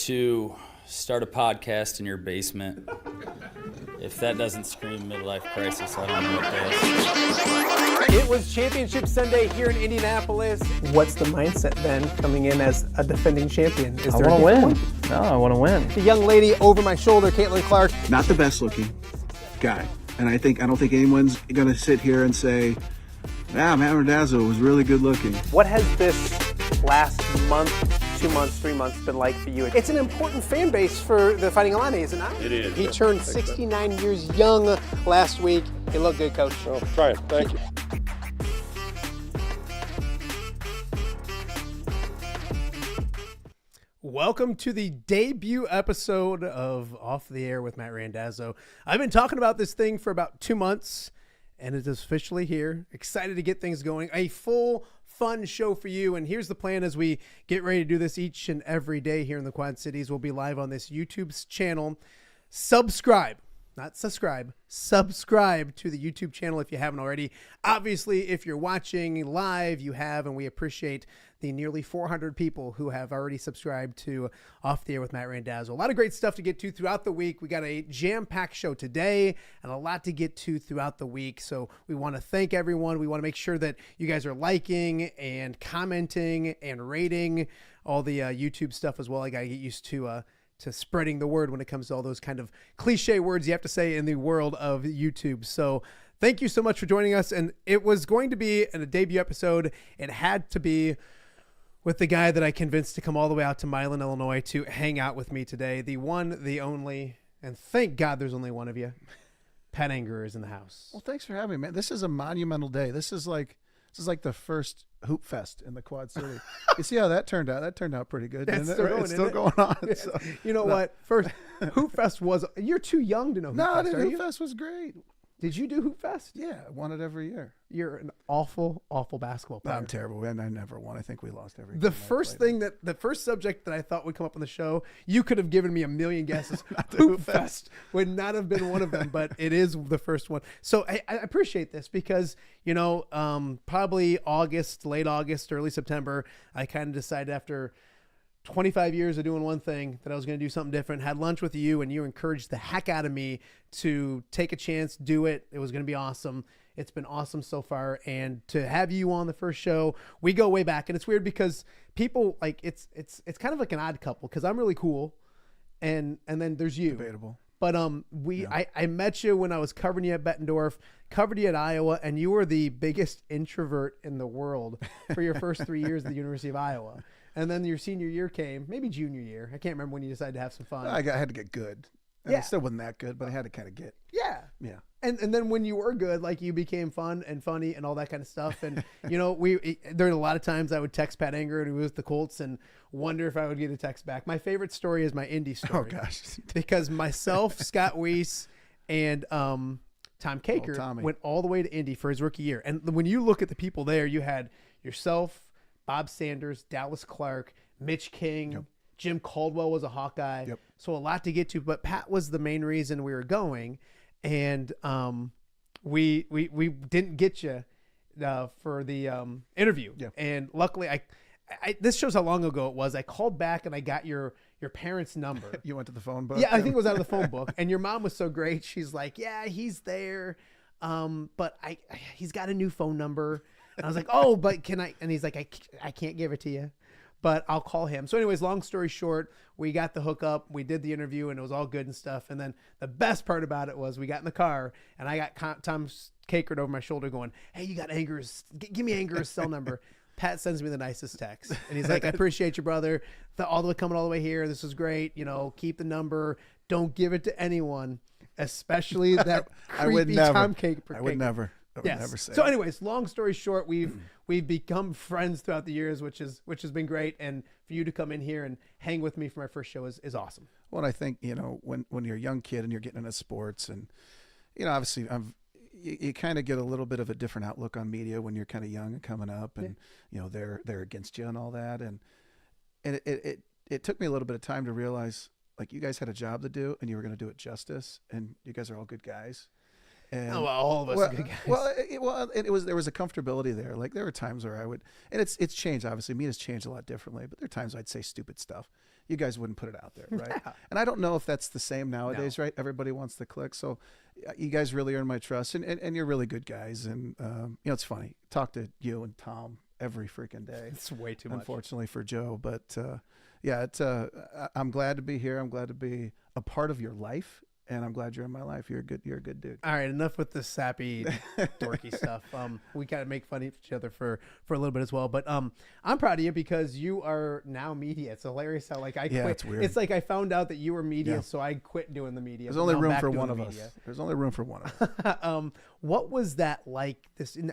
to start a podcast in your basement. If that doesn't scream midlife crisis, I don't know what does. It was Championship Sunday here in Indianapolis. What's the mindset then coming in as a defending champion? I want to win. No, I want to win. The young lady over my shoulder, Caitlin Clark. Not the best looking guy. And I don't think anyone's going to sit here and say, Matt Randazzo was really good looking. What has this last month, 2 months, 3 months been like for you? It's an important fan base for the Fighting Illini, is it not? It is. He turned 69 years young last week. You look good, Coach. Oh, try it. Thank you. Welcome to the debut episode of Off the Air with Matt Randazzo. I've been talking about this thing for about 2 months, and it is officially here. Excited to get things going. A full, fun show for you. And here's the plan as we get ready to do this each and every day here in the Quad Cities. We'll be live on this YouTube channel. Subscribe to the YouTube channel if you haven't already. Obviously, if you're watching live, you have, and we appreciate the nearly 400 people who have already subscribed to Off the Air with Matt Randazzo. A lot of great stuff to get to throughout the week. We got a jam-packed show today and a lot to get to throughout the week. So we want to thank everyone. We want to make sure that you guys are liking and commenting and rating all the YouTube stuff as well. I got to get used to spreading the word when it comes to all those kind of cliche words you have to say in the world of YouTube. So thank you so much for joining us. And it was going to be in a debut episode. It had to be with the guy that I convinced to come all the way out to Milan, Illinois to hang out with me today. The one, the only, and thank God there's only one of you. Pat Anger is in the house. Well, thanks for having me, man. This is a monumental day. This is like the first Hoop Fest in the Quad City. You see how that turned out? That turned out pretty good. It's still going on. Yeah. So. You know what? First, Hoop Fest was, you're too young to know Hoop Fest, are you? Hoop Fest was great. Did you do Hoop Fest? Yeah, I won it every year. You're an awful, awful basketball player. I'm terrible, and I never won. I think we lost every The game first subject that I thought would come up on the show, you could have given me a million guesses. Hoop Fest would not have been one of them, but it is the first one. So I appreciate this because, probably late August, early September, I kind of decided after 25 years of doing one thing that I was going to do something different. Had lunch with you, and you encouraged the heck out of me to take a chance, do it. It was going to be awesome. It's been awesome so far. And to have you on the first show, we go way back. And it's weird because people like it's kind of like an odd couple because I'm really cool. And then there's you. Debatable. But I met you when I was covering you at Bettendorf, covered you at Iowa, and you were the biggest introvert in the world for your first 3 years at the University of Iowa. And then your senior year came, maybe junior year. I can't remember when you decided to have some fun. I had to get good. And I still wasn't that good, but I had to kind of get. Yeah. Yeah. And then when you were good, like you became fun and funny and all that kind of stuff. And, there were a lot of times I would text Pat Anger and he was with the Colts and wonder if I would get a text back. My favorite story is my Indy story. Oh, gosh. Because myself, Scott Weiss, and Tom Kaker went all the way to Indy for his rookie year. And when you look at the people there, you had yourself, Bob Sanders, Dallas Clark, Mitch King, Yep. Jim Caldwell was a Hawkeye. Yep. So a lot to get to, but Pat was the main reason we were going. And we didn't get you for the interview. Yeah. And luckily, I this shows how long ago it was. I called back and I got your parents' number. You went to the phone book? Yeah, I think it was out of the phone book. And your mom was so great. She's like, yeah, he's there. But he's got a new phone number. And I was like, oh, but can I? And he's like, I can't give it to you, but I'll call him. So anyways, long story short, we got the hookup. We did the interview and it was all good and stuff. And then the best part about it was we got in the car and I got Tom cakered over my shoulder going, hey, you got Anger's, give me Anger's cell number. Pat sends me the nicest text. And he's like, I appreciate you, brother. Coming all the way here. This is great. Keep the number. Don't give it to anyone, especially that creepy Tom Caker. I would never. Yes. Never say. So anyways, long story short, we've become friends throughout the years, which has been great. And for you to come in here and hang with me for my first show is awesome. Well, I think, when you're a young kid and you're getting into sports and, obviously you kind of get a little bit of a different outlook on media when you're kind of young and coming up and, they're against you and all that. And it took me a little bit of time to realize like you guys had a job to do and you were going to do it justice and you guys are all good guys. And, all of us are good guys. There was a comfortability there. Like there were times where I would, and it's changed. Obviously, me has changed a lot differently. But there are times I'd say stupid stuff, you guys wouldn't put it out there, right? Yeah. And I don't know if that's the same nowadays, right? Everybody wants to click. So you guys really earn my trust, and you're really good guys. And, it's funny. Talk to you and Tom every freaking day. It's way too much. Unfortunately for Joe. But, I'm glad to be here. I'm glad to be a part of your life. And I'm glad you're in my life. You're a good dude. All right, enough with the sappy, dorky stuff. We kind of make fun of each other for a little bit as well. But I'm proud of you because you are now media. It's hilarious how I quit. It's weird. It's like I found out that you were media, so I quit doing the media. There's only room for one of us. There's only room for one of us. What was that like?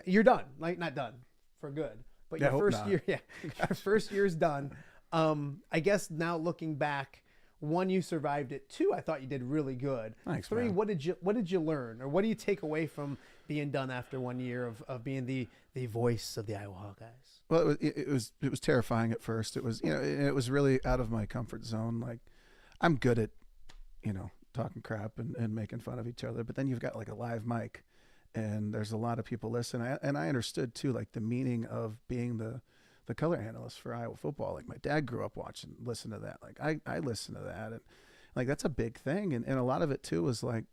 You're done, like not done for good, but your first year, your first year's done. I guess now looking back. 1, you survived it. 2, I thought you did really good. Thanks, 3, man. what did you learn, or what do you take away from being done after 1 year of being the voice of the Iowa Hawkeyes? Well, it was terrifying at first. It was it was really out of my comfort zone. Like, I'm good at talking crap and making fun of each other, but then you've got like a live mic, and there's a lot of people listening. And I understood too, like the meaning of being the color analyst for Iowa football. Like my dad grew up listening to that. Like I listen to that, and like that's a big thing. And a lot of it too was like,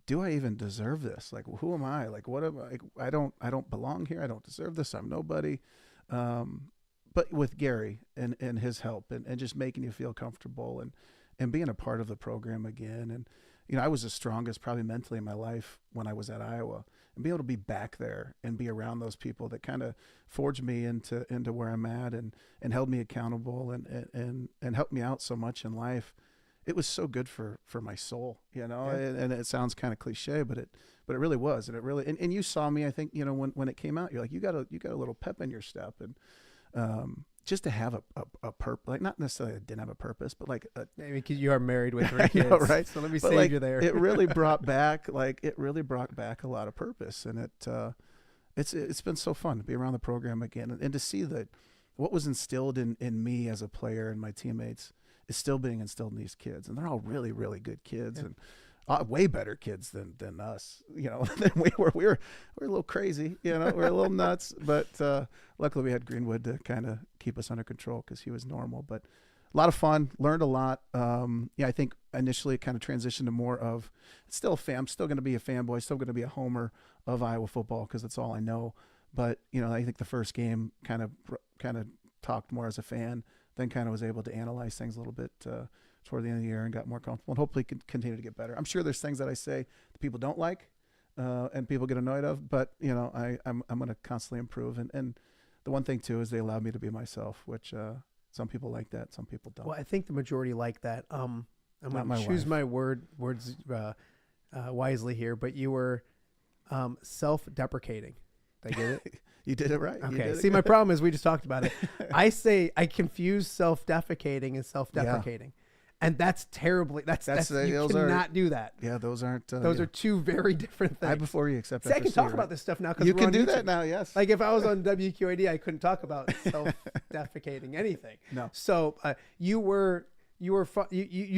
do I even deserve this? Like, who am I? Like, what am I? I don't belong here. I don't deserve this. I'm nobody. But with Gary and his help and just making you feel comfortable and being a part of the program again. And I was the strongest probably mentally in my life when I was at Iowa. And be able to be back there and be around those people that kind of forged me into where I'm at and held me accountable and helped me out so much in life. It was so good for my soul, and it sounds kind of cliche, but it really was. And it really, and you saw me, I think, when it came out, you're like, you got a little pep in your step. And, just to have a purpose, like not necessarily I didn't have a purpose, but like maybe because you are married with 3 kids, right? So let me save you there. It really brought back a lot of purpose, and it's been so fun to be around the program again and to see that what was instilled in me as a player and my teammates is still being instilled in these kids, and they're all really, really good kids and way better kids than us. Than we were. We were a little crazy, we're a little nuts, but luckily we had Greenwood to kind of keep us under control because he was normal. But a lot of fun, learned a lot. I think initially it kind of transitioned to more of it's still still going to be a fanboy, still going to be a homer of Iowa football because that's all I know. But I think the first game kind of talked more as a fan, then kind of was able to analyze things a little bit toward the end of the year and got more comfortable and hopefully can continue to get better. I'm sure there's things that I say that people don't like and people get annoyed of, but I'm going to constantly improve. And the one thing too is they allowed me to be myself, which some people like that, some people don't. Well, I think the majority like that. I'm Not going my to choose wife. my words wisely here, but you were self-deprecating. Did I get it? You did it right. Okay. See, my problem is we just talked about it. I confuse self-defecating and self-deprecating. And that's terribly, you cannot do that. Yeah, those aren't. Those are two very different things. I before you accept See, that. I can talk about this stuff now because You can do YouTube. that now, yes. Like if I was on WQAD, I couldn't talk about self-defecating anything. No. So you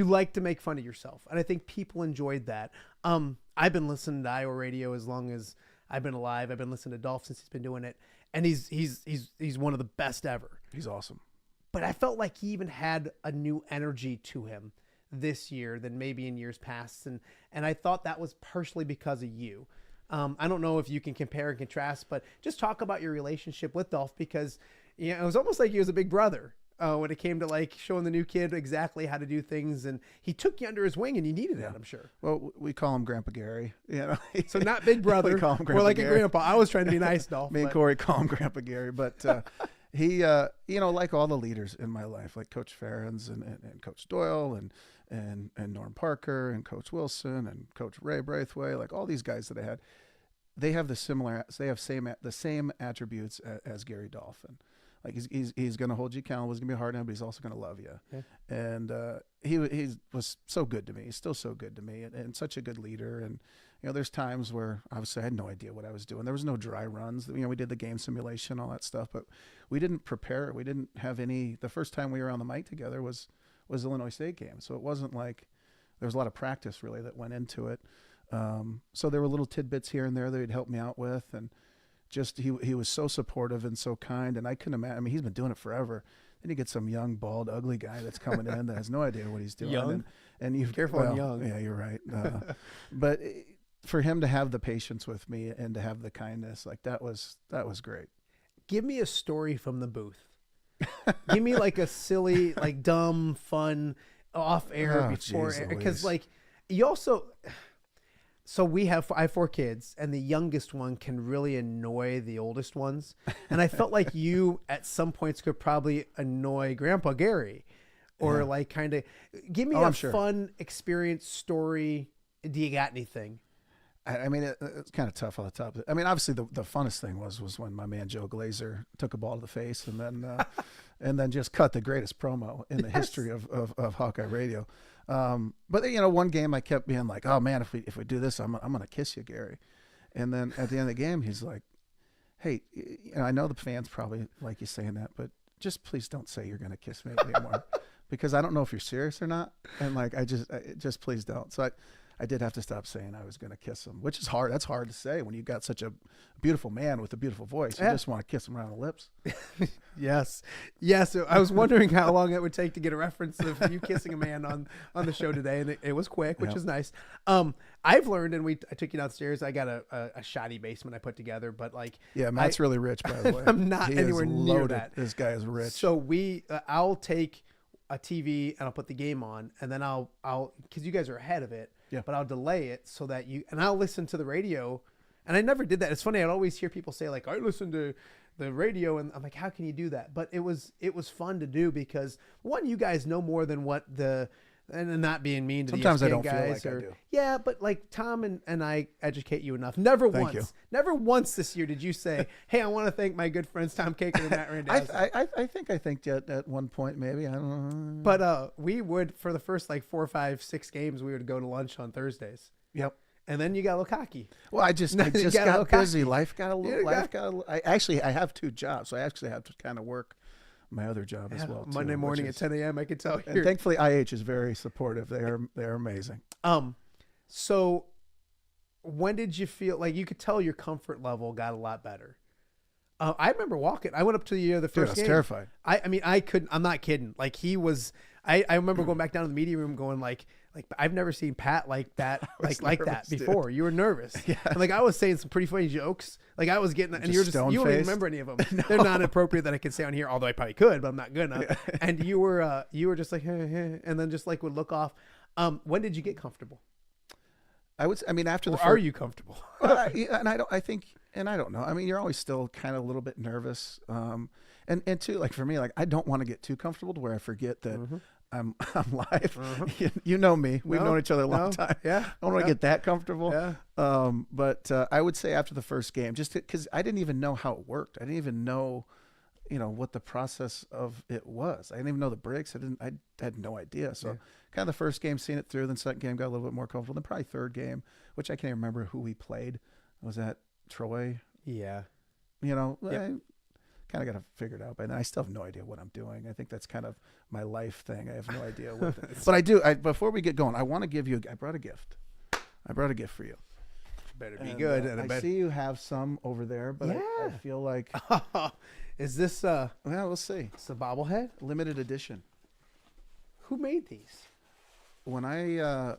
like to make fun of yourself, and I think people enjoyed that. I've been listening to Iowa radio as long as I've been alive. I've been listening to Dolph since he's been doing it, and he's one of the best ever. He's awesome. But I felt like he even had a new energy to him this year than maybe in years past, and I thought that was partially because of you. I don't know if you can compare and contrast, but just talk about your relationship with Dolph because it was almost like he was a big brother when it came to like showing the new kid exactly how to do things, and he took you under his wing, and you needed that, I'm sure. Well, we call him Grandpa Gary. So not big brother. We call him More Grandpa like Gary. a grandpa. I was trying to be nice, Dolph. Me and Corey call him Grandpa Gary, but he, like all the leaders in my life, like Coach Ferens and Coach Doyle and Norm Parker and Coach Wilson and Coach Ray Braithwaite, like all these guys that I had, they have the same attributes as Gary Dolphin. Like he's going to hold you accountable. He's going to be hard on, but he's also going to love you. Yeah. And he was so good to me. He's still so good to me, and such a good leader. And there's times where obviously I had no idea what I was doing. There was no dry runs. We did the game simulation, all that stuff, but we didn't prepare. We didn't have any. The first time we were on the mic together was Illinois State game, so it wasn't like there was a lot of practice really that went into it. So there were little tidbits here and there that he'd help me out with, and just he was so supportive and so kind, and I couldn't imagine. I mean, he's been doing it forever. Then you get some young, bald, ugly guy that's coming in that has no idea what he's doing. Young? And you've Careful on young. Yeah, you're right. But for him to have the patience with me and to have the kindness, like that was great. Give me a story from the booth. Give me like a silly, like dumb, fun, off air before air. Because like you also, so I have 4 kids, and the youngest one can really annoy the oldest ones. And I felt like you at some points could probably annoy Grandpa Gary, or like kind of give me a fun experience story. Do you got anything? I mean, it's kind of tough on the top. I mean, obviously the funnest thing was when my man Joe Glazer took a ball to the face and then just cut the greatest promo in the history of Hawkeye radio. But one game I kept being like, oh man, if we do this, I'm gonna kiss you, Gary. And then at the end of the game, he's like, hey, I know the fans probably like you saying that, but just please don't say you're gonna kiss me anymore, because I don't know if you're serious or not. And like, I just please don't. So I did have to stop saying I was going to kiss him, which is hard. That's hard to say when you got such a beautiful man with a beautiful voice. You just want to kiss him around the lips. Yes. I was wondering how long it would take to get a reference of you kissing a man on the show today, and it was quick, which is nice. I've learned, and I took you downstairs. I got a shoddy basement I put together, but like, yeah, Matt's really rich, by the way. I'm not anywhere near that. This guy is rich. So I'll take a TV and I'll put the game on, and then I'll because you guys are ahead of it. Yeah. But I'll delay it so that I'll listen to the radio. And I never did that. It's funny. I'd always hear people say like, I listen to the radio, and I'm like, how can you do that? But it was fun to do because one, you guys know more than what and not being mean to sometimes the I don't guys feel like I do. Yeah, but like Tom and I educate you enough. Never once this year did you say, hey, I want to thank my good friends Tom Caker and Matt Randazzo. I think at one point maybe, I don't know. But we would, for the first like 4, 5, 6 games, we would go to lunch on Thursdays. Yep. And then you got a little cocky. Well, I just got busy. Life got a little. I have 2 jobs, so I actually have to kind of work my other job as well. Monday morning at 10 a.m. I can tell you. And thankfully, IH is very supportive. They're amazing. So when did you feel like you could tell your comfort level got a lot better? I remember walking. I went up to the first game. I was terrified. I mean, I couldn't. I'm not kidding. Like he was. I remember going back down to the media room, going like I've never seen Pat like that, like that before. Dude. You were nervous. Yeah. And like I was saying some pretty funny jokes. Like I was getting, and you don't even remember any of them. No. They're not appropriate that I can say on here. Although I probably could, but I'm not good enough. Yeah. And you were just like, hey, and then just like would look off. When did you get comfortable? After are you comfortable? And I don't know. I mean, you're always still kind of a little bit nervous. And too, like for me, like I don't want to get too comfortable to where I forget that I'm live. You know me. We've known each other a long time. Yeah. I don't want to get that comfortable. Yeah. But I would say after the first game, just because I didn't even know how it worked. I didn't even know, what the process of it was. I didn't even know the breaks. I had no idea. So kind of the first game, seeing it through. Then second game got a little bit more comfortable. Then probably third game, which I can't even remember who we played. Was that Troy? Yeah. I kind of got it figured out by then. I still have no idea what I'm doing. I think that's kind of my life thing. I have no idea what. But I do. Before we get going, I want to give you. I brought a gift. I brought a gift for you. Better be good. I see you have some over there, but I feel like. Is this? Well, we'll see. It's a bobblehead, limited edition. Who made these? When I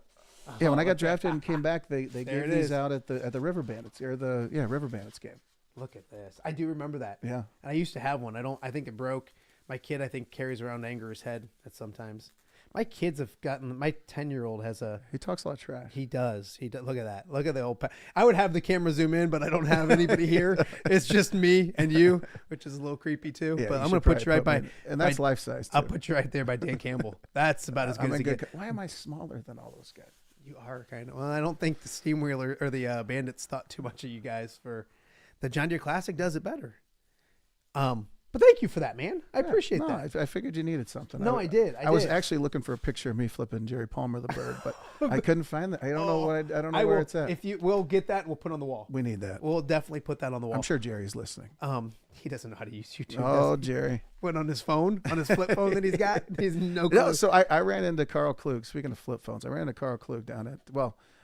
when I got drafted and came back, they gave these out at the River Bandits or the River Bandits game. Look at this. I do remember that. Yeah. And I used to have one. I think it broke. My kid, I think, carries around Anger's head at sometimes. My kids have gotten, my 10-year-old has He talks a lot of trash. He does. Look at that. Look at the old, I would have the camera zoom in, but I don't have anybody here. It's just me and you, which is a little creepy too. Yeah, but I'm going to put you right by. And that's life size too. I'll put you right there by Dan Campbell. That's about as good as it gets. Why am I smaller than all those guys? You are kind of. Well, I don't think the Steamwheeler or the Bandits thought too much of you guys for the John Deere Classic does it better. But thank you for that, man. I appreciate that. I figured you needed something. No, I did. I was actually looking for a picture of me flipping Jerry Palmer the bird, but I couldn't find that. I don't know I don't know where it's at. We'll get that, we'll put it on the wall. We need that. We'll definitely put that on the wall. I'm sure Jerry's listening. He doesn't know how to use YouTube. Oh, Jerry. What, on his phone? On his flip phone that he's got? He's no clue. No, so I ran into Carl Klug. Speaking of flip phones, I ran into Carl Klug down at,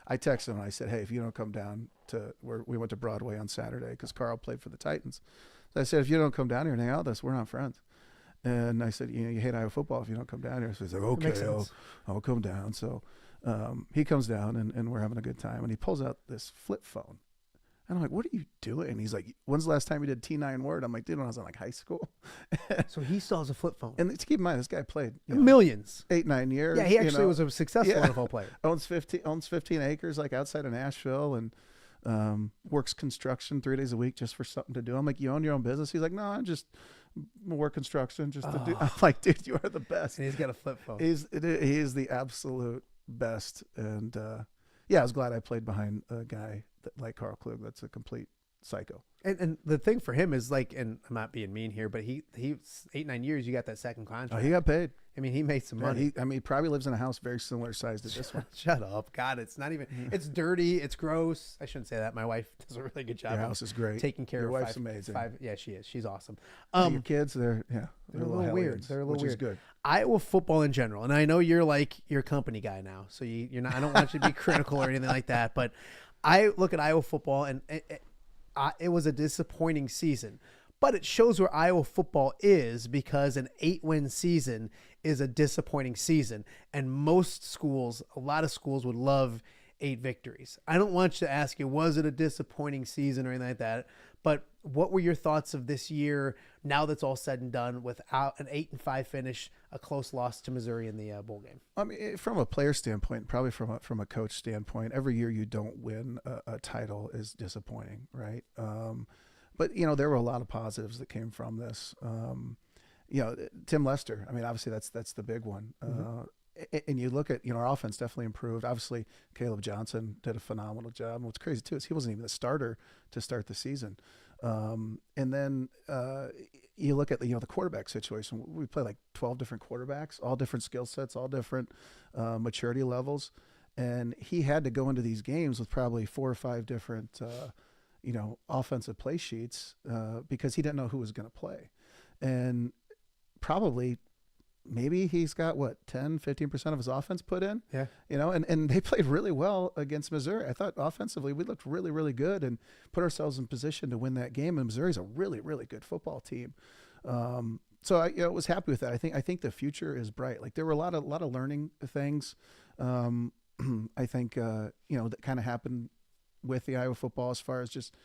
I texted him and I said, hey, if you don't come down to where we went to Broadway on Saturday because Carl played for the Titans. So I said, if you don't come down here and hang out with us, we're not friends. And I said, you hate Iowa football if you don't come down here. So he's like, okay, I'll come down. So he comes down, and we're having a good time. And he pulls out this flip phone. And I'm like, what are you doing? And he's like, when's the last time you did T9 Word? I'm like, dude, when I was in like high school. So he still has a flip phone. And to keep in mind, this guy played millions, 8-9 years. Yeah, he actually was a successful NFL player. Owns 15 acres like outside of Nashville, and works construction 3 days a week just for something to do. I'm like, you own your own business? He's like, no, I just work construction just to do. I'm like, dude, you are the best. And he's got a flip phone. He is the absolute best. And I was glad I played behind a guy like Carl Klug. That's a complete psycho. And the thing for him is like, and I'm not being mean here, but he 8-9 years, you got that second contract. Oh, he got paid. I mean, he made some money. He probably lives in a house very similar size to this one. Shut up. God, it's not even, it's dirty. It's gross. I shouldn't say that. My wife does a really good job. Your house is great. Taking care Your of wife's amazing. Yeah, she is. She's awesome. Your kids, they're a little weird. They're a little which weird. is good. Iowa football in general, and I know you're like your company guy now, so you're not. I don't want you to be critical or anything like that, but I look at Iowa football, and it was a disappointing season, but it shows where Iowa football is, because an 8-win season is a disappointing season, and a lot of schools would love 8 victories. I don't want you to ask you, was it a disappointing season or anything like that, but what were your thoughts of this year now that's all said and done, without an 8-5 finish, a close loss to Missouri in the bowl game? I mean, from a player standpoint, probably from a coach standpoint, every year you don't win a title is disappointing, right? But there were a lot of positives that came from this. Tim Lester. I mean, obviously that's the big one. And you look at, our offense definitely improved. Obviously, Caleb Johnson did a phenomenal job. And what's crazy too is he wasn't even the starter to start the season. And then you look at the quarterback situation. We play like 12 different quarterbacks, all different skill sets, all different maturity levels. And he had to go into these games with probably 4 or 5 different, offensive play sheets because he didn't know who was going to play. And probably maybe he's got 10-15% of his offense put in. Yeah. And they played really well against Missouri. I thought offensively we looked really, really good and put ourselves in position to win that game. And Missouri's a really, really good football team. So I was happy with that. I think the future is bright. Like there were a lot of learning things. I think that kind of happened with the Iowa football as far as just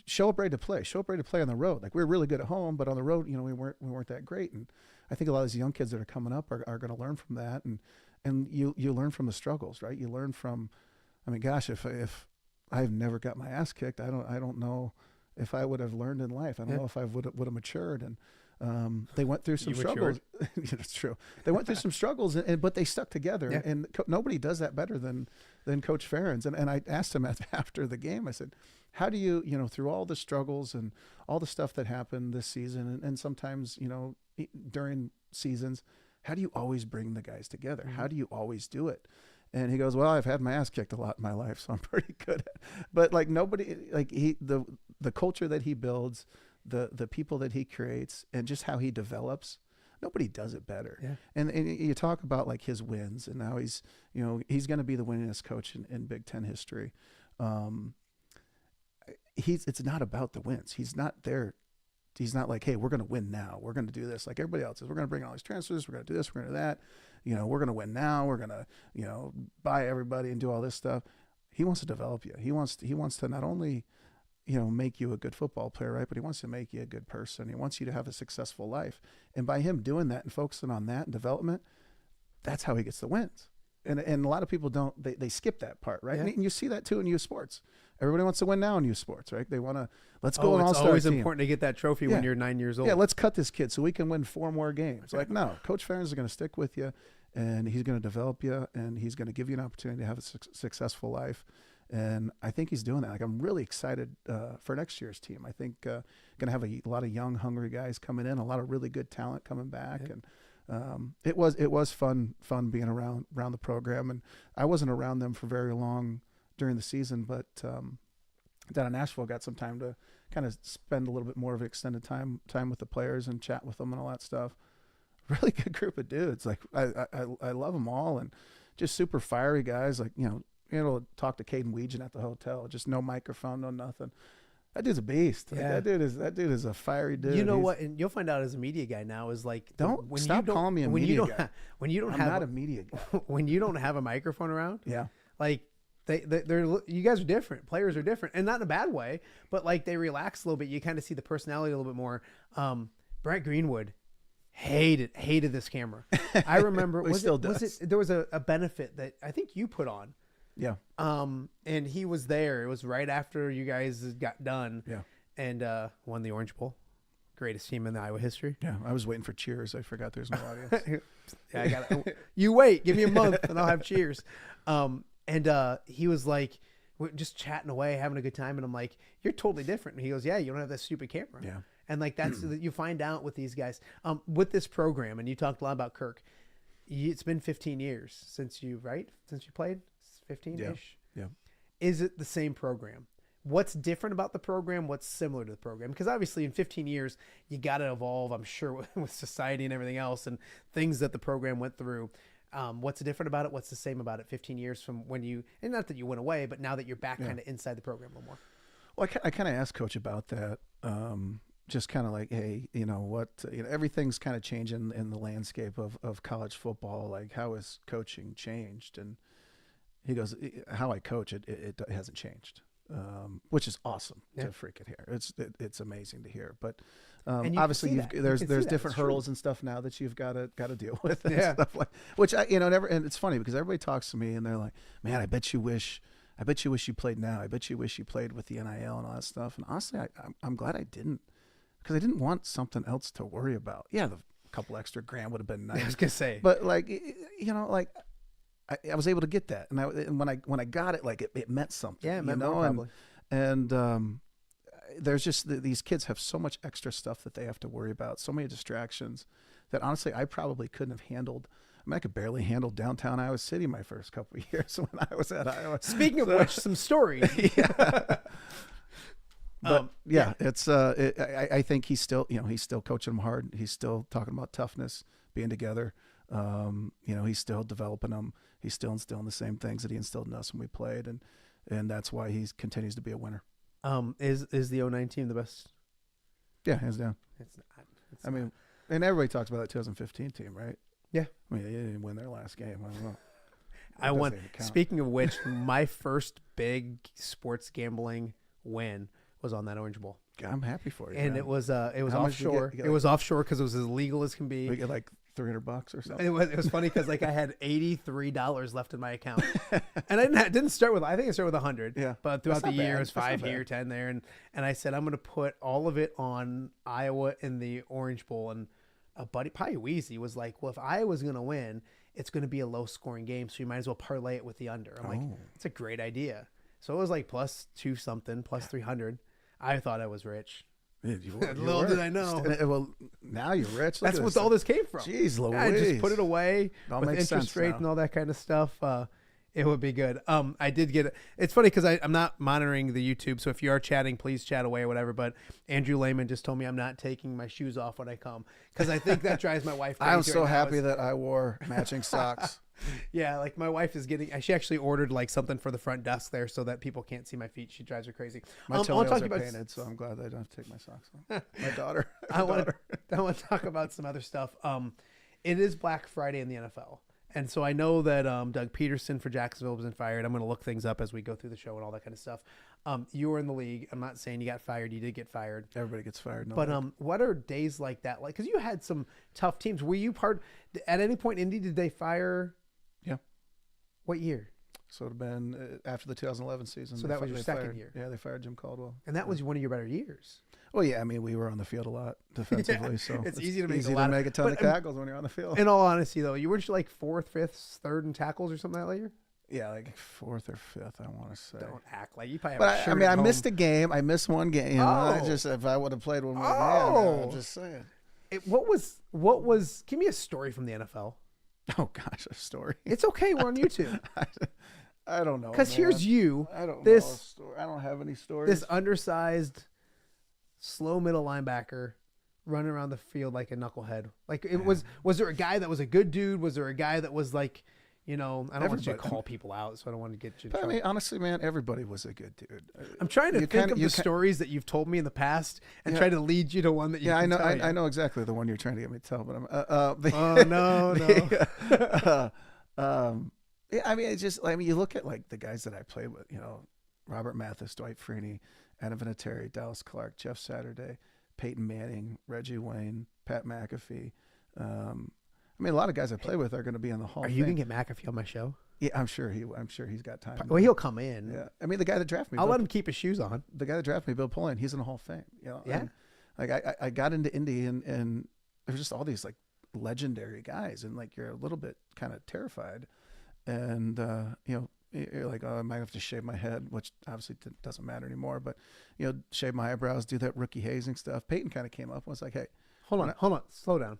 show up ready to play. Show up ready to play on the road. Like we were really good at home, but on the road, we weren't that great. And I think a lot of these young kids that are coming up are going to learn from that, and you learn from the struggles, right? You learn from, I mean, gosh, if I've never got my ass kicked, I don't know if I would have learned in life. I don't know if I would have matured. And they went through some struggles. It's true. They went through some struggles, but they stuck together. Yeah. And nobody does that better than Coach Ferentz. And I asked him after the game, I said, how do you, through all the struggles and all the stuff that happened this season, and sometimes, during seasons, how do you always bring the guys together? Mm-hmm. How do you always do it? And he goes, well, I've had my ass kicked a lot in my life, so I'm pretty good at it. But like nobody, like the culture that he builds, the people that he creates, and just how he develops, nobody does it better. Yeah. And you talk about like his wins, and now he's going to be the winningest coach in Big Ten history. It's not about the wins. He's not there. He's not like, hey, we're going to win now. We're going to do this like everybody else is. We're going to bring all these transfers. We're going to do this. We're going to do that. We're going to win now. We're going to, buy everybody and do all this stuff. He wants to develop you. He wants to not only, make you a good football player, right? But he wants to make you a good person. He wants you to have a successful life. And by him doing that and focusing on that and development, that's how he gets the wins. And a lot of people they skip that part, right? Yeah. And you see that too in youth sports. Everybody wants to win now in youth sports, right? They want to, let's go an all-star team. It's always important to get that trophy when you're 9 years old. Yeah, let's cut this kid so we can win 4 more games. Like, no, Coach Ferentz is going to stick with you, and he's going to develop you, and he's going to give you an opportunity to have a successful life. And I think he's doing that. Like, I'm really excited for next year's team. I think going to have a lot of young, hungry guys coming in, a lot of really good talent coming back. Yeah. And it was fun being around the program. And I wasn't around them for very long during the season, but down in Nashville, got some time to kind of spend a little bit more of extended time with the players and chat with them and all that stuff. Really good group of dudes. Like I love them all, and just super fiery guys. Like, talk to Caden Weegan at the hotel, just no microphone, no nothing. That dude's a beast. Like, Yeah. that dude is a fiery dude. You know He's- what? And you'll find out as a media guy now is like Stop calling me a when media you don't guy. when you don't I'm have not a media guy. when you don't have a microphone around. Yeah. Like they're you guys are different. Players are different, and not in a bad way, but like they relax a little bit. You kind of see the personality a little bit more. Brett Greenwood hated this camera. I remember He still was does. there was a benefit that I think you put on. Yeah. And he was there. It was right after you guys got done. Yeah. And won the Orange Bowl. Greatest team in the Iowa history. Yeah. I was waiting for cheers. I forgot there's no audience. Yeah, I got you wait, give me a month and I'll have cheers. And he was like, we're just chatting away, having a good time. And I'm like, you're totally different. And he goes, yeah, you don't have that stupid camera. Yeah. And like, that's you find out with these guys, with this program. And you talked a lot about Kirk. It's been 15 years since you played 15-ish. Yeah. Is it the same program? What's different about the program? What's similar to the program? Because obviously in 15 years, you got to evolve, I'm sure, with society and everything else and things that the program went through. What's different about it? What's the same about it 15 years from when you, and not that you went away, but now that you're back kind of inside the program a little more? Well, I kind of asked Coach about that. Just kind of like, hey, everything's kind of changing in the landscape of college football. Like, how has coaching changed? And he goes, how I coach it hasn't changed. Which is awesome to freaking hear. It's amazing to hear. But obviously there's different hurdles and stuff now that you've got to deal with and stuff like. Which and it's funny because everybody talks to me and they're like, man, I bet you wish you played now. I bet you wish you played with the NIL and all that stuff. And honestly, I'm glad I didn't, because I didn't want something else to worry about. Yeah, the couple extra grand would have been nice. I was gonna say, but like like. I was able to get that, and when I got it, like it meant something. Yeah, it meant more probably. And there's just these kids have so much extra stuff that they have to worry about, so many distractions that honestly I probably couldn't have handled. I mean, I could barely handle downtown Iowa City my first couple of years when I was at Iowa. Speaking of which, some stories. Yeah. But it's I think he's still coaching them hard. He's still talking about toughness, being together. He's still developing them. He's still instilling the same things that he instilled in us when we played, and that's why he continues to be a winner. Is the 2009 team the best? Yeah, hands down. It's not. I mean, and everybody talks about that 2015 team, right? Yeah. I mean, they didn't win their last game. I don't know. I won. Speaking of which, my first big sports gambling win was on that Orange Bowl. I'm happy for you. And man. it was How much did you offshore. get? It was offshore because it was as legal as can be. We get like $300 or something. It was funny because like I had $83 left in my account, and I didn't start with. I think I started with 100. Yeah, But throughout the That's not year, bad. it was That's not 5 here, bad. 10 there, and I said I'm going to put all of it on Iowa in the Orange Bowl. And a buddy, probably Weezy, was like, "Well, if Iowa's going to win, it's going to be a low scoring game, so you might as well parlay it with the under." I'm like, "It's a great idea." So it was like +2 something, +300. I thought I was rich. Little did I know. Well, now you're rich. Look That's at what this. all this came from. Jeez Louise. I just put it away All with makes interest sense rate now. and all that kind of stuff. It would be good. I did get it. It's funny because I'm not monitoring the YouTube, so if you are chatting, please chat away or whatever. But Andrew Lehman just told me I'm not taking my shoes off when I come because I think that drives my wife crazy. I'm so right now. happy that I wore matching socks. Yeah, like my wife is getting. She actually ordered like something for the front desk there so that people can't see my feet. She drives her crazy. My I toenails want are to talk painted, so I'm glad that I don't have to take my socks off. My daughter. I want to talk about some other stuff. It is Black Friday in the NFL. And so I know that Doug Peterson for Jacksonville was fired. I'm going to look things up as we go through the show and all that kind of stuff. You were in the league. I'm not saying you got fired. You did get fired. Everybody gets fired. But what are days like that like? Because you had some tough teams. Were you part at any point? Indy, did they fire? Yeah. What year? So it would have been after the 2011 season. So that was your second year. Yeah, they fired Jim Caldwell. And that was one of your better years. Well, yeah, I mean, we were on the field a lot defensively, Yeah, so it's easy to make a ton of tackles when you're on the field. In all honesty, though, you weren't like 4th, 5th, 3rd in tackles or something that year? Yeah, like 4th or 5th, I want to say. Don't act like you probably have But a shirt I at missed home. a game. I missed one game. You know, I just if I would have played one more game, I'm just saying. What was? Give me a story from the NFL. Oh gosh, a story. It's okay. We're on YouTube. I don't know. Because here's you. I don't know this a story. I don't have any stories. this undersized, slow middle linebacker running around the field like a knucklehead. Like it was. Was there a guy that was a good dude? Was there a guy that was like, I don't want you to Everybody. call people out, so I don't want to get you in But I trouble. mean, honestly, man, everybody was a good dude. I'm trying to You think kinda- of you the ki- stories that you've told me in the past and Yeah. try to lead you to one that you Yeah, can I know. tell I yet. know exactly the one you're trying to get me to tell, but I'm. Oh, no. Yeah, I mean, it's just. I mean, you look at like the guys that I played with. Robert Mathis, Dwight Freeney, Adam Vinatieri, Dallas Clark, Jeff Saturday, Peyton Manning, Reggie Wayne, Pat McAfee. I mean, a lot of guys I play with are going to be in the Hall. Are of you Fame. going to get McAfee on my show? Yeah, I'm sure he's got time. Well, he'll come in. Yeah, I mean, the guy that drafted me. I'll Bill- let him keep his shoes on. The guy that drafted me, Bill Pullen, he's in the Hall of Fame. Yeah. And, like I got into Indy and there's just all these like legendary guys, and like you're a little bit kind of terrified, and you're like, oh, I might have to shave my head, which obviously doesn't matter anymore. But shave my eyebrows, do that rookie hazing stuff. Peyton kind of came up and was like, hey, Hold on, slow down.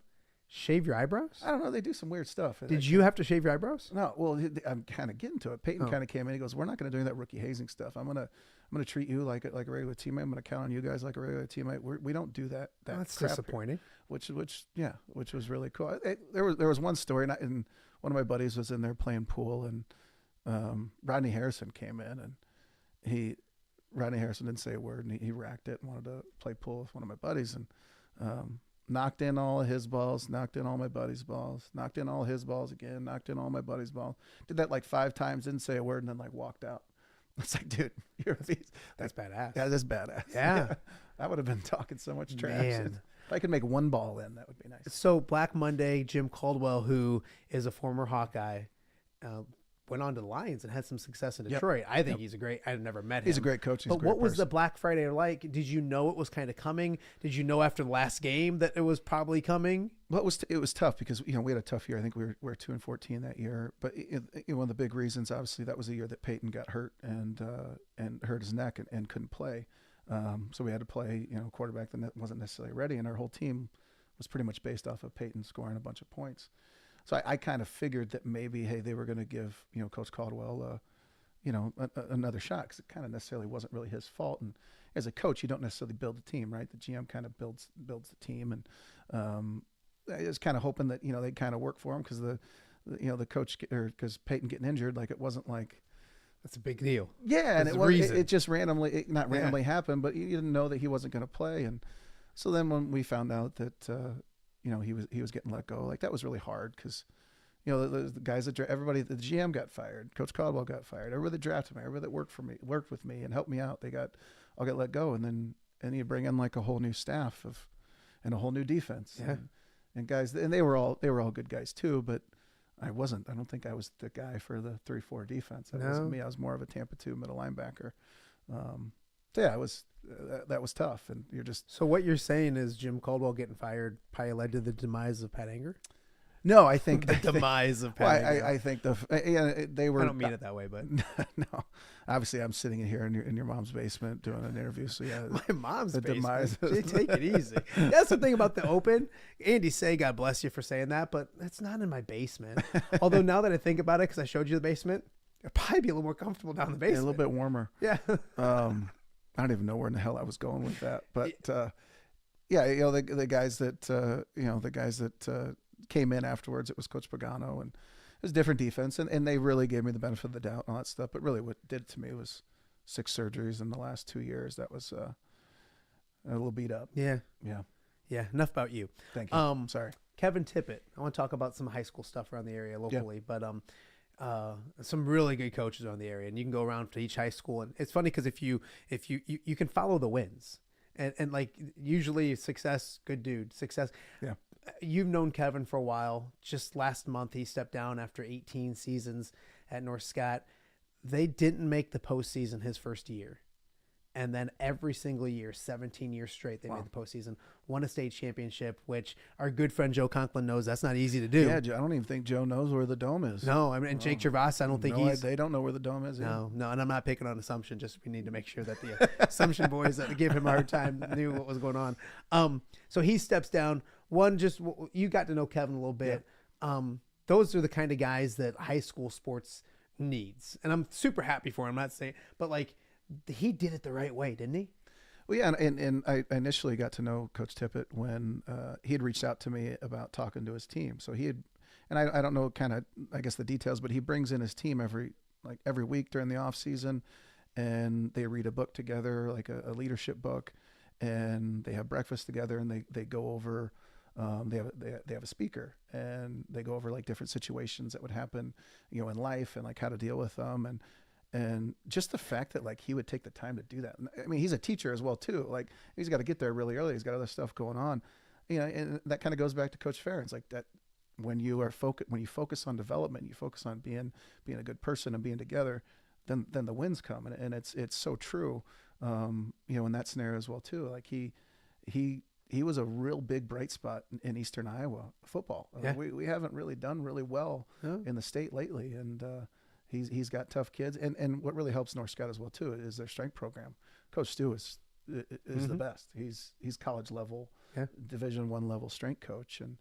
Shave your eyebrows? I don't know, they do some weird stuff. Did you have to shave your eyebrows? No, well, I'm kind of getting to it. Peyton kind of came in. He goes, "We're not going to do that rookie hazing stuff. I'm gonna treat you like a regular teammate. I'm going to count on you guys like a regular teammate. We don't do that. That's crap here." disappointing. Which was really cool. There was one story, and one of my buddies was in there playing pool, and Rodney Harrison came in, and Rodney Harrison didn't say a word, and he racked it and wanted to play pool with one of my buddies, and knocked in all of his balls, knocked in all my buddies' balls, knocked in all his balls again, knocked in all my buddies' balls. Did that like 5 times, didn't say a word, and then like walked out. It's like, dude, you're a beast. That's badass. Yeah, that's badass. Yeah. I would have been talking so much trash. Man. If I could make one ball in, that would be nice. So Black Monday, Jim Caldwell, who is a former Hawkeye, went on to the Lions and had some success in Detroit. I think he's a great. I've never met him. He's a great coach. He's But a great what was the person. Black Friday like? Did you know it was kind of coming? Did you know after the last game that it was probably coming? Well, it was tough because we had a tough year. I think we were 2-14 that year. But one of the big reasons, obviously, that was the year that Peyton got hurt and hurt his neck and couldn't play. So we had to play quarterback that wasn't necessarily ready, and our whole team was pretty much based off of Peyton scoring a bunch of points. So I kind of figured that maybe, hey, they were going to give Coach Caldwell another shot, because it kind of necessarily wasn't really his fault. And as a coach, you don't necessarily build a team, right? The GM kind of builds the team, and I was kind of hoping that they'd kind of work for him, because the coach, or because Peyton getting injured, like it wasn't like. That's a big deal. Yeah, and There's it just randomly, not randomly happened, but you didn't know that he wasn't going to play. And so then when we found out that he was getting let go, like that was really hard, because the guys that everybody, the GM got fired, Coach Caldwell got fired, everybody that drafted me, everybody that worked with me and helped me out, all got let go, and you bring in like a whole new staff and a whole new defense, and guys, and they were all good guys too, but I don't think I was the guy for the 3-4 defense. That wasn't me. I was more of a Tampa 2 middle linebacker. So yeah, that was tough. And you're just. So what you're saying is Jim Caldwell getting fired probably led to the demise of Pat Anger? No, I think The demise of Pat Anger. I think they were. I don't mean it that way, but No, obviously I'm sitting in here in your mom's basement doing an interview. So yeah, my mom's the basement. demise. Take it easy. That's the thing about the Open. Andy say, God bless you for saying that, but that's not in my basement. Although now that I think about it, because I showed you the basement, it'd probably be a little more comfortable down the Yeah, a basement. little bit warmer. Yeah. I don't even know where in the hell I was going with that, but yeah, the guys that came in afterwards, it was Coach Pagano, and it was a different defense, and they really gave me the benefit of the doubt and all that stuff. But really, what did it to me was 6 surgeries in the last 2 years. That was a little beat up. Yeah. Yeah. Yeah. Enough about you. Thank you. Sorry. Kevin Tippett. I want to talk about some high school stuff around the area locally, but some really good coaches around the area, and you can go around to each high school, and it's funny because if you can follow the wins, and like usually success, good dude, success. Yeah. You've known Kevin for a while. Just last month, he stepped down after 18 seasons at North Scott. They didn't make the postseason his first year. And then every single year, 17 years straight, they made the postseason, won a state championship, which our good friend Joe Conklin knows that's not easy to do. Yeah, I don't even think Joe knows where the dome is. No, I mean, and Jake Gervais, I don't think They don't know where the dome is. No, and I'm not picking on Assumption. Just we need to make sure that the Assumption boys that gave him a hard time knew what was going on. So he steps down. You got to know Kevin a little bit. Yeah. Those are the kind of guys that high school sports needs, and I'm super happy for him. I'm not saying, but like he did it the right way, didn't he? Well, yeah, and I initially got to know Coach Tippett when he had reached out to me about talking to his team. So he had, and I don't know kind of, I guess, the details, but he brings in his team every week during the off season, and they read a book together, like a leadership book, and they have breakfast together, and they go over, they have a speaker, and they go over like different situations that would happen, you know, in life, and like how to deal with them, and just the fact that like he would take the time to do that. I mean, he's a teacher as well too. Like he's got to get there really early. He's got other stuff going on, you know, and that kind of goes back to Coach Farron. It's like that when you focus on development, you focus on being a good person and being together, then the wins come, and it's so true. You know, in that scenario as well too. Like he was a real big bright spot in Eastern Iowa football. Yeah. We haven't really done really well in the state lately, and he's got tough kids. And what really helps North Scott as well too is their strength program. Coach Stu is the best. He's college level, Division I level strength coach, and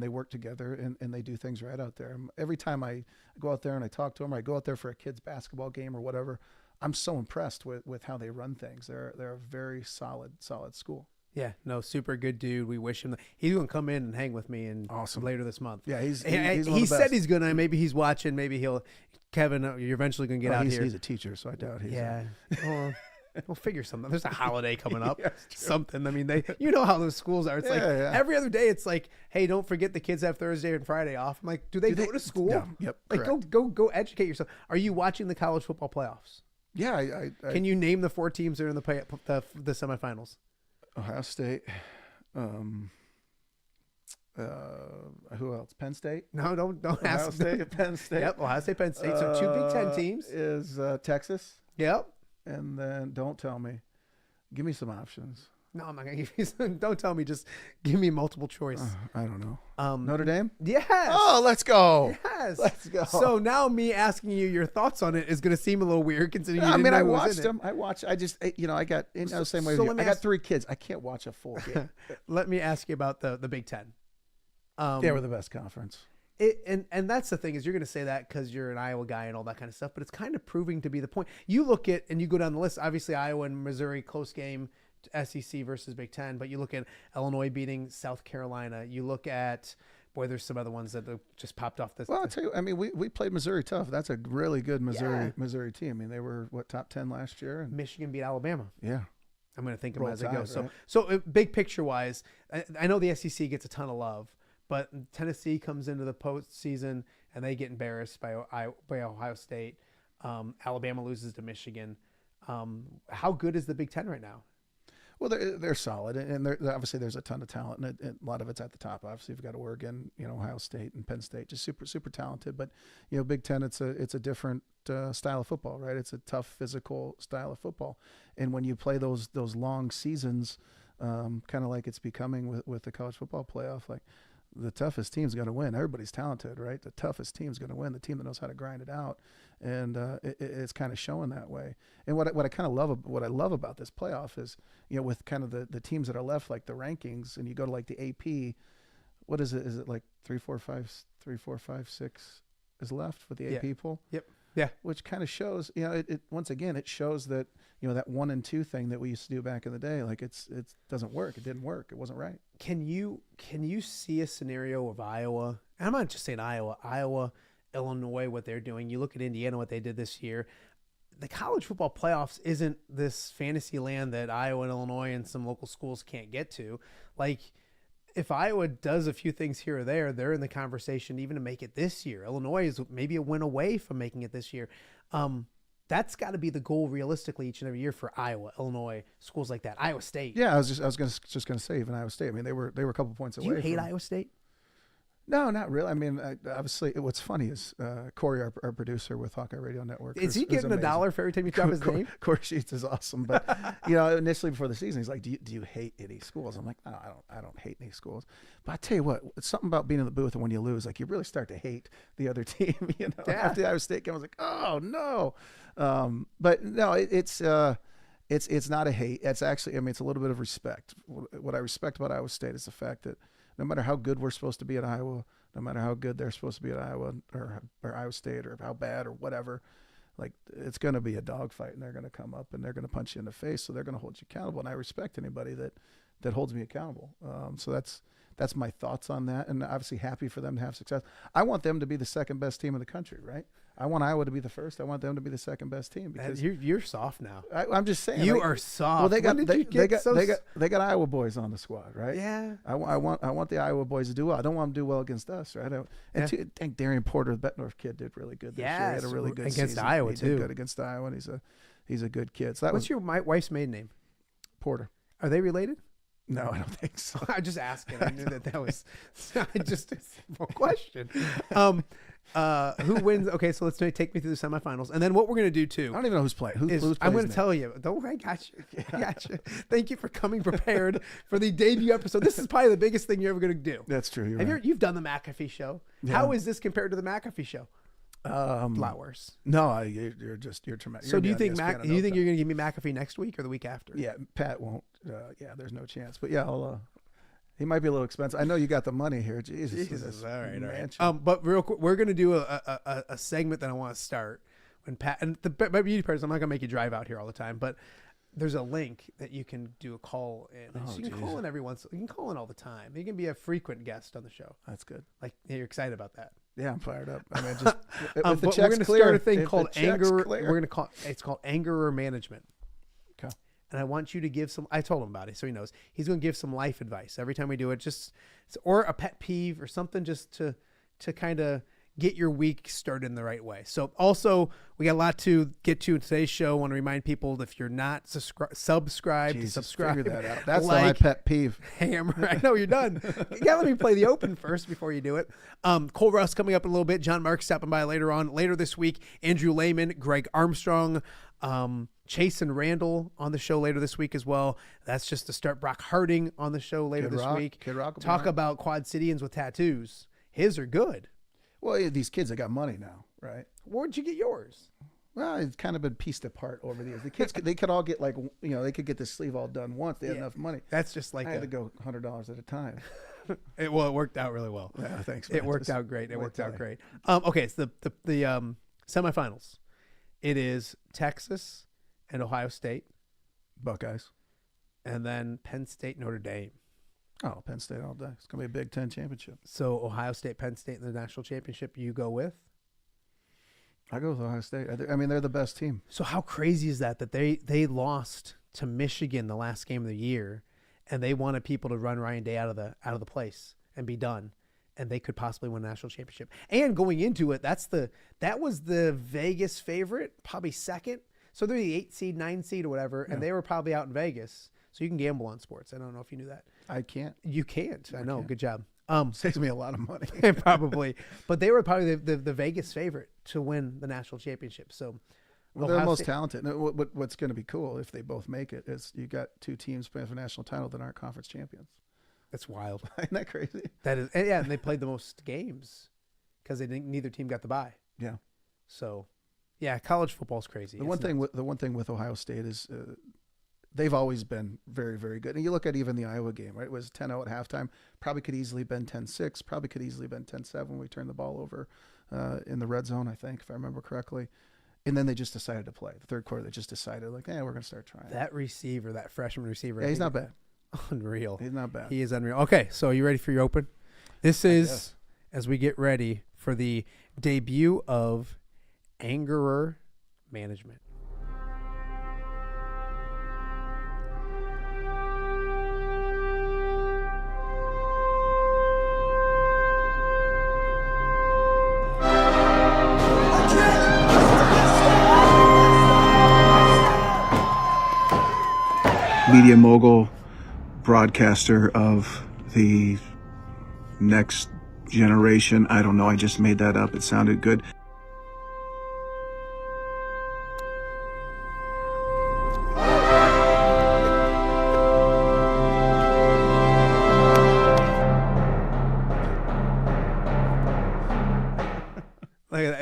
they work together and they do things right out there. Every time I go out there and I talk to them, or I go out there for a kid's basketball game or whatever, I'm so impressed with how they run things. They're a very solid school. Yeah, no, super good dude. We wish him. He's going to come in and hang with me later this month. Yeah, he's he one of the said best. He's going to. Maybe he's watching. Maybe Kevin, you're eventually going to get out here. He's a teacher, so I doubt he's. Yeah. We'll figure something. There's a holiday coming up. Yeah, something. I mean, you know how those schools are. It's every other day. It's like, hey, don't forget the kids have Thursday and Friday off. I'm like, do they go to school? Yeah, yep. Like, correct. go educate yourself. Are you watching the college football playoffs? Yeah, I Can you name the 4 teams that are in the semifinals? Ohio State. Who else? Penn State. No, don't Ohio ask. State, Penn State. Yep, Ohio State, Penn State. So 2 Big Ten teams. Is Texas. Yep. And then don't tell me. Give me some options. No, I'm not gonna give you some. Don't tell me. Just give me multiple choice. I don't know. Notre Dame. Yes. Oh, let's go. Yes. Let's go. So now me asking you your thoughts on it is going to seem a little weird considering you I didn't mean, know I who was watched in them. I just, you know, I got in the same way. So As you. let me I got ask- 3 kids. I can't watch a full game. Let me ask you about the Big Ten. Yeah, we're the best conference. And that's the thing is you're going to say that because you're an Iowa guy and all that kind of stuff, but it's kind of proving to be the point. You look at and you go down the list. Obviously, Iowa and Missouri close game, SEC versus Big Ten. But you look at Illinois beating South Carolina. You look at there's some other ones that have just popped off this. Well, I'll tell you. I mean, we played Missouri tough. That's a really good Missouri team. I mean, they were top 10 last year. And Michigan beat Alabama. yeah. I'm going to think of them as I go. Right? So big picture wise, I know the SEC gets a ton of love, but Tennessee comes into the postseason and they get embarrassed by Ohio State. Alabama loses to Michigan. How good is the Big Ten right now? Well, they're solid, and obviously there's a ton of talent, and a lot of it's at the top. Obviously, you've got Oregon, you know, Ohio State, and Penn State, just super talented. But you know, Big Ten, it's a different style of football, right? It's a tough, physical style of football, and when you play those long seasons, kind of like it's becoming with the college football playoff, like the toughest team's going to win. Everybody's talented, right? The toughest team's going to win. The team that knows how to grind it out, and it's kind of showing that way. And what I kind of love, what I love about this playoff is, you know, with kind of the teams that are left, like the rankings, and you go to like the AP, what is it? Is it like 3, 4, 5, 6 is left with the AP poll? Yep. Yeah. Which kind of shows, you know, it once again, it shows that, you know, that 1 and 2 thing that we used to do back in the day, like it doesn't work. It didn't work. It wasn't right. Can you see a scenario of Iowa? And I'm not just saying Iowa, Illinois, what they're doing. You look at Indiana, what they did this year. The college football playoffs isn't this fantasy land that Iowa and Illinois and some local schools can't get to. Like, if Iowa does a few things here or there, they're in the conversation even to make it this year. Illinois is maybe a win away from making it this year. That's got to be the goal realistically each and every year for Iowa, Illinois, schools like that. Iowa State. Yeah, I was just gonna say even Iowa State. I mean, they were a couple points away. Do you hate Iowa State? No, not really. I mean, obviously, what's funny is Corey, our producer with Hawkeye Radio Network. Is he getting $1 for every time you drop his name? Corey Sheets is awesome, but you know, initially before the season, he's like, "Do you hate any schools?" I'm like, "No, I don't hate any schools." But I tell you what, it's something about being in the booth and when you lose, like you really start to hate the other team. You know, Yeah. after the Iowa State game, I was like, "Oh no," but no, it's not a hate. It's actually, I mean, it's a little bit of respect. What I respect about Iowa State is the fact that no matter how good we're supposed to be at Iowa, no matter how good they're supposed to be at Iowa or Iowa State or how bad or whatever, like it's going to be a dogfight and they're going to come up and they're going to punch you in the face. So they're going to hold you accountable. And I respect anybody that holds me accountable. So that's my thoughts on that. And obviously happy for them to have success. I want them to be the second best team in the country, right? I want Iowa to be the first. I want them to be the second best team because You're soft now. I'm just saying You are soft. Well, they got When did you get so they got Iowa boys on the squad, right? Yeah. I want the Iowa boys to do well. I don't want them to do well against us, right? I think Darian Porter, the Bettendorf kid, did really good this year. He had a really good against season. Iowa he too. Did good against Iowa, and he's a good kid. So that What's was your wife's maiden name? Porter. Are they related? No, I don't think so. I'm just asking. I knew that was just a simple question. Who wins? Okay, so let's take me through the semifinals, and then what we're gonna do too. I don't even know who's playing. Who's I'm going to tell you. Don't I got you? I got you. Thank you for coming prepared for the debut episode. This is probably the biggest thing you're ever gonna do. That's true. You've done the McAfee show. Yeah. How is this compared to the McAfee show? A lot worse. No, you're tremendous. So do you think you're gonna give me McAfee next week or the week after? Yeah, Pat won't. There's no chance. But yeah, he might be a little expensive. I know you got the money here. Jesus. All right. Mansion. But real quick, we're gonna do a segment that I want to start when Pat and the beauty part is I'm not gonna make you drive out here all the time, but there's a link that you can do a call in. So you can call in you can call in all the time. You can be a frequent guest on the show. That's good. Like you're excited about that. Yeah, I'm fired up. I mean, just but we're going to start a thing called anger. We're going to call it's called angerer management. Okay. And I want you to give some. I told him about it, so he knows. He's going to give some life advice every time we do it, or a pet peeve or something, just to kind of get your week started in the right way. So also we got a lot to get to in today's show. I want to remind people that if you're not subscribed, subscribe. Figure that out. That's my pet peeve. Hammer. I know you're done. You gotta let me play the open first before you do it. Cole Rusk coming up in a little bit. John Mark stopping by later this week. Andrew Lehman, Greg Armstrong, Chase and Randall on the show later this week as well. That's just to start. Brock Harding on the show later this week. Kid Rock Talk about Quad Cityans with tattoos. His are good. Well, these kids have got money now, right? Where'd you get yours? Well, it's kind of been pieced apart over the years. The kids, they could all get they could get the sleeve all done once. They had enough money. That's just like I had to go $100 at a time. It worked out really well. Yeah, thanks. Man. It worked out great. Okay, it's the semifinals. It is Texas and Ohio State, Buckeyes, and then Penn State, Notre Dame. Oh, Penn State all day. It's going to be a Big Ten championship. So Ohio State, Penn State in the national championship, you go with? I go with Ohio State. I mean, they're the best team. So how crazy is that they lost to Michigan the last game of the year, and they wanted people to run Ryan Day out of the place and be done, and they could possibly win a national championship. And going into it, that was the Vegas favorite, probably second. So they're the 8 seed, 9 seed, or whatever, and they were probably out in Vegas. So you can gamble on sports. I don't know if you knew that. I can't. You can't. I know. Can't. Good job. Saves me a lot of money. Probably. But they were probably the Vegas favorite to win the national championship. So they're the most talented. What's going to be cool if they both make it is you got two teams playing for national title that aren't conference champions. That's wild. Isn't that crazy? That is. And and they played the most games because neither team got the bye. Yeah. So, yeah, college football's crazy. The one thing with Ohio State is they've always been very, very good. And you look at even the Iowa game, right? It was 10-0 at halftime. Probably could easily been 10-6. Probably could easily been 10-7 when we turned the ball over in the red zone, I think, if I remember correctly. And then they just decided to play. The third quarter, they just decided, we're going to start trying. That freshman receiver. Yeah, he's not bad. Unreal. He's not bad. He is unreal. Okay, so are you ready for your open? This is, as we get ready for the debut of Angerer Management. Media mogul, broadcaster of the next generation. I don't know. I just made that up. It sounded good.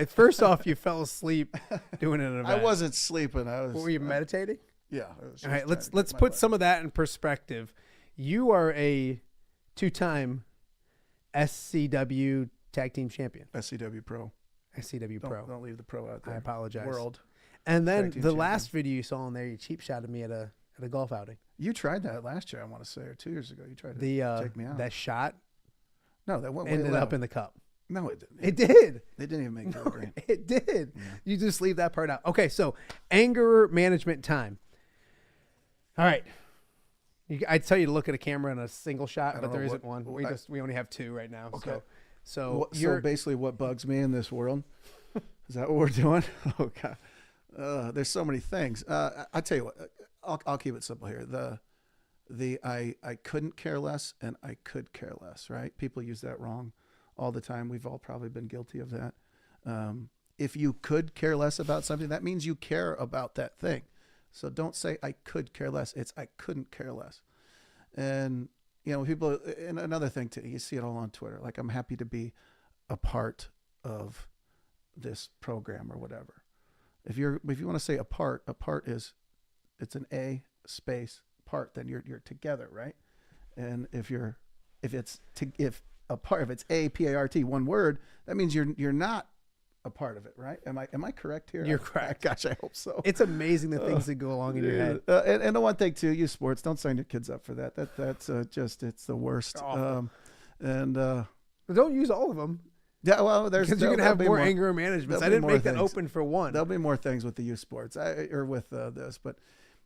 First off, you fell asleep doing an event. I wasn't sleeping. Were you meditating? Yeah. All right, let's put some of that in perspective. You are a 2-time SCW tag team champion. SCW Pro. SCW Pro. Don't leave the pro out there. I apologize. World. And then the champion. last video you saw on there, you cheap shotted me at a at a golf outing. You tried that last year, I want to say, or 2 years ago. You tried to take me out. That shot No, that went ended up in the cup. No, it didn't. It did. They didn't even make the green. It did. Yeah. You just leave that part out. Okay, so anger management time. All right. I'd tell you to look at a camera in a single shot, but there isn't one. We only have two right now. Okay. So basically what bugs me in this world, is that what we're doing? Oh, God. There's so many things. I'll tell you what. I'll keep it simple here. I couldn't care less and I could care less, right? People use that wrong all the time. We've all probably been guilty of that. If you could care less about something, that means you care about that thing. So don't say I could care less. It's I couldn't care less. And, people, and another thing too, you see it all on Twitter. Like, I'm happy to be a part of this program or whatever. If you want to say a part is, it's an A space part, then you're together, right? And if it's A P-A-R-T, one word, that means you're not a part of it, right? Am I correct here? You're correct. Gosh, I hope so. It's amazing the things that go along in your head. And the one thing too, youth sports, don't sign your kids up for that. That's just it's the worst. Don't use all of them. Yeah, well, because you're gonna have more anger management. I didn't make that open for one. There'll be more things with the youth sports, or with this, but.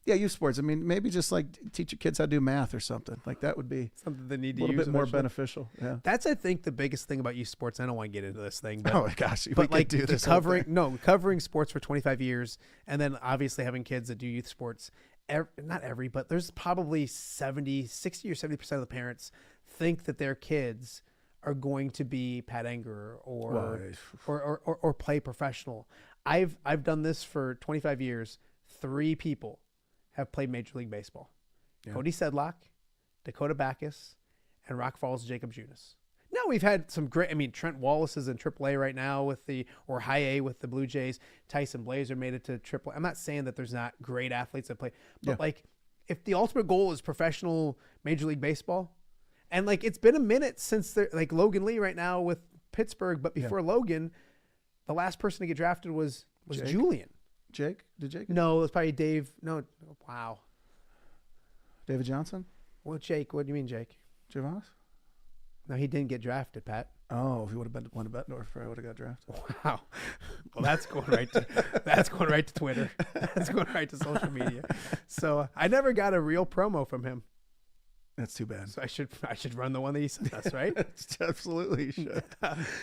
Yeah, youth sports. I mean, maybe just like teach your kids how to do math or something. Like that would be something they need to use a little bit more beneficial. Yeah, that's I think the biggest thing about youth sports. I don't want to get into this thing, but, oh my gosh, but like do this covering sports for 25 years, and then obviously having kids that do youth sports. But there's probably 60 or 70% of the parents think that their kids are going to be Pat Anger or play professional. I've done this for 25 years. 3 people have played Major League Baseball. Yeah. Cody Sedlock, Dakota Backus, and Rock Falls Jacob Junis. Now we've had some great, Trent Wallace is in AAA right now or High A with the Blue Jays. Tyson Blazer made it to AAA. I'm not saying that there's not great athletes that play, but if the ultimate goal is professional Major League Baseball, and it's been a minute since Logan Lee right now with Pittsburgh, but before Logan, the last person to get drafted was Julian. Jake? Did Jake? No, it was probably Dave. No, wow. David Johnson? Well, Jake. What do you mean, Jake? Javas? No, he didn't get drafted, Pat. Oh, if he would have been one of Bettendorf, I would have got drafted. Wow. Well, that's going right to Twitter. That's going right to social media. So I never got a real promo from him. That's too bad. So I should run the one that he sent us, right? Absolutely, you should.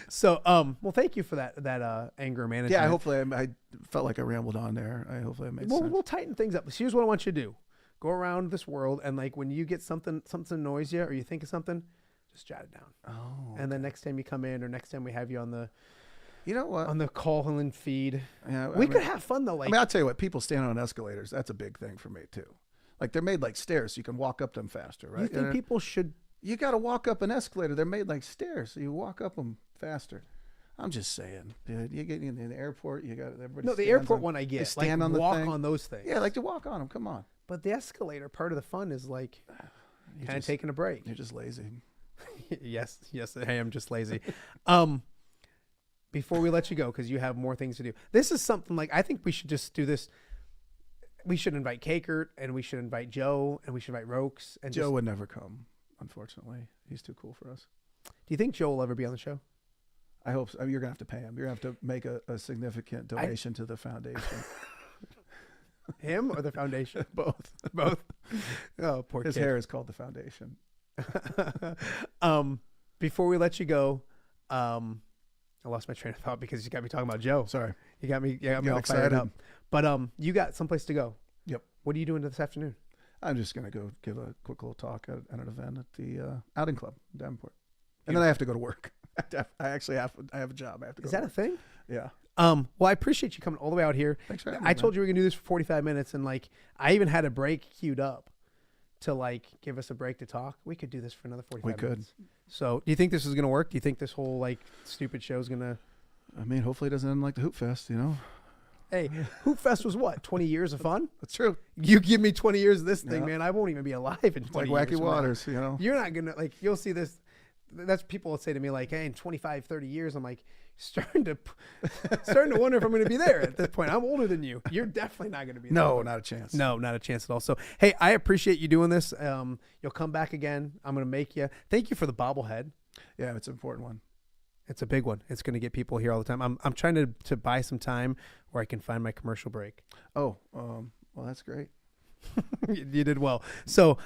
So, well, thank you for that anger management. Yeah, hopefully I felt like I rambled on there. Hopefully I made sense. We'll tighten things up. So here's what I want you to do: go around this world, and when you get something annoys you, or you think of something, just jot it down. Oh. Okay. And then next time you come in, or next time we have you on the, you know what, on the call-in feed, yeah, we could have fun though. I'll tell you what, people stand on escalators. That's a big thing for me too. Like they're made like stairs, so you can walk up them faster, right? You think people should? You got to walk up an escalator. They're made like stairs, so you walk up them faster. I'm just saying, dude. You get in the airport, you got everybody. No, the airport one I get. Stand on the walk thing. on those things. Yeah, like to walk on them. Come on. But the escalator part of the fun is kind of taking a break. You're just lazy. Yes, I am just lazy. Before we let you go, because you have more things to do. This is something I think we should just do this. We should invite Kakert, and we should invite Joe, and we should invite Rokes. And Joe would never come, unfortunately. He's too cool for us. Do you think Joe will ever be on the show? I hope so. I mean, you're going to have to pay him. You're going to have to make a significant donation to the foundation. Him or the foundation? Both. Oh, poor His kid. hair is called the foundation. Before we let you go, I lost my train of thought because you got me talking about Joe. Sorry. You got me all excited. fired up. But you got someplace to go. Yep. What are you doing this afternoon? I'm just going to go give a quick little talk at an event at the Outing Club in Davenport. And then I have to go to work. I have a job. I have to go Is that to a thing? Yeah. Well, I appreciate you coming all the way out here. Thanks for having me. I told you we were going to do this for 45 minutes, and I even had a break queued up to give us a break to talk. We could do this for another 45 minutes. We could. So do you think this is going to work? Do you think this whole stupid show is going to... I mean, hopefully it doesn't end like the Hoop Fest, Hey, Hoop Fest was what, 20 years of fun? That's true. You give me 20 years of this thing, man, I won't even be alive in 20 years. Like Wacky Waters, You're not going to, you'll see this. That's people will say to me hey, in 25, 30 years, I'm like, starting to wonder if I'm going to be there at this point. I'm older than you. You're definitely not going to be there. No, not a chance. No, not a chance at all. So, hey, I appreciate you doing this. You'll come back again. I'm going to make you. Thank you for the bobblehead. Yeah, it's an important one. It's a big one. It's going to get people here all the time. I'm trying to buy some time where I can find my commercial break. Oh, well, that's great. You did well. So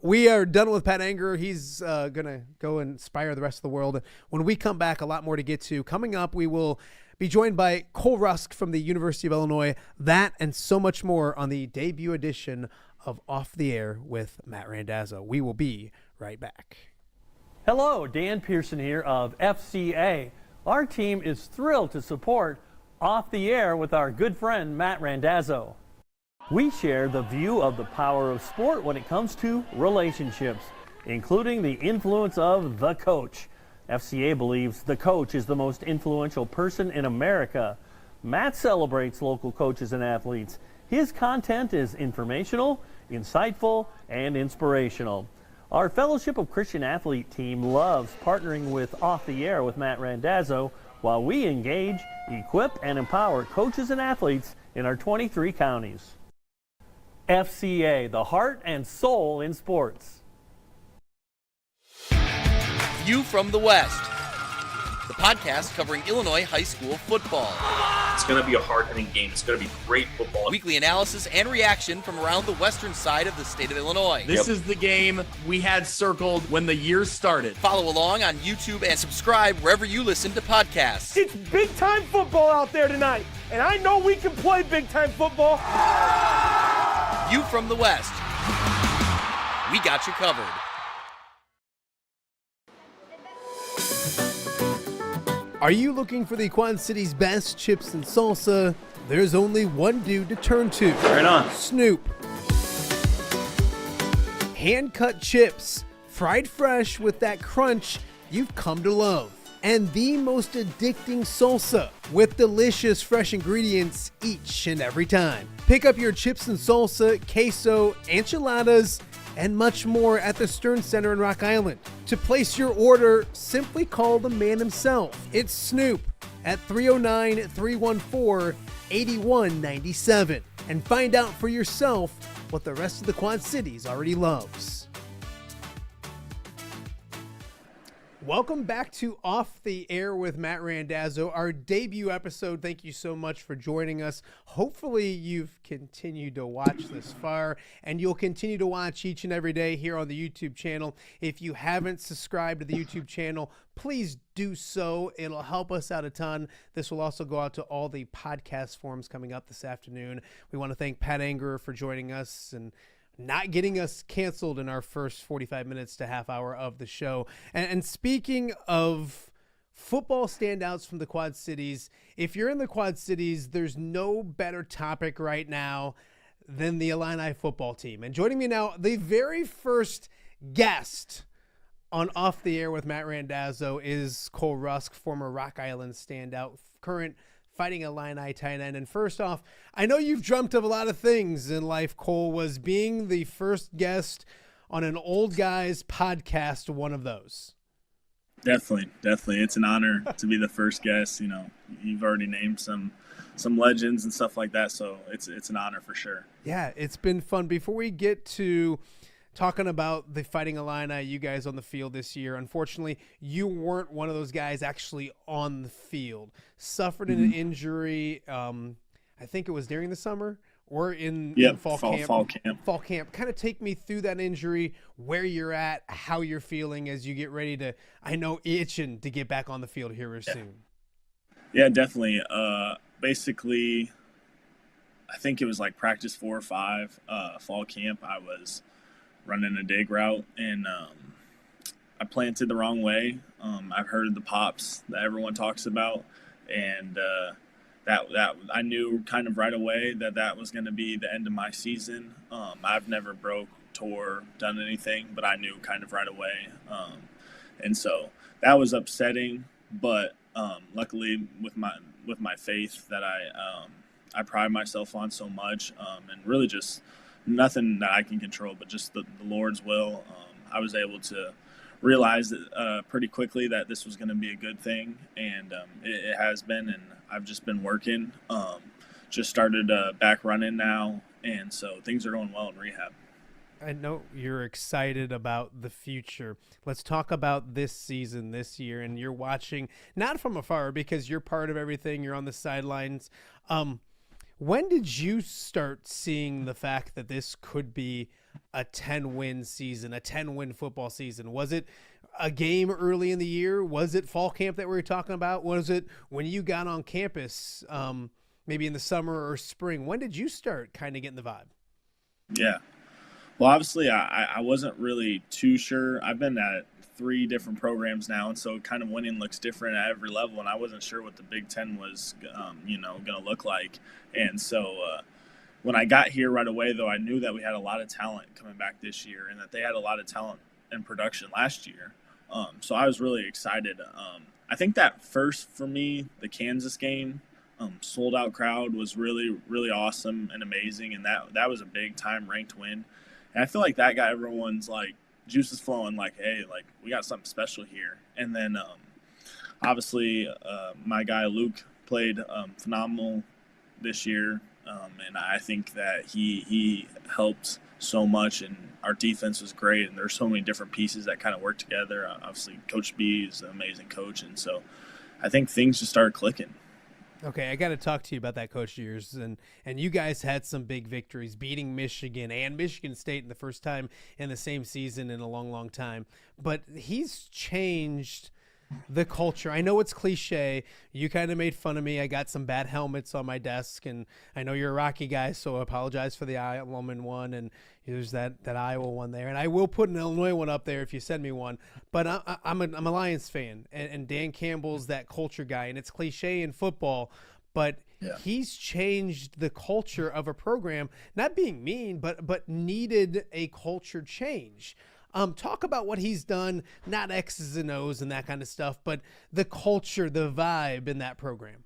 we are done with Pat Anger. He's going to go inspire the rest of the world. When we come back, a lot more to get to. Coming up, we will be joined by Cole Rusk from the University of Illinois. That and so much more on the debut edition of Off the Air with Matt Randazzo. We will be right back. Hello, Dan Pearson here of FCA. Our team is thrilled to support Off the Air with our good friend Matt Randazzo. We share the view of the power of sport when it comes to relationships, including the influence of the coach. FCA believes the coach is the most influential person in America. Matt celebrates local coaches and athletes. His content is informational, insightful, and inspirational. Our Fellowship of Christian Athlete team loves partnering with Off the Air with Matt Randazzo while we engage, equip, and empower coaches and athletes in our 23 counties. FCA, the heart and soul in sports. View from the West, the podcast covering Illinois high school football. It's going to be a hard-hitting game. It's going to be great football. Weekly analysis and reaction from around the western side of the state of Illinois. This is the game we had circled when the year started. Follow along on YouTube and subscribe wherever you listen to podcasts. It's big-time football out there tonight, and I know we can play big-time football. View from the West. We got you covered. Are you looking for the Quad City's best chips and salsa? There's only one dude to turn to. Right on. Snoop. Hand-cut chips, fried fresh with that crunch you've come to love. And the most addicting salsa with delicious fresh ingredients each and every time. Pick up your chips and salsa, queso, enchiladas, and much more at the Stern Center in Rock Island. To place your order, simply call the man himself. It's Snoop at 309-314-8197 and find out for yourself what the rest of the Quad Cities already loves. Welcome back to Off the Air with Matt Randazzo, our debut episode. Thank you so much for joining us. Hopefully you've continued to watch this far, and you'll continue to watch each and every day here on the YouTube channel. If you haven't subscribed to the YouTube channel, please do so. It'll help us out a ton. This will also go out to all the podcast forums coming up this afternoon. We want to thank Pat Anger for joining us and not getting us canceled in our first 45 minutes to half hour of the show. And speaking of football standouts from the Quad Cities, if you're in the Quad Cities, there's no better topic right now than the Illini football team. And joining me now, the very first guest on Off the Air with Matt Randazzo is Cole Rusk, former Rock Island standout, current Fighting Illini tight end. And first off, I know you've dreamt of a lot of things in life, Cole. Was being the first guest on an old guys podcast one of those? Definitely. It's an honor to be the first guest. You know, you've already named some legends and stuff like that, so it's an honor for sure. Yeah, it's been fun. Before we get to talking about the Fighting Illini, you guys on the field this year, unfortunately, you weren't one of those guys actually on the field. Suffered an injury, I think it was during the summer or in fall camp. Fall camp. Kind of take me through that injury, where you're at, how you're feeling as you get ready to, I know, itching to get back on the field here soon. Yeah, definitely. Basically, I think it was like practice 4 or 5, fall camp. I was running a dig route, and I planted the wrong way. I've heard the pops that everyone talks about, and that I knew kind of right away that was going to be the end of my season. I've never broke, tore, done anything, but I knew kind of right away, and so that was upsetting. But luckily, with my faith that I pride myself on so much, and really just nothing that I can control, but just the Lord's will. I was able to realized pretty quickly that this was going to be a good thing, and it has been. And I've just been working. Just started back running now, and so things are going well in rehab. I know you're excited about the future. Let's talk about this season, this year, and you're watching not from afar because you're part of everything. You're on the sidelines. When did you start seeing the fact that this could be a 10-win season, a 10-win football season? Was it a game early in the year? Was it fall camp that we were talking about? Was it when you got on campus, maybe in the summer or spring? When did you start kind of getting the vibe? Yeah. Well, obviously, I wasn't really too sure. I've been at 3 different programs now, and so kind of winning looks different at every level, and I wasn't sure what the Big Ten was, going to look like. And so when I got here right away, though, I knew that we had a lot of talent coming back this year and that they had a lot of talent in production last year. So I was really excited. I think that first, for me, the Kansas game, sold-out crowd was really, really awesome and amazing, and that was a big-time ranked win. And I feel like that got everyone's, juices flowing, hey, we got something special here. And then, obviously, my guy Luke played phenomenal this year, and I think that he helped so much, and our defense was great, and there's so many different pieces that kind of work together. Obviously, Coach B is an amazing coach, and so I think things just started clicking. Okay, I got to talk to you about that coach years, and you guys had some big victories, beating Michigan and Michigan State in the first time in the same season in a long, long time. But he's changed the culture. I know it's cliche. You kind of made fun of me. I got some bad helmets on my desk, and I know you're a Rocky guy, so I apologize for the Iowa one, and there's that Iowa one there. And I will put an Illinois one up there if you send me one. But I'm a Lions fan, and Dan Campbell's that culture guy, and it's cliche in football, but he's changed the culture of a program, not being mean, but needed a culture change. Talk about what he's done, not X's and O's and that kind of stuff, but the culture, the vibe in that program.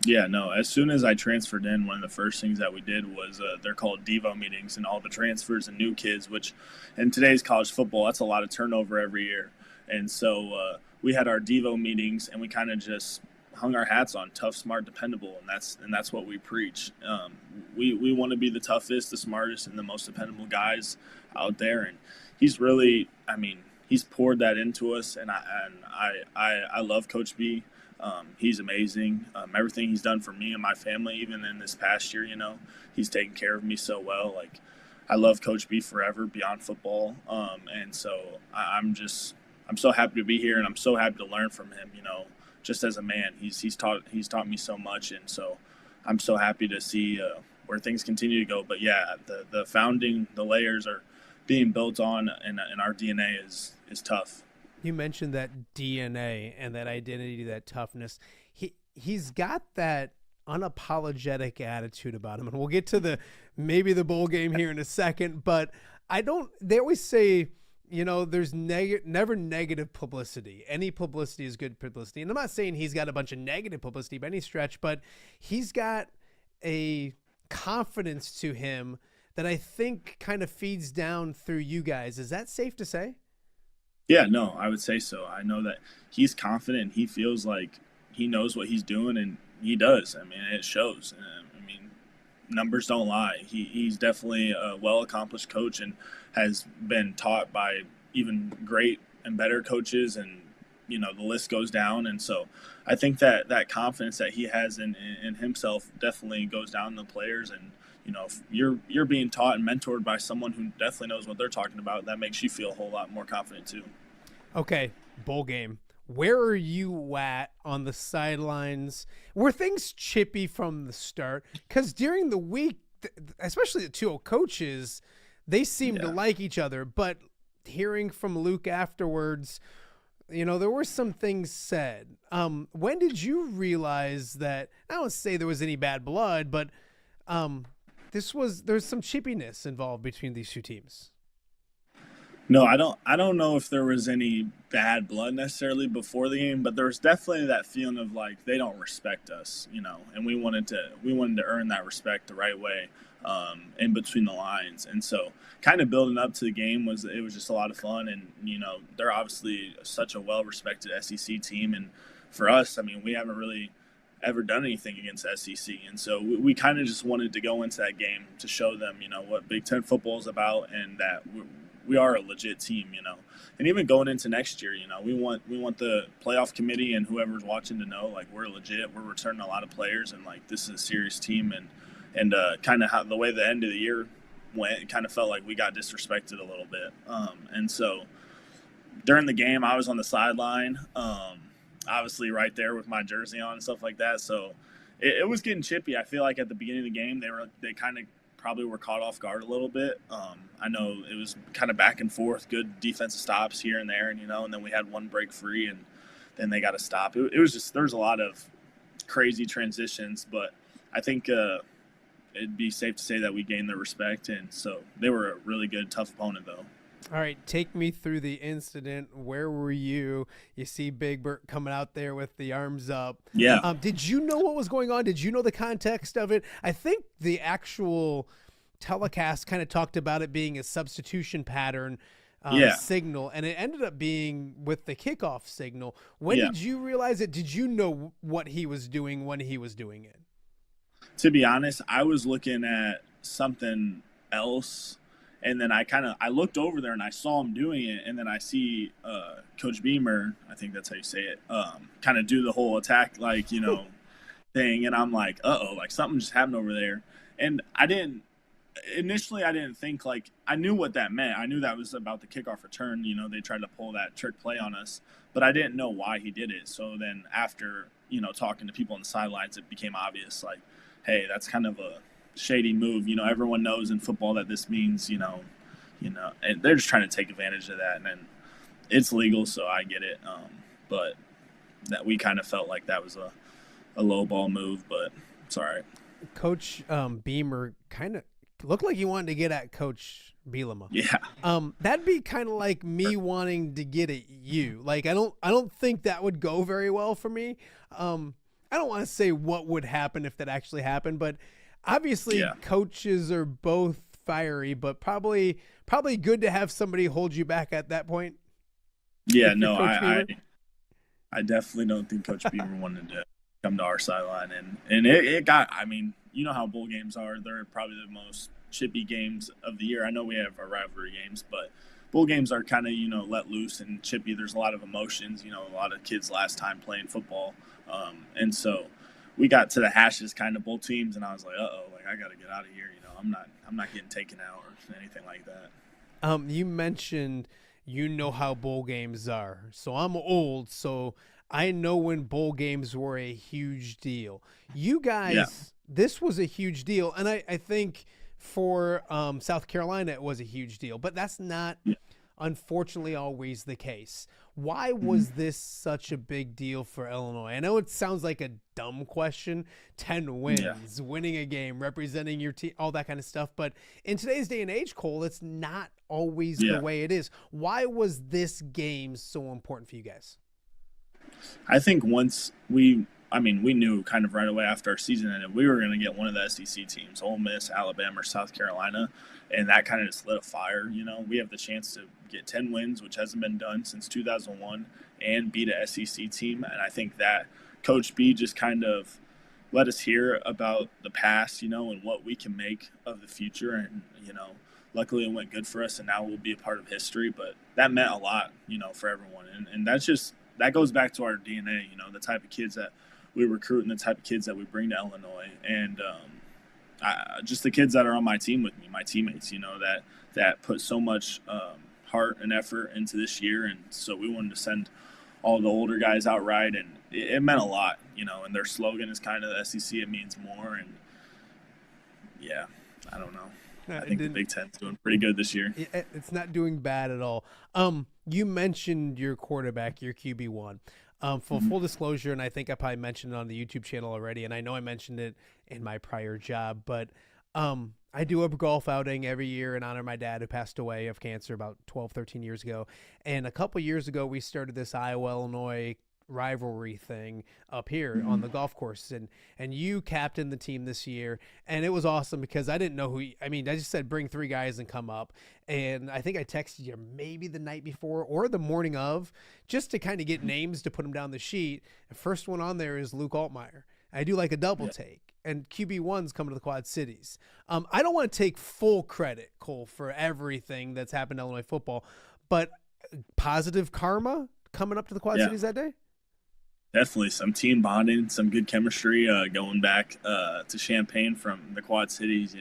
Yeah, no, as soon as I transferred in, one of the first things that we did was they're called Devo meetings, and all the transfers and new kids, which in today's college football, that's a lot of turnover every year. And so we had our Devo meetings, and we kind of just hung our hats on tough, smart, dependable, and that's what we preach. We want to be the toughest, the smartest, and the most dependable guys out there, and he's really, he's poured that into us, and I love Coach B. He's amazing. Everything he's done for me and my family, even in this past year, he's taken care of me so well. I love Coach B forever beyond football. And so I'm so happy to be here, and I'm so happy to learn from him, just as a man. He's taught me so much, and so I'm so happy to see where things continue to go. But yeah, the founding, the layers are being built on, and our DNA is tough. You mentioned that DNA and that identity, that toughness. He's got that unapologetic attitude about him, and we'll get to maybe the bowl game here in a second. But they always say, there's never negative publicity. Any publicity is good publicity, and I'm not saying he's got a bunch of negative publicity by any stretch, but he's got a confidence to him that I think kind of feeds down through you guys. Is that safe to say? Yeah, no, I would say so. I know that he's confident. He feels like he knows what he's doing, and he does. It shows. Numbers don't lie. He's definitely a well-accomplished coach and has been taught by even great and better coaches, and, the list goes down. And so I think that confidence that he has in himself definitely goes down to the players. And, if you're being taught and mentored by someone who definitely knows what they're talking about, that makes you feel a whole lot more confident too. Okay, bowl game. Where are you at on the sidelines? Were things chippy from the start? Because during the week, especially the two coaches, they seemed to like each other. But hearing from Luke afterwards, there were some things said. When did you realize that, I don't say there was any bad blood, but there's some chippiness involved between these two teams? No, I don't know if there was any bad blood necessarily before the game, but there was definitely that feeling of they don't respect us, and we wanted to earn that respect the right way. in between the lines. And so kind of building up to the game was just a lot of fun. And, they're obviously such a well-respected SEC team. And for us, I mean, we haven't really ever done anything against SEC. And so we kind of just wanted to go into that game to show them, what Big Ten football is about and that we are a legit team, And even going into next year, we want the playoff committee and whoever's watching to know, like, we're legit. We're returning a lot of players, and, like, this is a serious team. And kind of how the way the end of the year went, it kind of felt like we got disrespected a little bit. And so during the game, I was on the sideline, obviously right there with my jersey on and stuff like that. So it was getting chippy. I feel like at the beginning of the game, they kind of probably were caught off guard a little bit. I know it was kind of back and forth, good defensive stops here and there, and then we had one break free, and then they got a stop. It was just, there's a lot of crazy transitions, but I think it'd be safe to say that we gained their respect, and so they were a really good, tough opponent, though. All right, take me through the incident. Where were you? You see Big Bert coming out there with the arms up. Yeah. Did you know what was going on? Did you know the context of it? I think the actual telecast kind of talked about it being a substitution pattern signal, and it ended up being with the kickoff signal. When did you realize it? Did you know what he was doing when he was doing it? To be honest, I was looking at something else. And then I looked over there and I saw him doing it. And then I see Coach Beamer, I think that's how you say it, kind of do the whole attack, thing. And I'm like, uh-oh, like something just happened over there. And initially I didn't think, like, I knew what that meant. I knew that was about the kickoff return. They tried to pull that trick play on us. But I didn't know why he did it. So then after, talking to people on the sidelines, it became obvious, like, hey, that's kind of a shady move. Everyone knows in football that this means, and they're just trying to take advantage of that. And then it's legal, so I get it. But that we kind of felt like that was a low ball move, but it's all right. Coach Beamer kind of looked like he wanted to get at Coach Bielema. Yeah. That'd be kind of like me wanting to get at you. Like, I don't think that would go very well for me. I don't want to say what would happen if that actually happened, but obviously, coaches are both fiery, but probably good to have somebody hold you back at that point. Yeah, no, I definitely don't think Coach Beamer wanted to come to our sideline, and it got. I mean, you know how bowl games are; they're probably the most chippy games of the year. I know we have our rivalry games, but bowl games are kind of let loose and chippy. There's a lot of emotions. A lot of kids last time playing football, and so. We got to the hashes kind of both teams, and I was like, uh-oh, like, I got to get out of here. I'm not getting taken out or anything like that. You mentioned how bowl games are. So I'm old, so I know when bowl games were a huge deal. You guys, this was a huge deal, and I think for South Carolina it was a huge deal, but that's not unfortunately always the case. Why was this such a big deal for Illinois? I know it sounds like a dumb question, 10 wins, winning a game, representing your team, all that kind of stuff. But in today's day and age, Cole, it's not always the way it is. Why was this game so important for you guys? I think once we knew kind of right away after our season ended, we were going to get one of the SEC teams, Ole Miss, Alabama, or South Carolina. And that kind of just lit a fire. We have the chance to get 10 wins, which hasn't been done since 2001, and beat a SEC team. And I think that Coach B just kind of let us hear about the past, and what we can make of the future. And, luckily it went good for us, and now we'll be a part of history. But that meant a lot, for everyone. And that goes back to our DNA, the type of kids that we recruit and the type of kids that we bring to Illinois. And just the kids that are on my team with me, my teammates, that put so much heart and effort into this year. And so we wanted to send all the older guys out right, and it meant a lot, and their slogan is kind of the SEC, it means more. And I don't know. I think the Big Ten's doing pretty good this year. It's not doing bad at all. You mentioned your quarterback, your QB1. For full disclosure, and I think I probably mentioned it on the YouTube channel already, and I know I mentioned it in my prior job, but I do a golf outing every year in honor of my dad, who passed away of cancer about 12, 13 years ago. And a couple years ago, we started this Iowa-Illinois rivalry thing up here on the golf course, and you captained the team this year, and it was awesome because I didn't know who I just said bring 3 guys and come up, and I think I texted you maybe the night before or the morning of just to kind of get names to put them down the sheet. The first one on there is Luke Altmaier. I do like a double take, and QB1's coming to the Quad Cities. I don't want to take full credit, Cole, for everything that's happened to Illinois football, but positive karma coming up to the Quad Cities that day? Definitely some team bonding, some good chemistry going back to Champaign from the Quad Cities,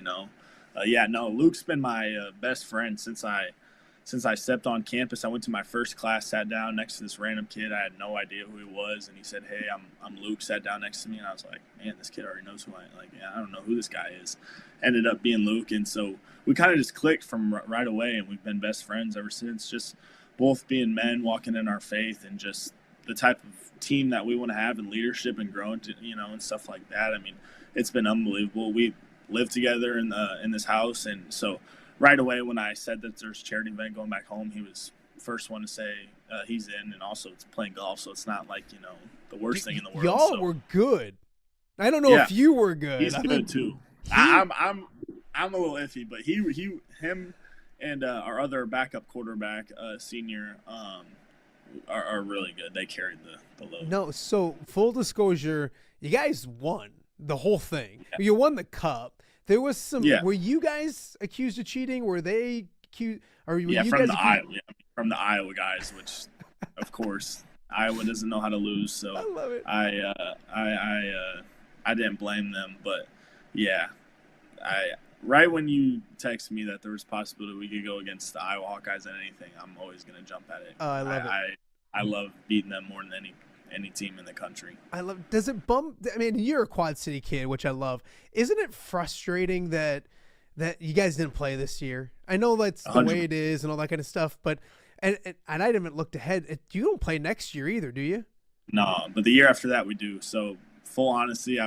Luke's been my best friend since I stepped on campus. I went to my first class, sat down next to this random kid. I had no idea who he was, and he said, "Hey, I'm Luke." Sat down next to me, and I was like, "Man, this kid already knows who I am." I don't know who this guy is. Ended up being Luke, and so we kind of just clicked from right away, and we've been best friends ever since. Just both being men, walking in our faith, and just the type of team that we want to have in leadership and growing to, and stuff like that. I mean, it's been unbelievable. We live together in this house, and so right away when I said that there's a charity event going back home, he was first one to say he's in, and also it's playing golf, so it's not like the worst thing in the world. Y'all were good. I don't know if you were good. He's good too. I'm a little iffy, but him and our other backup quarterback, senior, are really good. They carried the load. No, so full disclosure, you guys won the whole thing. Yeah. You won the cup. There was some. Yeah. Were you guys accused of cheating? Were they accused? Or were you from guys from the Iowa guys, which, of course, Iowa doesn't know how to lose. So I love it. I didn't blame them, but yeah, right when you text me that there was a possibility we could go against the Iowa Hawkeyes and anything, I'm always going to jump at it. Oh, I love it. I love beating them more than any team in the country. Does it bum? I mean, you're a Quad City kid, which I love. Isn't it frustrating that you guys didn't play this year? I know that's 100. The way it is and all that kind of stuff, but and I haven't looked ahead. You don't play next year either, do you? No, but the year after that we do. So full honesty,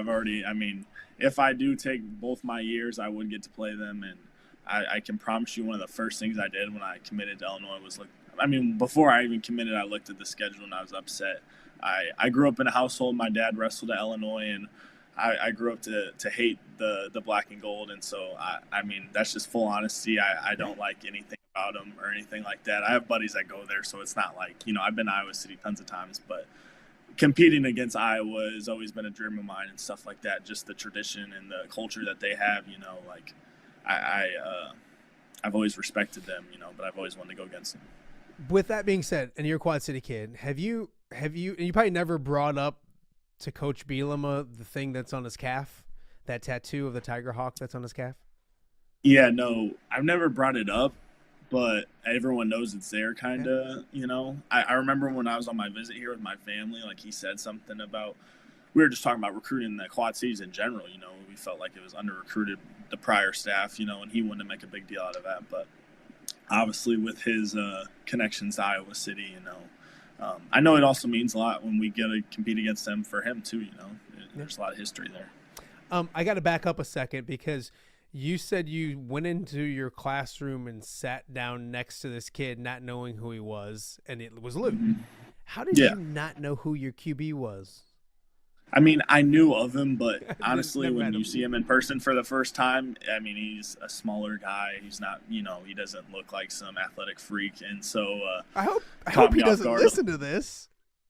if I do take both my years, I would get to play them, and I can promise you one of the first things I did when I committed to Illinois was before I even committed, I looked at the schedule and I was upset. I grew up in a household. My dad wrestled at Illinois, and I grew up to hate the black and gold. And so, that's just full honesty. I don't like anything about them or anything like that. I have buddies that go there, so it's not like, I've been to Iowa City tons of times, but competing against Iowa has always been a dream of mine and stuff like that. Just the tradition and the culture that they have, I've always respected them, but I've always wanted to go against them. With that being said, and you're a Quad City kid, have you, and you probably never brought up to Coach Bielema the thing that's on his calf, that tattoo of the Tiger Hawk that's on his calf? Yeah, no, I've never brought it up, but everyone knows it's there, kind of, I remember when I was on my visit here with my family, he said something about, we were just talking about recruiting the Quad Cities in general, we felt like it was under-recruited, the prior staff, and he wanted to make a big deal out of that, but obviously with his connections to Iowa City, I know it also means a lot when we get to compete against them for him too, there's a lot of history there. I got to back up a second because you said you went into your classroom and sat down next to this kid not knowing who he was, and it was Luke. Mm-hmm. How did you not know who your QB was? I knew of him, but honestly, when you see him in person for the first time, he's a smaller guy. He's not, he doesn't look like some athletic freak. And so I hope he doesn't listen to this.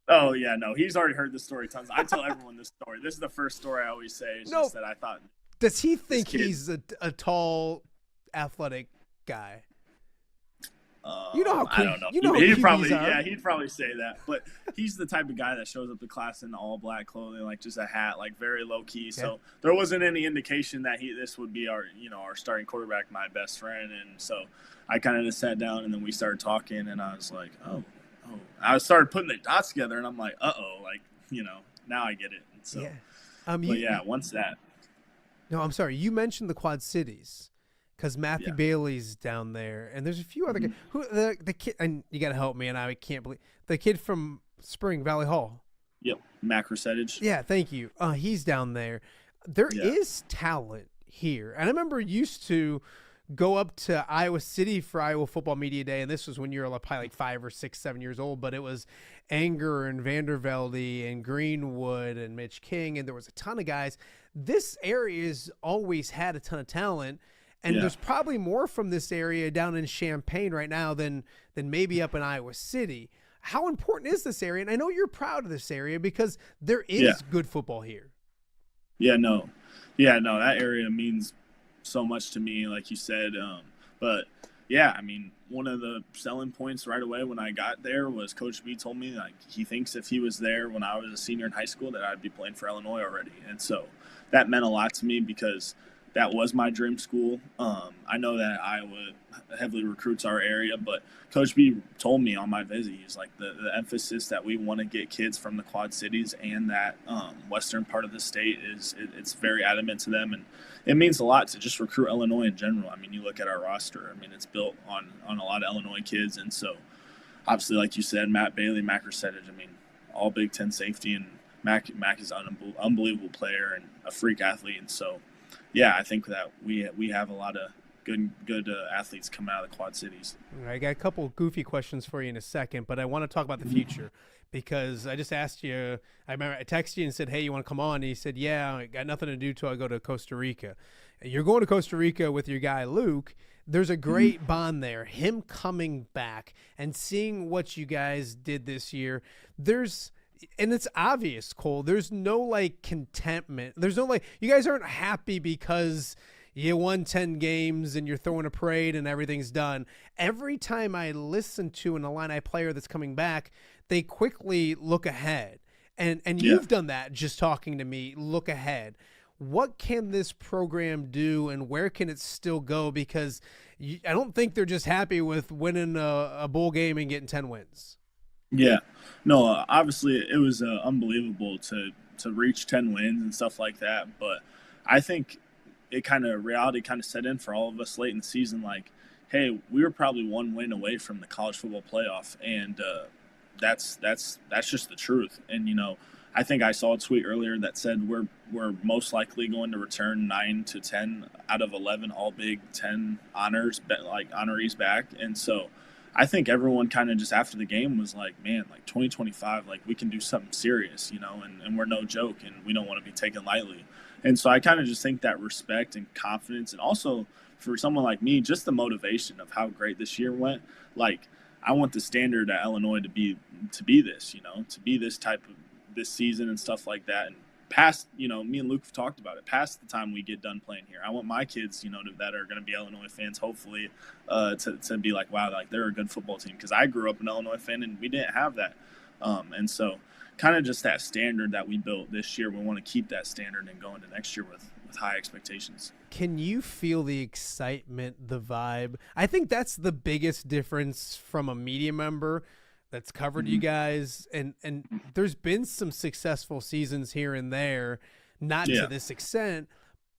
Oh, yeah, no, he's already heard this story tons. I tell everyone this story. This is the first story I always say. It's just that I thought. Does he think he's a tall, athletic guy? You know how I don't know. He'd probably say that, but he's the type of guy that shows up to class in all black clothing, just a hat, very low key. So there wasn't any indication that this would be our starting quarterback, my best friend. And so I kind of just sat down, and then we started talking, and I was like, oh. I started putting the dots together, and I'm like, now I get it. And so, once that. No, I'm sorry. You mentioned the Quad Cities. Because Matthew Bailey's down there, and there's a few other guys. Who the kid? And you got to help me, and I can't believe the kid from Spring Valley Hall. Yep, Macrosetage. Yeah, thank you. He's down there. There is talent here, and I remember used to go up to Iowa City for Iowa Football Media Day, and this was when you were probably like 5 or 6, 7 years old, but it was Anger and Vandervelde and Greenwood and Mitch King, and there was a ton of guys. This area has always had a ton of talent, and there's probably more from this area down in Champaign right now than maybe up in Iowa City. How important is this area? And I know you're proud of this area because there is good football here. No, that area means so much to me, like you said. But I mean, one of the selling points right away when I got there was Coach B told me like he thinks if he was there when I was a senior in high school that I'd be playing for Illinois already. And so that meant a lot to me because that was my dream school. I know that Iowa heavily recruits our area, but Coach B told me on my visit, he's like the emphasis that we want to get kids from the Quad Cities and that western part of the state it's very adamant to them, and it means a lot to just recruit Illinois in general. I mean, you look at our roster. I mean, it's built on a lot of Illinois kids, and so obviously, like you said, Matt Bailey, Mac Resettage, I mean, all Big Ten safety, and Mac is an unbelievable player and a freak athlete, and so. I think that we have a lot of good athletes coming out of the Quad Cities. All right, I got a couple goofy questions for you in a second, but I want to talk about the future because I just asked you. I remember I texted you and said, "Hey, you want to come on?" And he said, "Yeah, I got nothing to do till I go to Costa Rica." And you're going to Costa Rica with your guy Luke. There's a great bond there. Him coming back and seeing what you guys did this year. And it's obvious, Cole. There's no like contentment. There's no like you guys aren't happy because you won 10 games and you're throwing a parade and everything's done. Every time I listen to an Illini player that's coming back, they quickly look ahead. And you've done that just talking to me. Look ahead. What can this program do and where can it still go? Because I don't think they're just happy with winning a bowl game and getting 10 wins. Yeah. No, obviously it was unbelievable to reach 10 wins and stuff like that. But I think reality kind of set in for all of us late in the season. Like, hey, we were probably one win away from the college football playoff. And that's just the truth. And, I think I saw a tweet earlier that said we're most likely going to return 9 to 10 out of 11 all Big Ten honorees back. And so I think everyone kind of just after the game was like, man, like 2025, like we can do something serious, and we're no joke and we don't want to be taken lightly. And so I kind of just think that respect and confidence, and also for someone like me, just the motivation of how great this year went. Like I want the standard at Illinois to be this, to be this type of this season and stuff like that. And past, me and Luke have talked about it, past the time we get done playing here. I want my kids, that are going to be Illinois fans, hopefully, to be like, wow, like they're a good football team. Because I grew up an Illinois fan and we didn't have that. And so kind of just that standard that we built this year, we want to keep that standard and go into next year with high expectations. Can you feel the excitement, the vibe? I think that's the biggest difference from a media member that's covered you guys, and there's been some successful seasons here and there, not to this extent,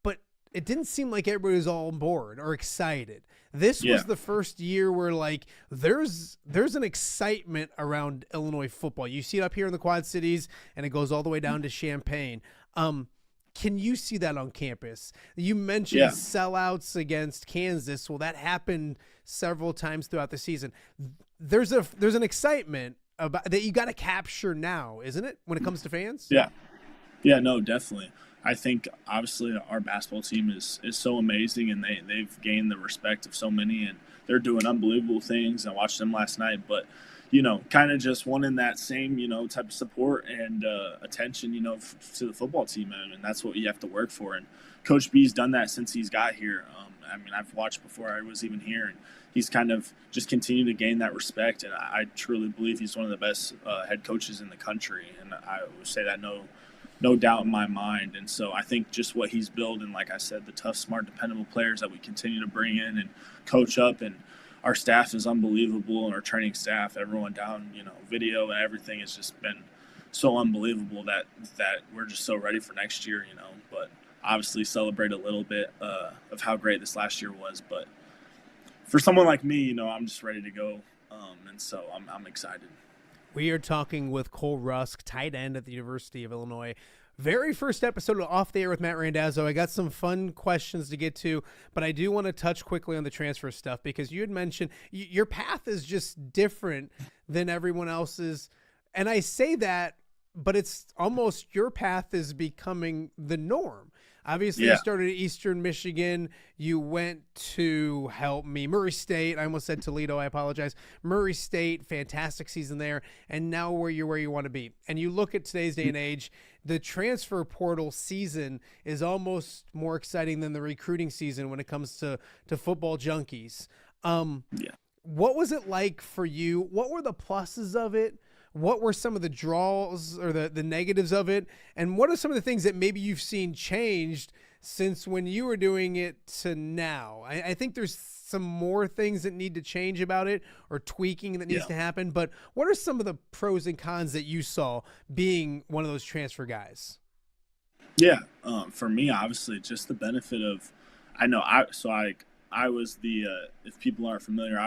but it didn't seem like everybody was all on board or excited. This was the first year where like there's an excitement around Illinois football. You see it up here in the Quad Cities, and it goes all the way down to Champaign. Can you see that on campus? You mentioned sellouts against Kansas. Well, that happened several times throughout the season. There's an excitement about that you got to capture now, isn't it, when it comes to fans? Yeah, no, definitely. I think obviously our basketball team is so amazing, and they've gained the respect of so many, and they're doing unbelievable things. I watched them last night, but kind of just wanting that same, type of support and attention, to the football team. And that's what you have to work for. And Coach B's done that since he's got here. I mean, I've watched before I was even here, and he's kind of just continued to gain that respect. And I truly believe he's one of the best head coaches in the country. And I would say that no doubt in my mind. And so I think just what he's building, like I said, the tough, smart, dependable players that we continue to bring in and coach up, and our staff is unbelievable, and our training staff, everyone down, video and everything has just been so unbelievable that we're just so ready for next year, but obviously celebrate a little bit of how great this last year was. But for someone like me, I'm just ready to go. And so I'm excited. We are talking with Cole Rusk, tight end at the University of Illinois. very first episode of Off the Air with Matt Randazzo. I got some fun questions to get to, but I do want to touch quickly on the transfer stuff because you had mentioned your path is just different than everyone else's. And I say that, but it's almost your path is becoming the norm. Obviously, you started at Eastern Michigan. You went to, help me, Murray State. I almost said Toledo. I apologize. Murray State, fantastic season there. And now where you want to be. And you look at today's day and age, the transfer portal season is almost more exciting than the recruiting season when it comes to football junkies. What was it like for you? What were the pluses of it? What were some of the draws or the negatives of it? And what are some of the things that maybe you've seen changed since when you were doing it to now? I think there's some more things that need to change about it or tweaking that needs to happen. But what are some of the pros and cons that you saw being one of those transfer guys? Yeah. For me, obviously, just the benefit of, I was if people aren't familiar,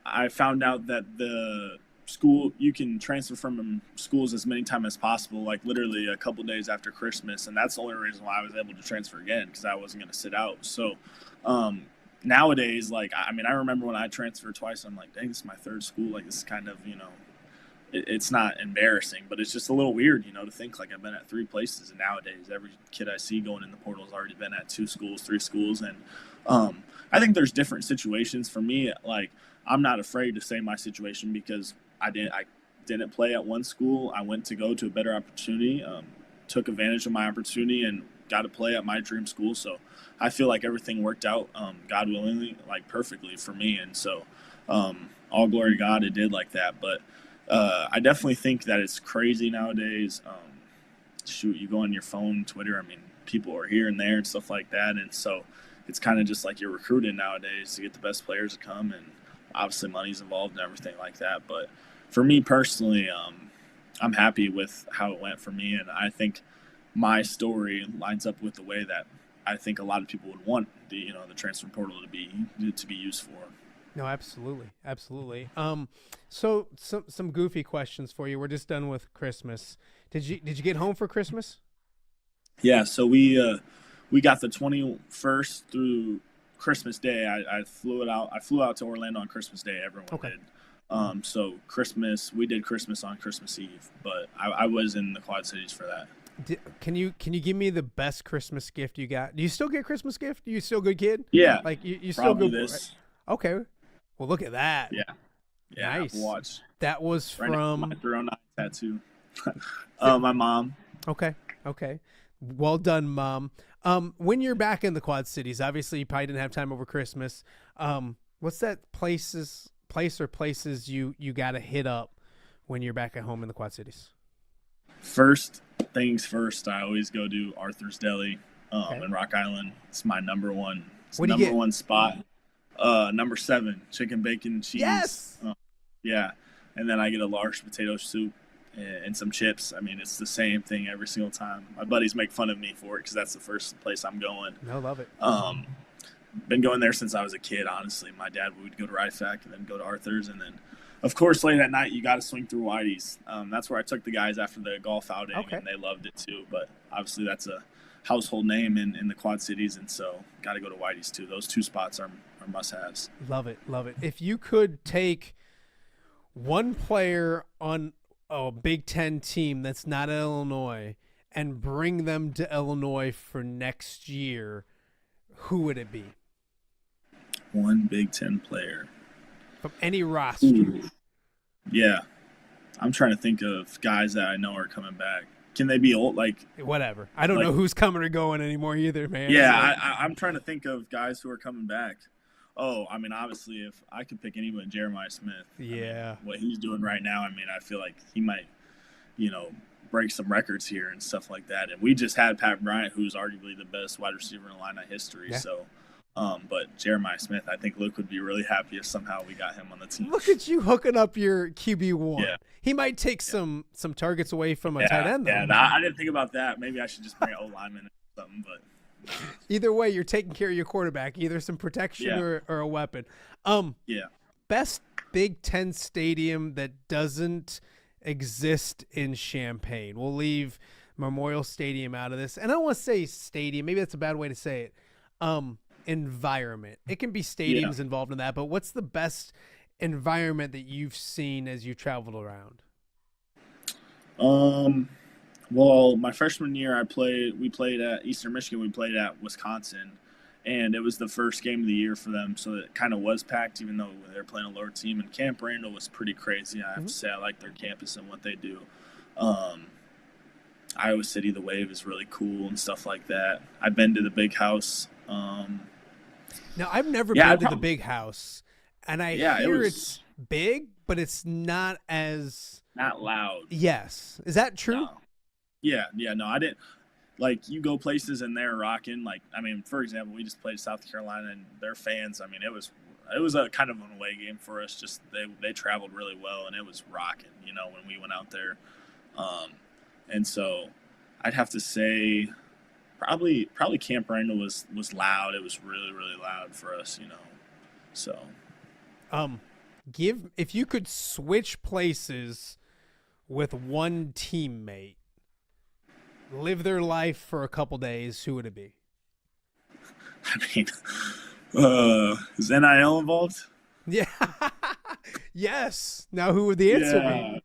I found out that the school, you can transfer from schools as many times as possible, like literally a couple days after Christmas. And that's the only reason why I was able to transfer again, because I wasn't going to sit out. So nowadays, I remember when I transferred twice, I'm like, dang, this is my third school. Like, this is kind of, it's not embarrassing, but it's just a little weird, to think like I've been at 3 places. And nowadays, every kid I see going in the portal has already been at 2 schools, 3 schools. And I think there's different situations. For me, like, I'm not afraid to say my situation because I didn't play at one school. I went to go to a better opportunity, took advantage of my opportunity, and got to play at my dream school. So I feel like everything worked out, God willingly, like perfectly for me. And so all glory to God, it did like that. But I definitely think that it's crazy nowadays. You go on your phone, Twitter, people are here and there and stuff like that. And so it's kind of just like you're recruited nowadays to get the best players to come, and obviously money's involved and everything like that. But for me personally, I'm happy with how it went for me. And I think my story lines up with the way that I think a lot of people would want the transfer portal to be used for. No, absolutely. Absolutely. So some goofy questions for you. We're just done with Christmas. Did you get home for Christmas? Yeah. So we got the 21st through Christmas Day. I flew out to Orlando on Christmas Day. Everyone did. So Christmas, we did Christmas on Christmas Eve, but I was in the Quad Cities for that. Can you give me the best Christmas gift you got? Do you still get Christmas gift? Are you still a good kid? Yeah. Like you still go this. Right? Okay. Well, look at that. Yeah. Nice. Watch. That was from my 309 tattoo. My mom. Okay. Well done, Mom. When you're back in the Quad Cities, obviously you probably didn't have time over Christmas. What's that place or places you got to hit up when you're back at home in the Quad Cities? First things first, I always go to Arthur's Deli in Rock Island. It's my number one. It's what do you number get? One spot. Number 7, chicken, bacon, cheese. Yes. Yeah. And then I get a large potato soup and some chips. It's the same thing every single time. My buddies make fun of me for it because that's the first place I'm going. I love it. Been going there since I was a kid, honestly. My dad would go to Rifac and then go to Arthur's. And then, of course, late at night, you got to swing through Whitey's. That's where I took the guys after the golf outing, and they loved it too. But obviously that's a household name in the Quad Cities, and so got to go to Whitey's too. Those 2 spots are must-haves. Love it. If you could take one player on a Big Ten team that's not Illinois and bring them to Illinois for next year, who would it be? One Big Ten player. From any roster. Ooh. Yeah. I'm trying to think of guys that I know are coming back. Can they be old? Whatever. I don't know who's coming or going anymore either, man. Yeah, I'm trying to think of guys who are coming back. Oh, obviously, if I could pick anyone, Jeremiah Smith. Yeah. What he's doing right now, I feel like he might, break some records here and stuff like that. And we just had Pat Bryant, who's arguably the best wide receiver in Illini history. Yeah. So, but Jeremiah Smith, I think Luke would be really happy if somehow we got him on the team. Look at you hooking up your QB1. Yeah. He might take some targets away from a tight end, though. Yeah, I didn't think about that. Maybe I should just bring an O-lineman or something, but. Either way, you're taking care of your quarterback, either some protection or a weapon. Best Big Ten stadium that doesn't exist in Champaign. We'll leave Memorial Stadium out of this. And I don't want to say stadium. Maybe that's a bad way to say it. Environment. It can be stadiums involved in that, but what's the best environment that you've seen as you traveled around? Well, my freshman year, we played at Eastern Michigan. We played at Wisconsin, and it was the first game of the year for them, so it kind of was packed, even though they were playing a lower team. And Camp Randall was pretty crazy. I have to say, I like their campus and what they do. Iowa City, the Wave is really cool and stuff like that. I've been to the Big House. Now, I've never been to the Big House, and I hear it's big, but it's not as... Not loud. Yes. Is that true? No. Yeah, no, I didn't. Like, you go places and they're rocking. Like, I mean, for example, we just played South Carolina and their fans, I mean, it was a kind of an away game for us. Just they traveled really well and it was rocking, you know, when we went out there. And so I'd have to say probably Camp Randall was loud. It was really, really loud for us, you know. So if you could switch places with one teammate, live their life for a couple days, who would it be? I mean, is NIL involved? Yeah. Yes. Now, who would the answer be?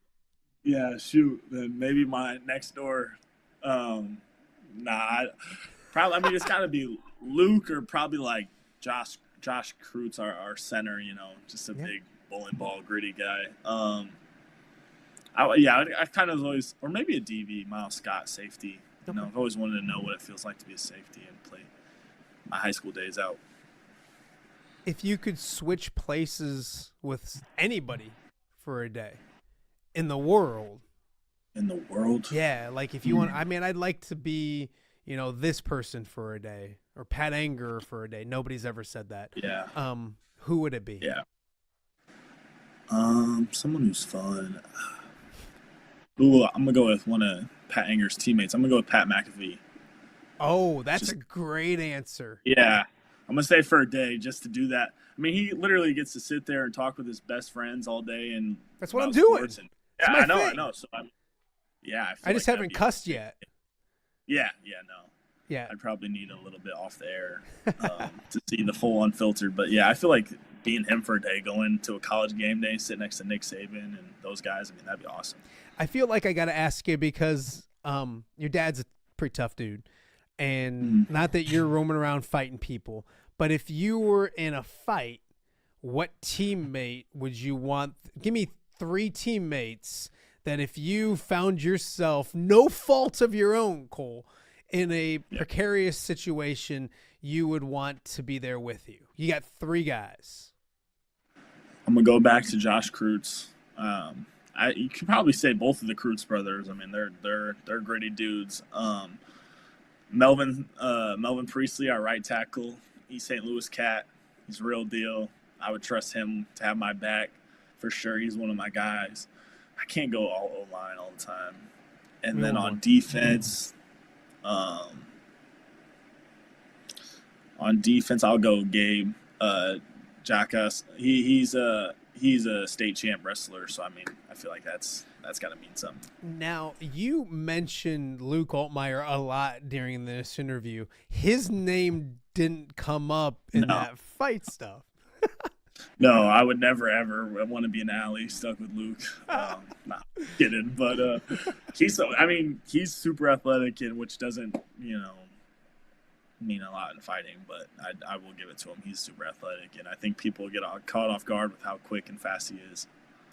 Yeah, shoot. Then maybe my next door. Probably. I mean, it's got to be Luke or probably like Josh Kreutz, our center. You know, just a big bowling ball, gritty guy. I kind of always, or maybe a DV, Miles Scott, safety. You know, I've always wanted to know what it feels like to be a safety and play my high school days out. If you could switch places with anybody for a day in the world. In the world? Yeah, like if you want, I mean, I'd like to be, you know, this person for a day or Pat Anger for a day. Nobody's ever said that. Yeah. Who would it be? Yeah. Someone who's fun. Ooh, I'm going to go with one of Pat Anger's teammates. I'm going to go with Pat McAfee. Oh, that's a great answer. Yeah. I'm going to stay for a day just to do that. I mean, he literally gets to sit there and talk with his best friends all day. And that's what I'm doing. And, yeah, I know. So, I just haven't cussed yet. Yeah, no. Yeah. I'd probably need a little bit off the air to see the full unfiltered. But, yeah, I feel like being him for a day, going to a college game day, sitting next to Nick Saban and those guys, I mean, that'd be awesome. I feel like I got to ask you because your dad's a pretty tough dude. And not that you're roaming around fighting people, but if you were in a fight, what teammate would you want? Give me 3 teammates that if you found yourself, no fault of your own, Cole, in a precarious situation, you would want to be there with you. You got 3 guys. I'm going to go back to Josh Kreutz. You could probably say both of the Kreutz brothers. I mean, they're gritty dudes. Melvin Priestley, our right tackle, East St. Louis cat. He's a real deal. I would trust him to have my back for sure. He's one of my guys. I can't go all O-line all the time. And then on defense, I'll go Gabe Jackass. He's a state champ wrestler, so I mean, I feel like that's got to mean something. Now, you mentioned Luke Altmaier a lot during this interview. His name didn't come up in that fight stuff. No, I would never, ever want to be an alley stuck with Luke. Not kidding, but he's super athletic, and which doesn't, you know, mean a lot in fighting, but I will give it to him. He's super athletic, and I think people get caught off guard with how quick and fast he is.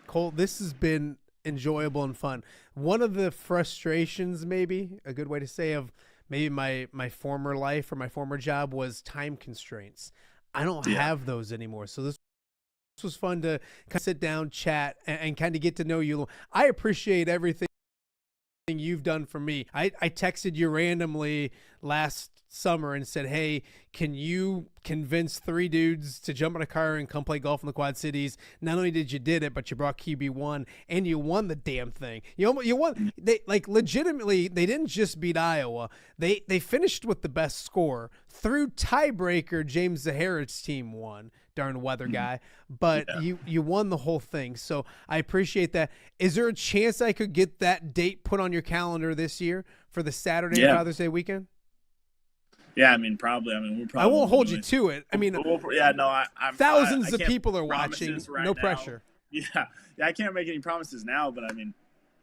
Cole, this has been enjoyable and fun. One of the frustrations, maybe a good way to say, of maybe my former life or my former job was time constraints. I don't have those anymore. So this was fun to kind of sit down, chat, and kind of get to know you. I appreciate everything you've done for me. I texted you randomly last summer and said, hey, can you convince 3 dudes to jump in a car and come play golf in the Quad Cities? Not only did you did it, but you brought QB1 and you won the damn thing. You won. They legitimately, they didn't just beat Iowa. They finished with the best score. Through tiebreaker, James Zaharit's team won. darn weather guy, but you won the whole thing. So I appreciate that. Is there a chance I could get that date put on your calendar this year for the Saturday Father's Day weekend? Yeah, I mean, probably. I mean, we'll probably. I won't hold you to it. I mean, I'm thousands I of people are watching. Right no now. Pressure. Yeah, I can't make any promises now, but I mean,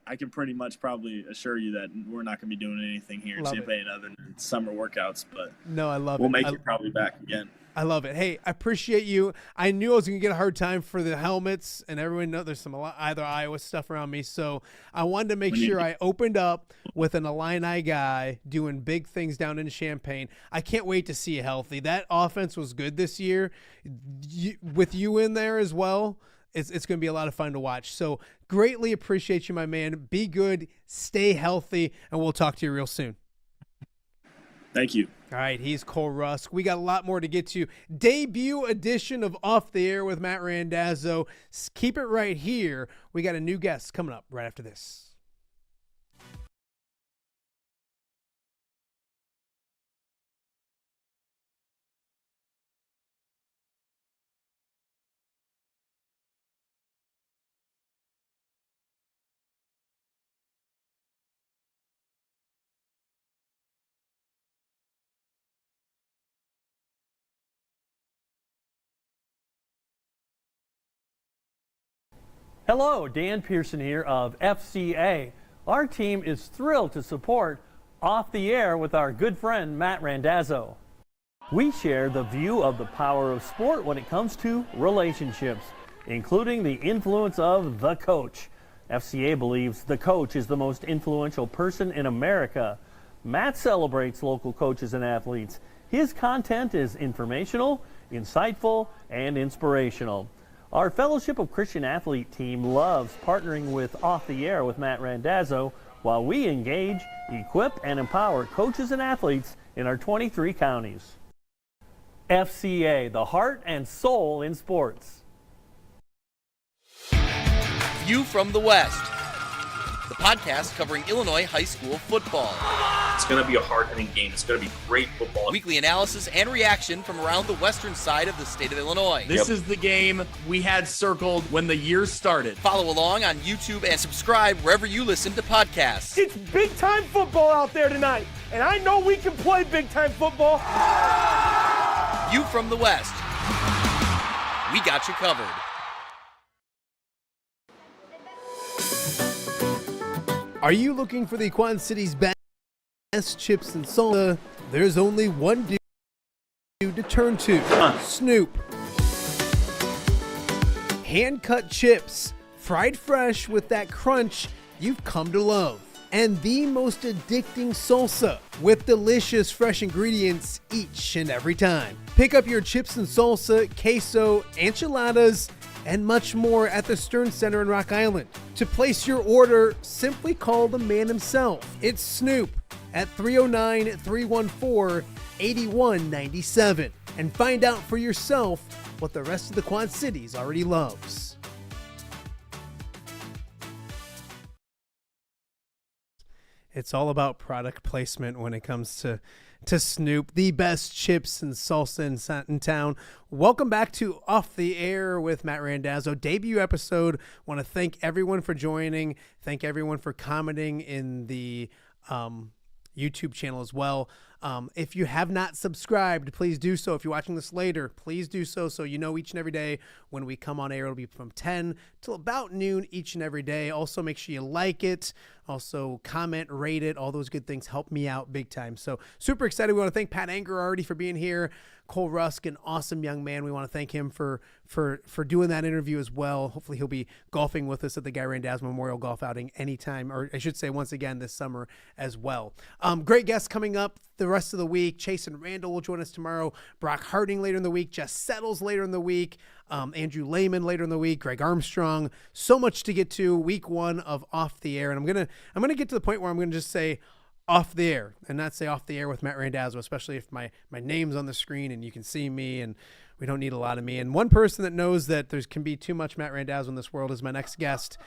I can pretty much probably assure you that we're not going to be doing anything here in Champaign other than summer workouts. But no, I love we'll make it probably back again. I love it. Hey, I appreciate you. I knew I was going to get a hard time for the helmets, and everyone knows there's some either Iowa stuff around me. So I wanted to make sure I opened up with an Illini guy doing big things down in Champaign. I can't wait to see you healthy. That offense was good this year. With you in there as well, it's going to be a lot of fun to watch. So greatly appreciate you, my man. Be good, stay healthy, and we'll talk to you real soon. Thank you. All right, he's Cole Rusk. We got a lot more to get to. Debut edition of Off the Air with Matt Randazzo. Keep it right here. We got a new guest coming up right after this. Hello, Dan Pearson here of FCA. Our team is thrilled to support Off the Air with our good friend Matt Randazzo. We share the view of the power of sport when it comes to relationships, including the influence of the coach. FCA believes the coach is the most influential person in America. Matt celebrates local coaches and athletes. His content is informational, insightful, and inspirational. Our Fellowship of Christian Athlete team loves partnering with Off the Air with Matt Randazzo while we engage, equip, and empower coaches and athletes in our 23 counties. FCA, the heart and soul in sports. View from the West, the podcast covering Illinois high school football. It's going to be a hard-hitting game. It's going to be great football. Weekly analysis and reaction from around the western side of the state of Illinois. This is the game we had circled when the year started. Follow along on YouTube and subscribe wherever you listen to podcasts. It's big-time football out there tonight, and I know we can play big-time football. View from the West. We got you covered. Are you looking for the Quad City's best chips and salsa? There's only one dude to turn to. Snoop. Hand-cut chips, fried fresh with that crunch you've come to love. And the most addicting salsa with delicious fresh ingredients each and every time. Pick up your chips and salsa, queso, enchiladas, and much more at the Stern Center in Rock Island. To place your order, simply call the man himself. It's Snoop at 309-314-8197 and find out for yourself what the rest of the Quad Cities already loves. It's all about product placement when it comes to Snoop, the best chips and salsa in town. Welcome back to Off the Air with Matt Randazzo. Debut episode. Want to thank everyone for joining. Thank everyone for commenting in the YouTube channel as well. If you have not subscribed, please do so. If you're watching this later, please do so you know each and every day when we come on air. It'll be from 10 till about noon each and every day. Also, make sure you like it. Also, comment, rate it. All those good things help me out big time. So super excited. We want to thank Pat Anger already for being here. Cole Rusk, an awesome young man. We want to thank him for doing that interview as well. Hopefully he'll be golfing with us at the Guy Randazzo Memorial Golf Outing anytime, or I should say once again this summer as well. Great guests coming up the rest of the week. Chase and Randall will join us tomorrow. Brock Harding later in the week. Jess Settles later in the week. Andrew Lehman later in the week. Greg Armstrong. So much to get to. Week 1 of Off the Air, and I'm gonna get to the point where I'm gonna just say Off the Air and not say Off the Air with Matt Randazzo, especially if my name's on the screen and you can see me, and we don't need a lot of me. And one person that knows that there can be too much Matt Randazzo in this world is my next guest,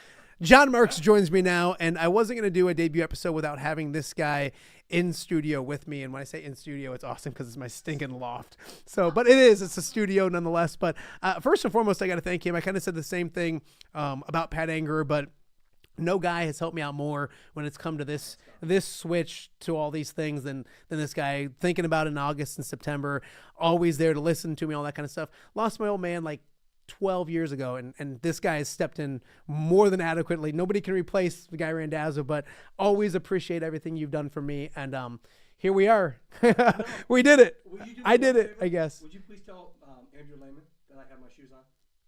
John Marks joins me now, and I wasn't going to do a debut episode without having this guy in studio with me. And when I say in studio, it's awesome because it's my stinking loft. So, but it's a studio nonetheless. But first and foremost, I got to thank him. I kind of said the same thing about Pat Anger, but no guy has helped me out more when it's come to this switch to all these things than this guy. Thinking about it in August and September, always there to listen to me, all that kind of stuff. Lost my old man like 12 years ago, and this guy has stepped in more than adequately. Nobody can replace the guy Randazzo, but always appreciate everything you've done for me. And here we are. We did it. I did it, I guess. Would you please tell Andrew Lehman that I have my shoes on?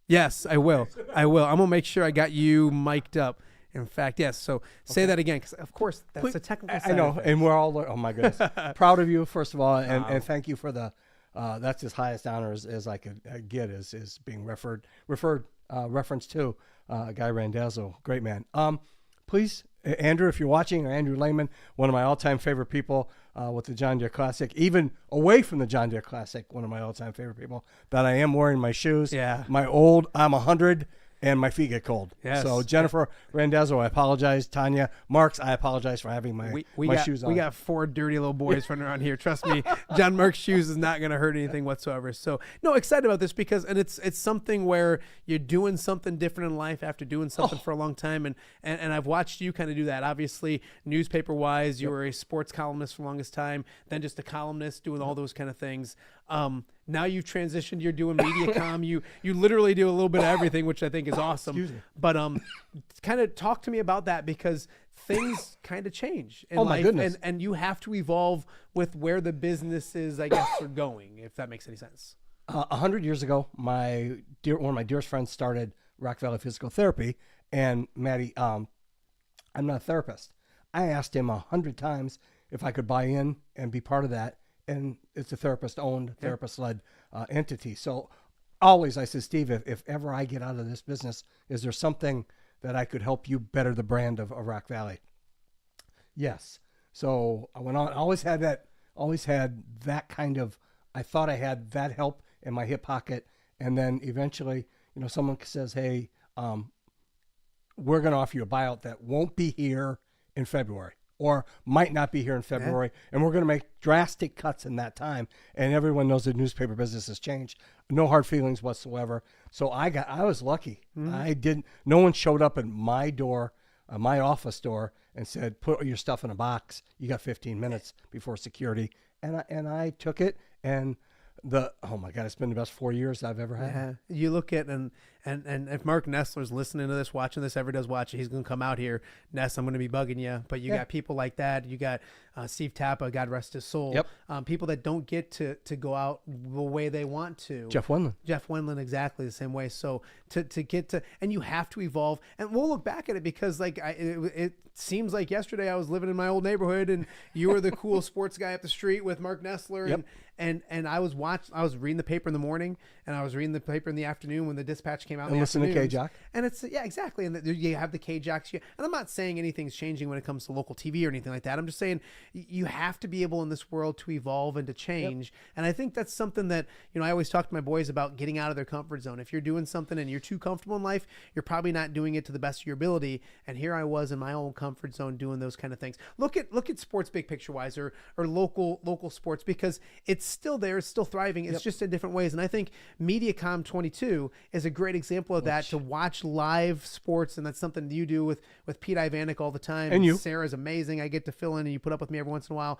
Yes, I will. I'm going to make sure I got you mic'd up. In fact, yes. So say that again, because of course that's a technical side. I know, and we're all, oh my goodness, proud of you, first of all, and thank you for the, that's his highest honor as I could get is being referenced to Guy Randazzo, great man. Please, Andrew, if you're watching, or Andrew Lehman, one of my all-time favorite people with the John Deere Classic, even away from the John Deere Classic, one of my all-time favorite people, that I am wearing my shoes. Yeah. I'm 100. And my feet get cold. Yes. So Jennifer Randazzo, I apologize. Tanya Marks, I apologize for having my shoes on. We got 4 dirty little boys running around here. Trust me, John Marks' shoes is not going to hurt anything whatsoever. So no, excited about this because it's something where you're doing something different in life after doing something for a long time, and I've watched you kind of do that. Obviously, newspaper wise, you were a sports columnist for the longest time, then just a columnist doing all those kind of things. Now you've transitioned, you're doing MediaCom. You literally do a little bit of everything, which I think is awesome. But kind of talk to me about that because things kind of change in life. My goodness. And you have to evolve with where the businesses, I guess, are going, if that makes any sense. 100 years ago, one of my dearest friends started Rock Valley Physical Therapy. And Maddie, I'm not a therapist. I asked him 100 times if I could buy in and be part of that. And it's a therapist-owned, therapist-led entity. So always I said, Steve, if ever I get out of this business, is there something that I could help you better the brand of Rock Valley? Yes. So I went on. Always had that kind of, I thought I had that help in my hip pocket. And then eventually, someone says, hey, we're going to offer you a buyout that won't be here in February. Or might not be here in February, and we're going to make drastic cuts in that time. And everyone knows the newspaper business has changed. No hard feelings whatsoever. So I was lucky. No one showed up at my door, my office door, and said, "Put your stuff in a box. You got 15 minutes before security." And I took it, and oh my God, it's been the best 4 years I've ever had. Yeah. You look at and if Mark Nessler's listening to this, watching this, ever does watch it, he's going to come out here. Ness, I'm going to be bugging you. But you got people like that. You got Steve Tappa, God rest his soul. Yep. People that don't get to go out the way they want to. Jeff Wendland, exactly the same way. So to get to, and you have to evolve. And we'll look back at it because it seems like yesterday I was living in my old neighborhood and you were the cool sports guy up the street with Mark Nessler. Yep. And I was reading the paper in the morning and I was reading the paper in the afternoon when the dispatch came out. And listen to K-Jock. And it's, exactly. And you have the K-Jocks. And I'm not saying anything's changing when it comes to local TV or anything like that. I'm just saying you have to be able in this world to evolve and to change. Yep. And I think that's something that, I always talk to my boys about getting out of their comfort zone. If you're doing something and you're too comfortable in life, you're probably not doing it to the best of your ability. And here I was in my own comfort zone doing those kind of things. Look at sports big picture wise or local sports because it's still there. It's still thriving. It's just in different ways. And I think MediaCom 22 is a great example of that, to watch live sports. And that's something you do with Pete Ivanek all the time. And you. Sarah's amazing. I get to fill in and you put up with me every once in a while.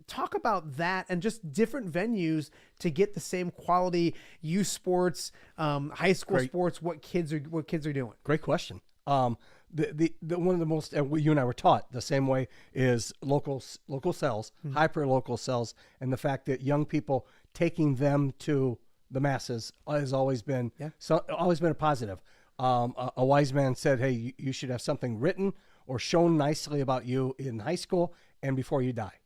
Talk about that and just different venues to get the same quality youth sports, high school sports, what kids are doing. Great question. The one of the most, you and I were taught the same way, is local cells, hyper local cells, and the fact that young people taking them to the masses has always been always been a positive. A wise man said, "Hey, you should have something written or shown nicely about you in high school and before you die."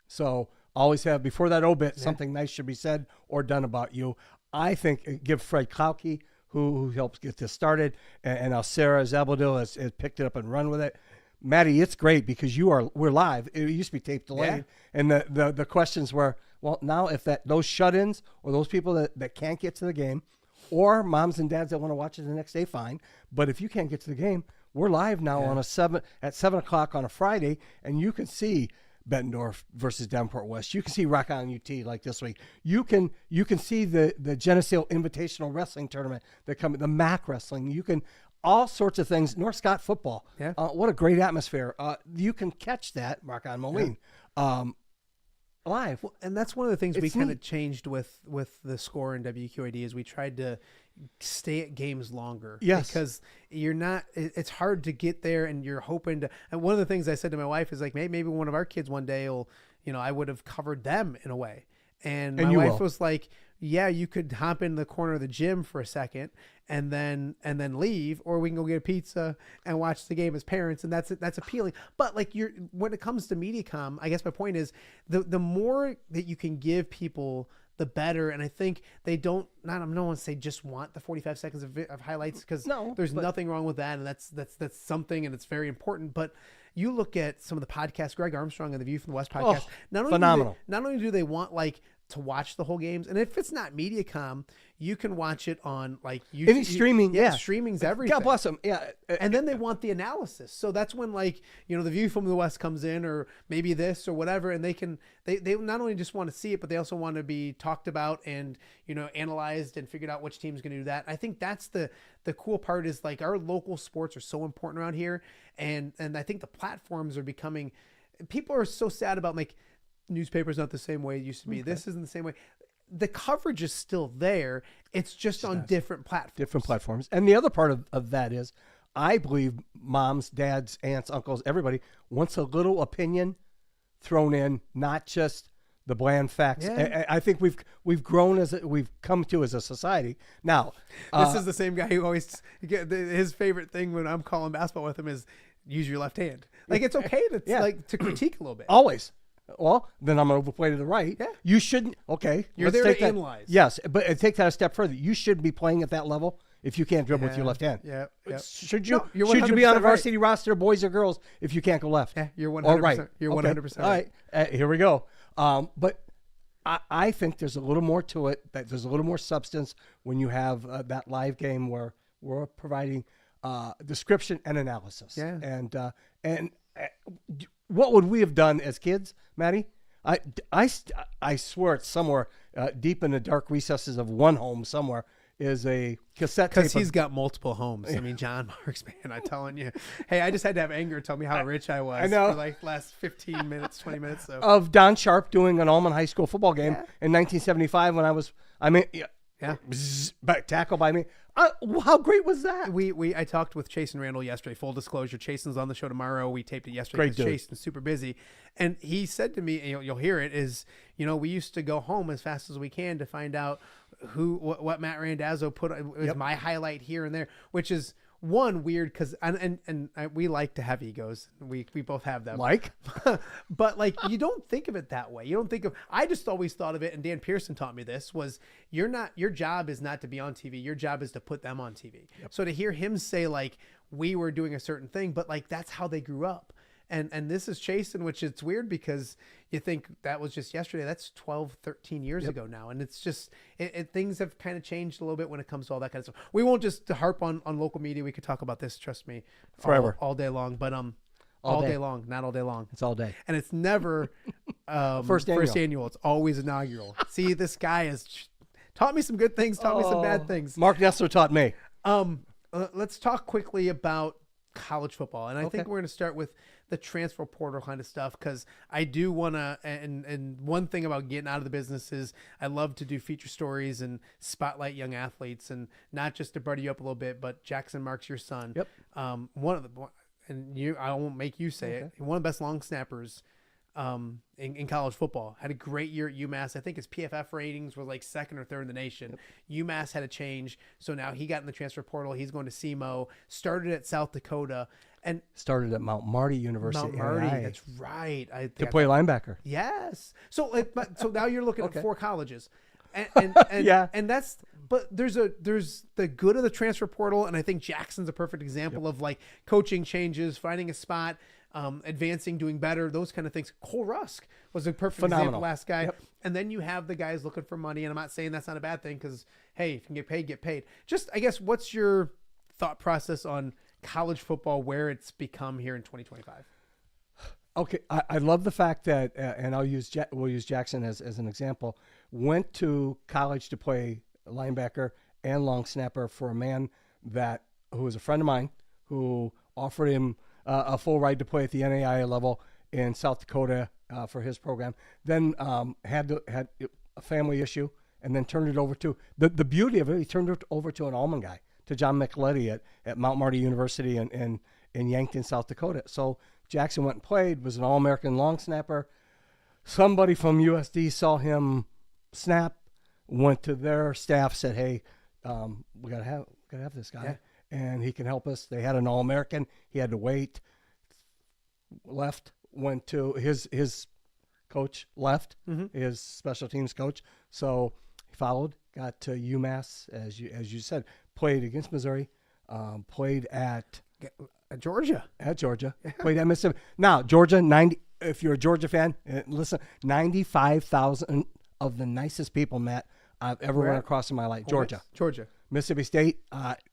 So always have before that obit something nice should be said or done about you. I think give Fred Klauke, who helped get this started, and now Sarah Zabaldil has picked it up and run with it. Maddie, it's great because we're live. It used to be tape delayed, and the questions were, well, now if those shut-ins or those people that can't get to the game, or moms and dads that want to watch it the next day, fine. But if you can't get to the game, we're live now on at 7 o'clock on a Friday, and you can see Bettendorf versus Davenport West. You can see Rock Island UT like this week. You can see the Geneseo Invitational Wrestling Tournament that the MAC Wrestling. You can all sorts of things. North Scott football. Yeah. What a great atmosphere. You can catch that, Rock Island Moline. Live. Well, and that's one of the things we kind of changed with the score in WQAD is we tried to stay at games longer. Yes. Because it's hard to get there, and you're hoping to. And one of the things I said to my wife is like, maybe one of our kids one day will, I would have covered them in a way. And my wife was like, yeah, you could hop in the corner of the gym for a second and then leave, or we can go get a pizza and watch the game as parents. And that's appealing. But like when it comes to MediaCom, I guess my point is the more that you can give people, the better. And I think they don't, I don't want to say just want the 45 seconds of highlights, because there's nothing wrong with that. And that's something, and it's very important. But you look at some of the podcasts, Greg Armstrong and the View from the West podcast, phenomenal. Not only do they want like to watch the whole games, and if it's not MediaCom, you can watch it on like YouTube. Any streaming, streaming's everything. God bless them. Yeah, and then they want the analysis, so that's when like the View from the West comes in, or maybe this or whatever, and they not only just want to see it, but they also want to be talked about and analyzed and figured out which team's going to do that. I think that's the cool part, is like our local sports are so important around here, and I think the platforms are becoming. People are so sad about like. Newspaper's not the same way it used to be. Okay. This isn't the same way. The coverage is still there. It's just on different platforms. And the other part of that is, I believe moms, dads, aunts, uncles, everybody wants a little opinion thrown in, not just the bland facts. Yeah. I think we've grown we've come to as a society. Now, this is the same guy who always his favorite thing when I'm calling basketball with him is use your left hand. Like it's okay to to critique a little bit. Always. Well, then I'm going to overplay to the right. Yeah. You shouldn't. Okay. You're there to analyze. Yes, but take that a step further. You shouldn't be playing at that level if you can't dribble with your left hand. Yeah. Should you be on a varsity roster, boys or girls, if you can't go left? Yeah, you're 100%. Or right. You're 100% All right. Here we go. But I think there's a little more to it. That there's a little more substance when you have that live game where we're providing description and analysis. Yeah. And what would we have done as kids, Maddie? I swear it's somewhere deep in the dark recesses of one home somewhere is a cassette tape. Because he's got multiple homes. I mean, John Marks, man, I'm telling you. Hey, I just had to have Anger tell me how rich I was for like last 15 minutes, 20 minutes. So. Of Don Sharp doing an Allman High School football game in 1975 when tackle by me. How great was that? I talked with Chasen Randall yesterday. Full disclosure, Chasen's on the show tomorrow. We taped it yesterday because Chasen's super busy, and he said to me, and you'll hear it, is we used to go home as fast as we can to find out what Matt Randazzo put as my highlight here and there, which is one weird because we like to have egos. We both have them. But like you don't think of it that way. You don't think of. I just always thought of it, and Dan Pearson taught me this: was your job is not to be on TV. Your job is to put them on TV. Yep. So to hear him say like we were doing a certain thing, but like that's how they grew up. And this is Chasen, which it's weird because you think that was just yesterday. That's 12, 13 years ago now. And it's just, things have kind of changed a little bit when it comes to all that kind of stuff. We won't just harp on local media. We could talk about this, trust me, forever, all day long. But all day long, not all day long. It's all day. And it's never first annual. It's always inaugural. See, this guy has taught me some good things, taught me some bad things. Mark Nessler taught me. Let's talk quickly about college football. And I think we're going to start with the transfer portal kind of stuff, because I do want to, and one thing about getting out of the business is I love to do feature stories and spotlight young athletes, and not just to buddy you up a little bit, but Jackson Marks, your son, one of the, and I won't make you say it, one of the best long snappers in college football. Had a great year at UMass. I think his PFF ratings were like second or third in the nation. UMass had a change, so now he got in the transfer portal. He's going to SEMO. Started at South Dakota and started at Mount Marty University. Mount Marty, that's right. To play linebacker. Yes. So now you're looking at 4 colleges, and that's. But there's the good of the transfer portal, and I think Jackson's a perfect example of like coaching changes, finding a spot. Advancing, doing better, those kind of things. Cole Rusk was a perfect example, last guy. And then you have the guys looking for money, and I'm not saying that's not a bad thing, because hey, if you can get paid, get paid. Just, I guess, what's your thought process on college football, where it's become here in 2025? Okay, I love the fact that, and we'll use Jackson as an example, went to college to play linebacker and long snapper for a man who was a friend of mine, who offered him a full ride to play at the NAIA level in South Dakota for his program. Then had a family issue, and then turned it over to the beauty of it. He turned it over to an Allman guy, to John Micheletti at Mount Marty University in Yankton, South Dakota. So Jackson went and played, was an All-American long snapper. Somebody from USD saw him snap, went to their staff, said, "Hey, we gotta have this guy, and he can help us." They had an All-American. He had to wait. Left, went to his coach. Left, his special teams coach. So he followed, got to UMass, as you said, played against Missouri, played at Georgia. Played at Mississippi. Now, Georgia, if you're a Georgia fan, listen, 95,000 of the nicest people, Matt, I've ever run across in my life. Georgia. Mississippi State,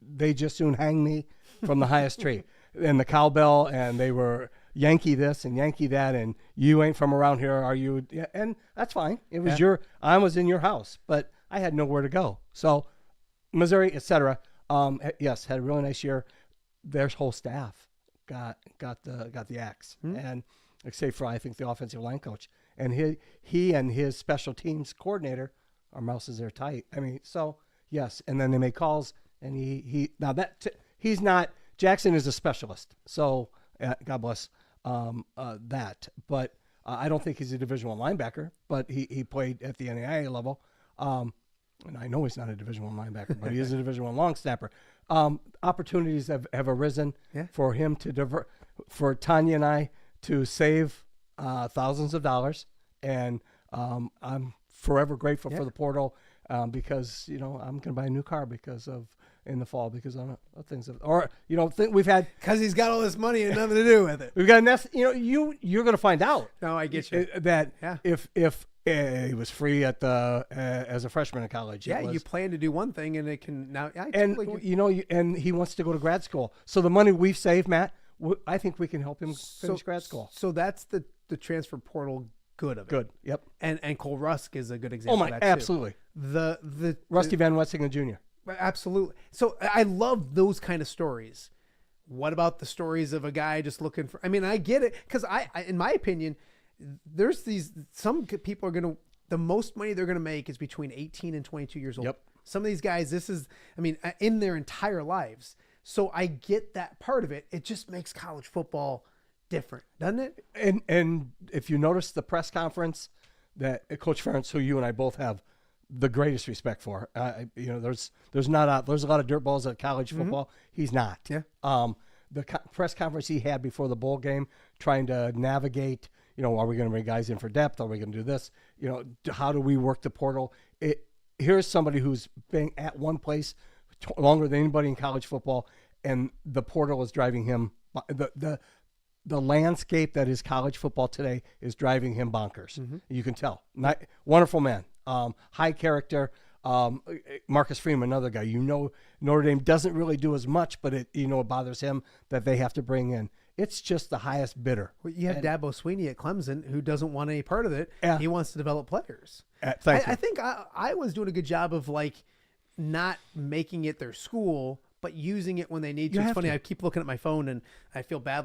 they just soon hang me from the highest tree. And the cowbell, and they were Yankee this and Yankee that, and you ain't from around here, are you? Yeah, and that's fine. It was I was in your house, but I had nowhere to go. So Missouri, etc. Yes, had a really nice year. Their whole staff got the axe, and except for I think the offensive line coach, and he and his special teams coordinator, our mouses are tight. I mean, so yes, and then they make calls, and he's not. Jackson is a specialist, so God bless that. But I don't think he's a Division I linebacker, but he played at the NAIA level. And I know he's not a Division I linebacker, but he is a Division I long snapper. Opportunities have arisen for him for Tanya and I to save thousands of dollars, and I'm forever grateful for the portal because I'm going to buy a new car in the fall because of things we've had, because he's got all this money and nothing to do with it. We've got you're going to find out. No, I get you. That if he was free at as a freshman in college. Yeah, you plan to do one thing and it can now. And and he wants to go to grad school. So the money we've saved, Matt, I think we can help him finish grad school. So that's the transfer portal good of it. Good. Yep. And Cole Rusk is a good example. Oh my, of that absolutely. Too. The Rusty Van Wessingen Jr. Absolutely. So I love those kind of stories. What about the stories of a guy just looking for? I mean, I get it because I in my opinion, there's some people are the most money they're gonna make is between 18 and 22 years old. Yep. Some of these guys, in their entire lives. So I get that part of it. It just makes college football different, doesn't it? And if you notice the press conference that Coach Ferentz, who you and I both have the greatest respect for, there's a lot of dirtballs at college football. He's not. Yeah. The press conference he had before the bowl game, trying to navigate. Are we going to bring guys in for depth? Are we going to do this? How do we work the portal? Here's somebody who's been at one place longer than anybody in college football, and the portal is driving him. The landscape that is college football today is driving him bonkers. You can tell. Wonderful man. High character. Marcus Freeman, another guy. Notre Dame doesn't really do as much, but it bothers him that they have to bring in. It's just the highest bidder. Well, you have Dabo Sweeney at Clemson, who doesn't want any part of it. Yeah. He wants to develop players. Thank you. I think Iowa's doing a good job of not making it their school, but using it when they need to. It's funny. I keep looking at my phone and I feel bad.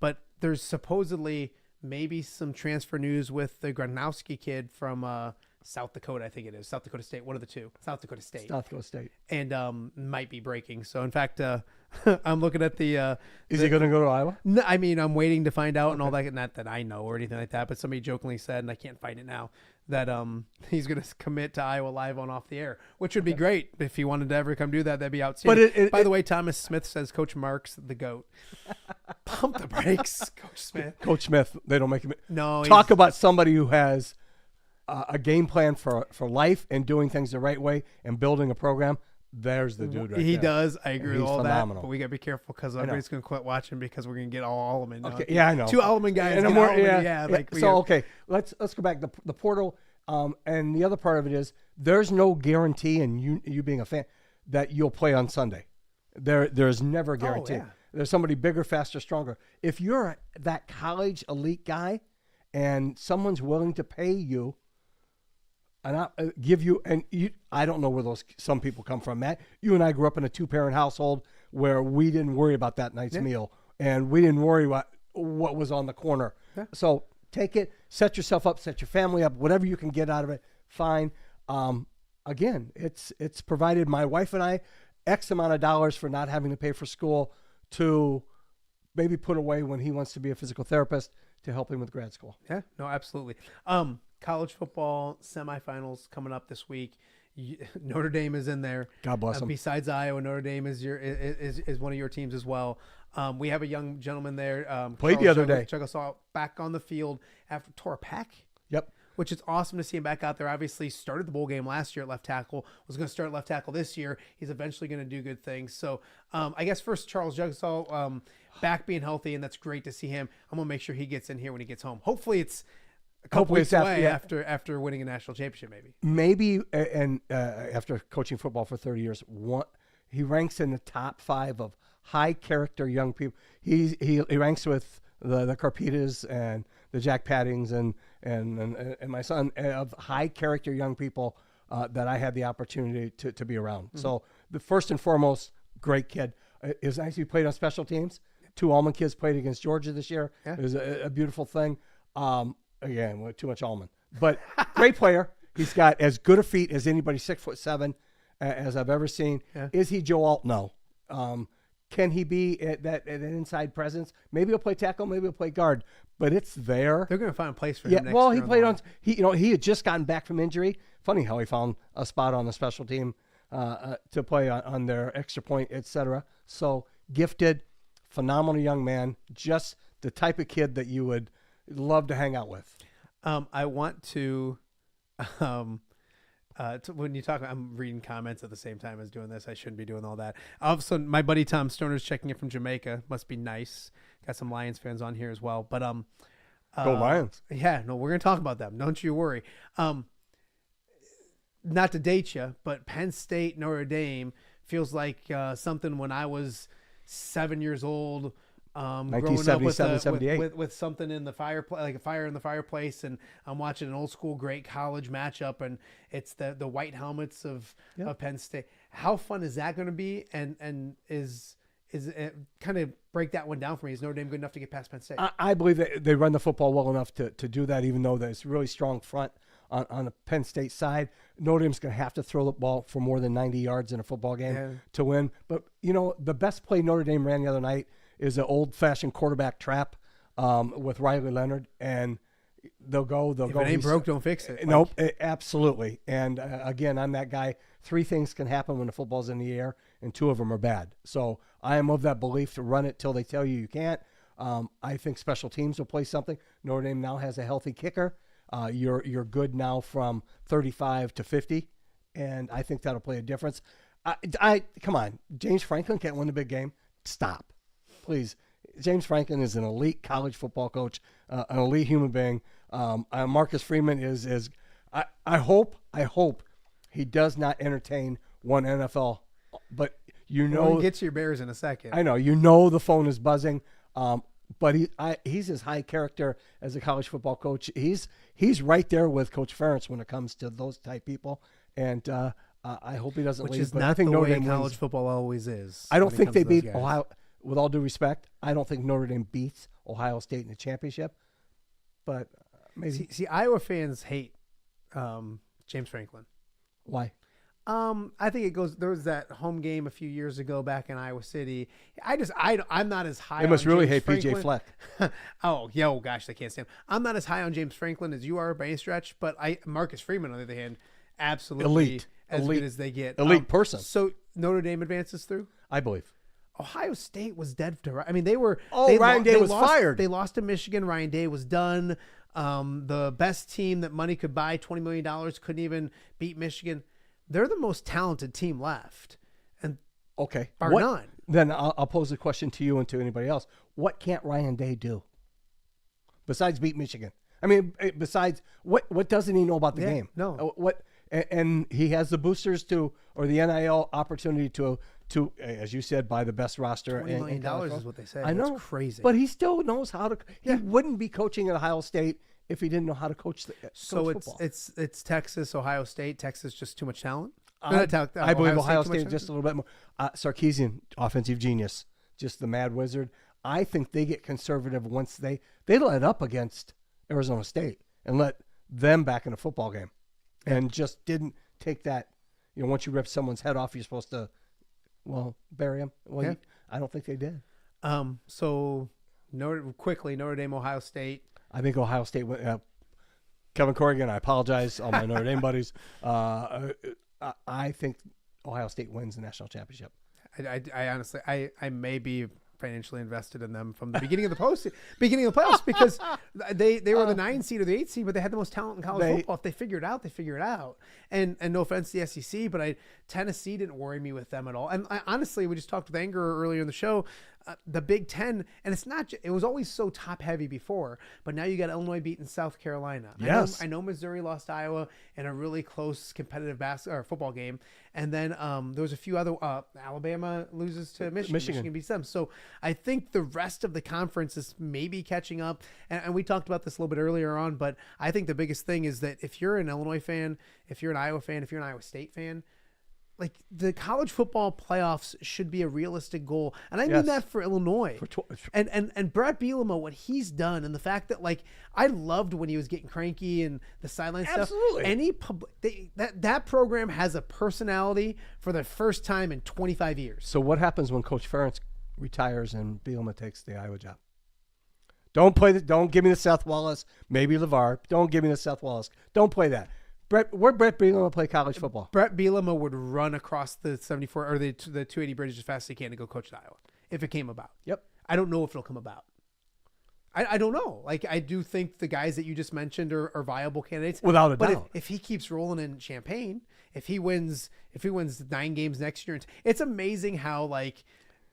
But there's supposedly maybe some transfer news with the Gronowski kid from South Dakota, I think it is. South Dakota State. One of the two. South Dakota State. And might be breaking. So, in fact, I'm looking at the... Is he going to go to Iowa? No, I mean, I'm waiting to find out and all that. Not that I know or anything like that, but somebody jokingly said, and I can't find it now, that he's going to commit to Iowa Live on Off the Air, which would be great. If he wanted to ever come do that, that'd be outstanding. But by the way, Thomas Smith says Coach Mark's the GOAT. Pump the brakes, Coach Smith. Coach Smith, they don't make him... No. Talk about somebody who has... a game plan for life and doing things the right way and building a program. There's the dude right He there. does. I agree with all phenomenal. that. But we got to be careful because everybody's going to quit watching because we're going to get all Alleman. Okay. Yeah, I know. 2 Alleman guys. And more, yeah. So, okay, let's go back. The portal, And the other part of it is there's no guarantee in you being a fan that you'll play on Sunday. There's never a guarantee. yeah. There's somebody bigger, faster, stronger. If you're that college elite guy and someone's willing to pay you and give you, I don't know where some people come from, Matt. You and I grew up in a 2-parent household where we didn't worry about that night's meal, and we didn't worry about what was on the corner. Yeah. So take it, set yourself up, set your family up, whatever you can get out of it, fine. Again, it's provided my wife and I X amount of dollars for not having to pay for school to maybe put away when he wants to be a physical therapist to help him with grad school. Yeah, no, absolutely. College football semifinals coming up this week. Notre Dame is in there. God bless them. Besides Iowa, Notre Dame is one of your teams as well. We have a young gentleman there. Played the other day. Check us out back on the field after tore a pec. Yep. Which is awesome to see him back out there. Obviously started the bowl game last year at left tackle, was going to start left tackle this year. He's eventually going to do good things. So I guess first Charles Jugsaw back being healthy, and that's great to see him. I'm going to make sure he gets in here when he gets home. Hopefully it's a couple weeks away after winning a national championship maybe. And after coaching football for 30 years, he ranks in the top 5 of high character young people. He ranks with the Carpitas and the Jack Paddings and my son of high character young people that I had the opportunity to be around. Mm-hmm. So the first and foremost, great kid. It was nice he played on special teams. 2 Allman kids played against Georgia this year. Yeah. It was a beautiful thing. Again, with too much Allman, but great player. He's got as good a feet as anybody 6'7" as I've ever seen. Yeah. Is he Joe Alt? No. Can he be an inside presence? Maybe he'll play tackle, maybe he'll play guard, but it's there. They're going to find a place for him next well, year. He played on he had just gotten back from injury. Funny how he found a spot on the special team to play on their extra point, etc. So gifted, phenomenal young man, just the type of kid that you would love to hang out with. I want to when you talk, I'm reading comments at the same time as doing this. I shouldn't be doing all that. All of a sudden, my buddy Tom Stoner's checking in from Jamaica. Must be nice. Got some Lions fans on here as well. But go Lions! Yeah, no, we're gonna talk about them. Don't you worry. Not to date you, but Penn State Notre Dame feels like something when I was 7 years old. 1977, 78. With something in the fireplace, like a fire in the fireplace, and I'm watching an old school great college matchup, and it's the white helmets of Penn State. How fun is that going to be? And is it kind of break that one down for me? Is Notre Dame good enough to get past Penn State? I believe that they run the football well enough to do that, even though there's a really strong front on the Penn State side. Notre Dame's going to have to throw the ball for more than 90 yards in a football game to win. But, the best play Notre Dame ran the other night is an old-fashioned quarterback trap with Riley Leonard, and they'll go. If it ain't broke, don't fix it. Nope, absolutely. And again, I'm that guy. 3 things can happen when the football's in the air, and 2 of them are bad. So I am of that belief to run it till they tell you can't. I think special teams will play something. Notre Dame now has a healthy kicker. You're good now from 35 to 50, and I think that'll play a difference. Come on, James Franklin can't win the big game. Stop. Please, James Franklin is an elite college football coach, an elite human being. Marcus Freeman is. I hope he does not entertain one NFL, but we'll get to your Bears in a second. I know the phone is buzzing, but he's as high character as a college football coach. He's right there with Coach Ferentz when it comes to those type people, and I hope he doesn't leave. Which is not the way college football always is. I don't think they beat Ohio. With all due respect, I don't think Notre Dame beats Ohio State in the championship, but maybe. See, Iowa fans hate James Franklin. Why? I think it goes. There was that home game a few years ago back in Iowa City. I'm not as high. They must on really James hate Franklin. PJ Fleck. Oh gosh, they can't stand him. I'm not as high on James Franklin as you are by any stretch, but Marcus Freeman, on the other hand, absolutely elite, good as they get. Elite person. So Notre Dame advances through, I believe. Ohio State was dead to right. I mean, they were. Ryan Day was fired. They lost to Michigan. Ryan Day was done. The best team that money could buy, $20 million, couldn't even beat Michigan. They're the most talented team left, and bar none. Then I'll pose a question to you and to anybody else. What can't Ryan Day do besides beat Michigan? I mean, besides what doesn't he know about the game? No. And he has the boosters or the NIL opportunity to as you said, buy the best roster. $20 million is what they say. I know, that's crazy. But he still knows how to. He wouldn't be coaching at Ohio State if he didn't know how to coach football. It's Texas, Ohio State. Texas just too much talent. I believe Ohio State just a little bit more. Sarkisian, offensive genius, just the mad wizard. I think they get conservative once they let up against Arizona State and let them back in a football game, and just didn't take that. Once you rip someone's head off, you're supposed to, bury him. I don't think they did. So Notre Dame, Ohio State. I think Ohio State. Kevin Corrigan, I apologize, all my Notre Dame buddies. I think Ohio State wins the national championship. I honestly, I may be financially invested in them from the beginning of the playoffs because they were the 9 seed or the 8 seed, but they had the most talent in college football. If they figure it out, they figure it out. And no offense to the SEC, but Tennessee didn't worry me with them at all. And honestly, we just talked with Anger earlier in the show. The Big Ten, and it's not. It was always so top heavy before, but now you got Illinois beating South Carolina. Yes, I know Missouri lost Iowa in a really close competitive football game, and then there was a few other. Alabama loses to Michigan beats them. So I think the rest of the conference is maybe catching up, and we talked about this a little bit earlier on. But I think the biggest thing is that if you're an Illinois fan, if you're an Iowa fan, if you're an Iowa State fan, like the college football playoffs should be a realistic goal. And I mean that for Illinois. And Brett Bielema, what he's done, and the fact that I loved when he was getting cranky and the sideline stuff. Absolutely. That program has a personality for the first time in 25 years. So what happens when Coach Ferentz retires and Bielema takes the Iowa job? Don't give me the Seth Wallace, maybe LeVar. Don't give me the Seth Wallace. Don't play that. Where'd Brett Bielema play college football? Brett Bielema would run across the 74 or the 280 bridge as fast as he can to go coach at Iowa if it came about. Yep. I don't know if it'll come about. I don't know. I do think the guys that you just mentioned are viable candidates. Without a doubt. But if he keeps rolling in Champaign, if he wins 9 games next year, it's amazing how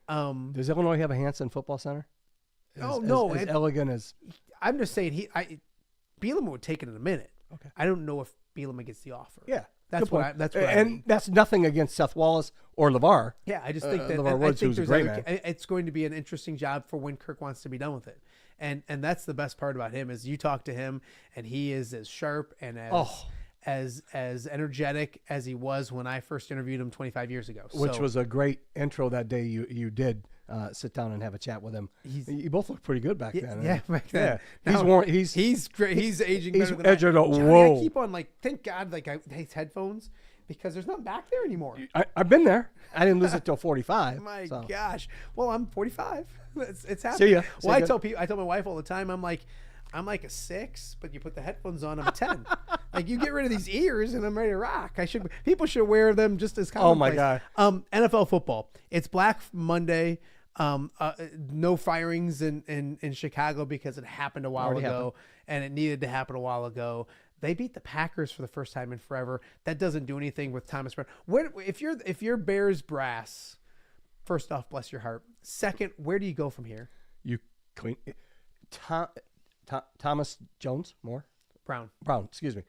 does Illinois have a Hanson Football Center? As elegant as. I'm just saying Bielema would take it in a minute. Okay. I don't know if Bielema gets the offer. Yeah. That's what I mean. That's nothing against Seth Wallace or LeVar. Yeah, I just think that LeVar Woods, who's a great man. It's going to be an interesting job for when Kirk wants to be done with it. And that's the best part about him is you talk to him and he is as sharp and as energetic as he was when I first interviewed him 25 years ago. Which was a great intro that day you did sit down and have a chat with him. You both look pretty good back then. Yeah, back then. Yeah. He's great. He's aging better than Johnny, I keep on thank God I hate headphones because there's nothing back there anymore. I've been there. I didn't lose it till 45. My gosh. Well, I'm 45. It's happening. See ya. Well, I tell my wife all the time, I'm like a 6, but you put the headphones on, I'm a 10. You get rid of these ears and I'm ready to rock. People should wear them just as commonplace. Oh my God. NFL football. It's Black Monday. No firings in Chicago because it happened a while ago and it needed to happen a while ago. They beat the Packers for the first time in forever. That doesn't do anything with Thomas Brown. If you're Bears brass, first off, bless your heart. Second, where do you go from here? You clean Thomas Jones Brown, excuse me.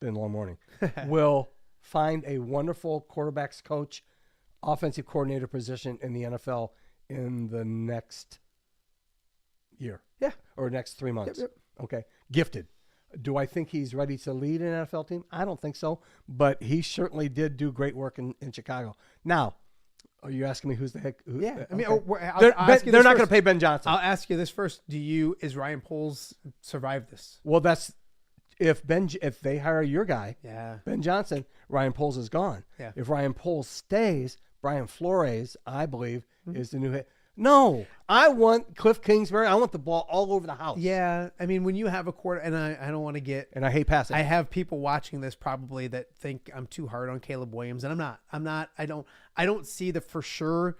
Been a long morning. Will find a wonderful quarterbacks coach, offensive coordinator position in the NFL in the next year. Yeah. Or next 3 months. Yep. Okay. Gifted. Do I think he's ready to lead an NFL team? I don't think so. But he certainly did do great work in Chicago. Now, are you asking me who's the heck? Yeah. I mean, okay. They're not going to pay Ben Johnson. I'll ask you this first. Is Ryan Poles survive this? Well, that's if they hire your guy, Ben Johnson, Ryan Poles is gone. Yeah. If Ryan Poles stays, Brian Flores, I believe, is the new head. No, I want Cliff Kingsbury. I want the ball all over the house. Yeah, I mean, when you have a quarter, and I don't want to get, and I hate passing. I have people watching this probably that think I'm too hard on Caleb Williams, and I'm not. I don't see the for sure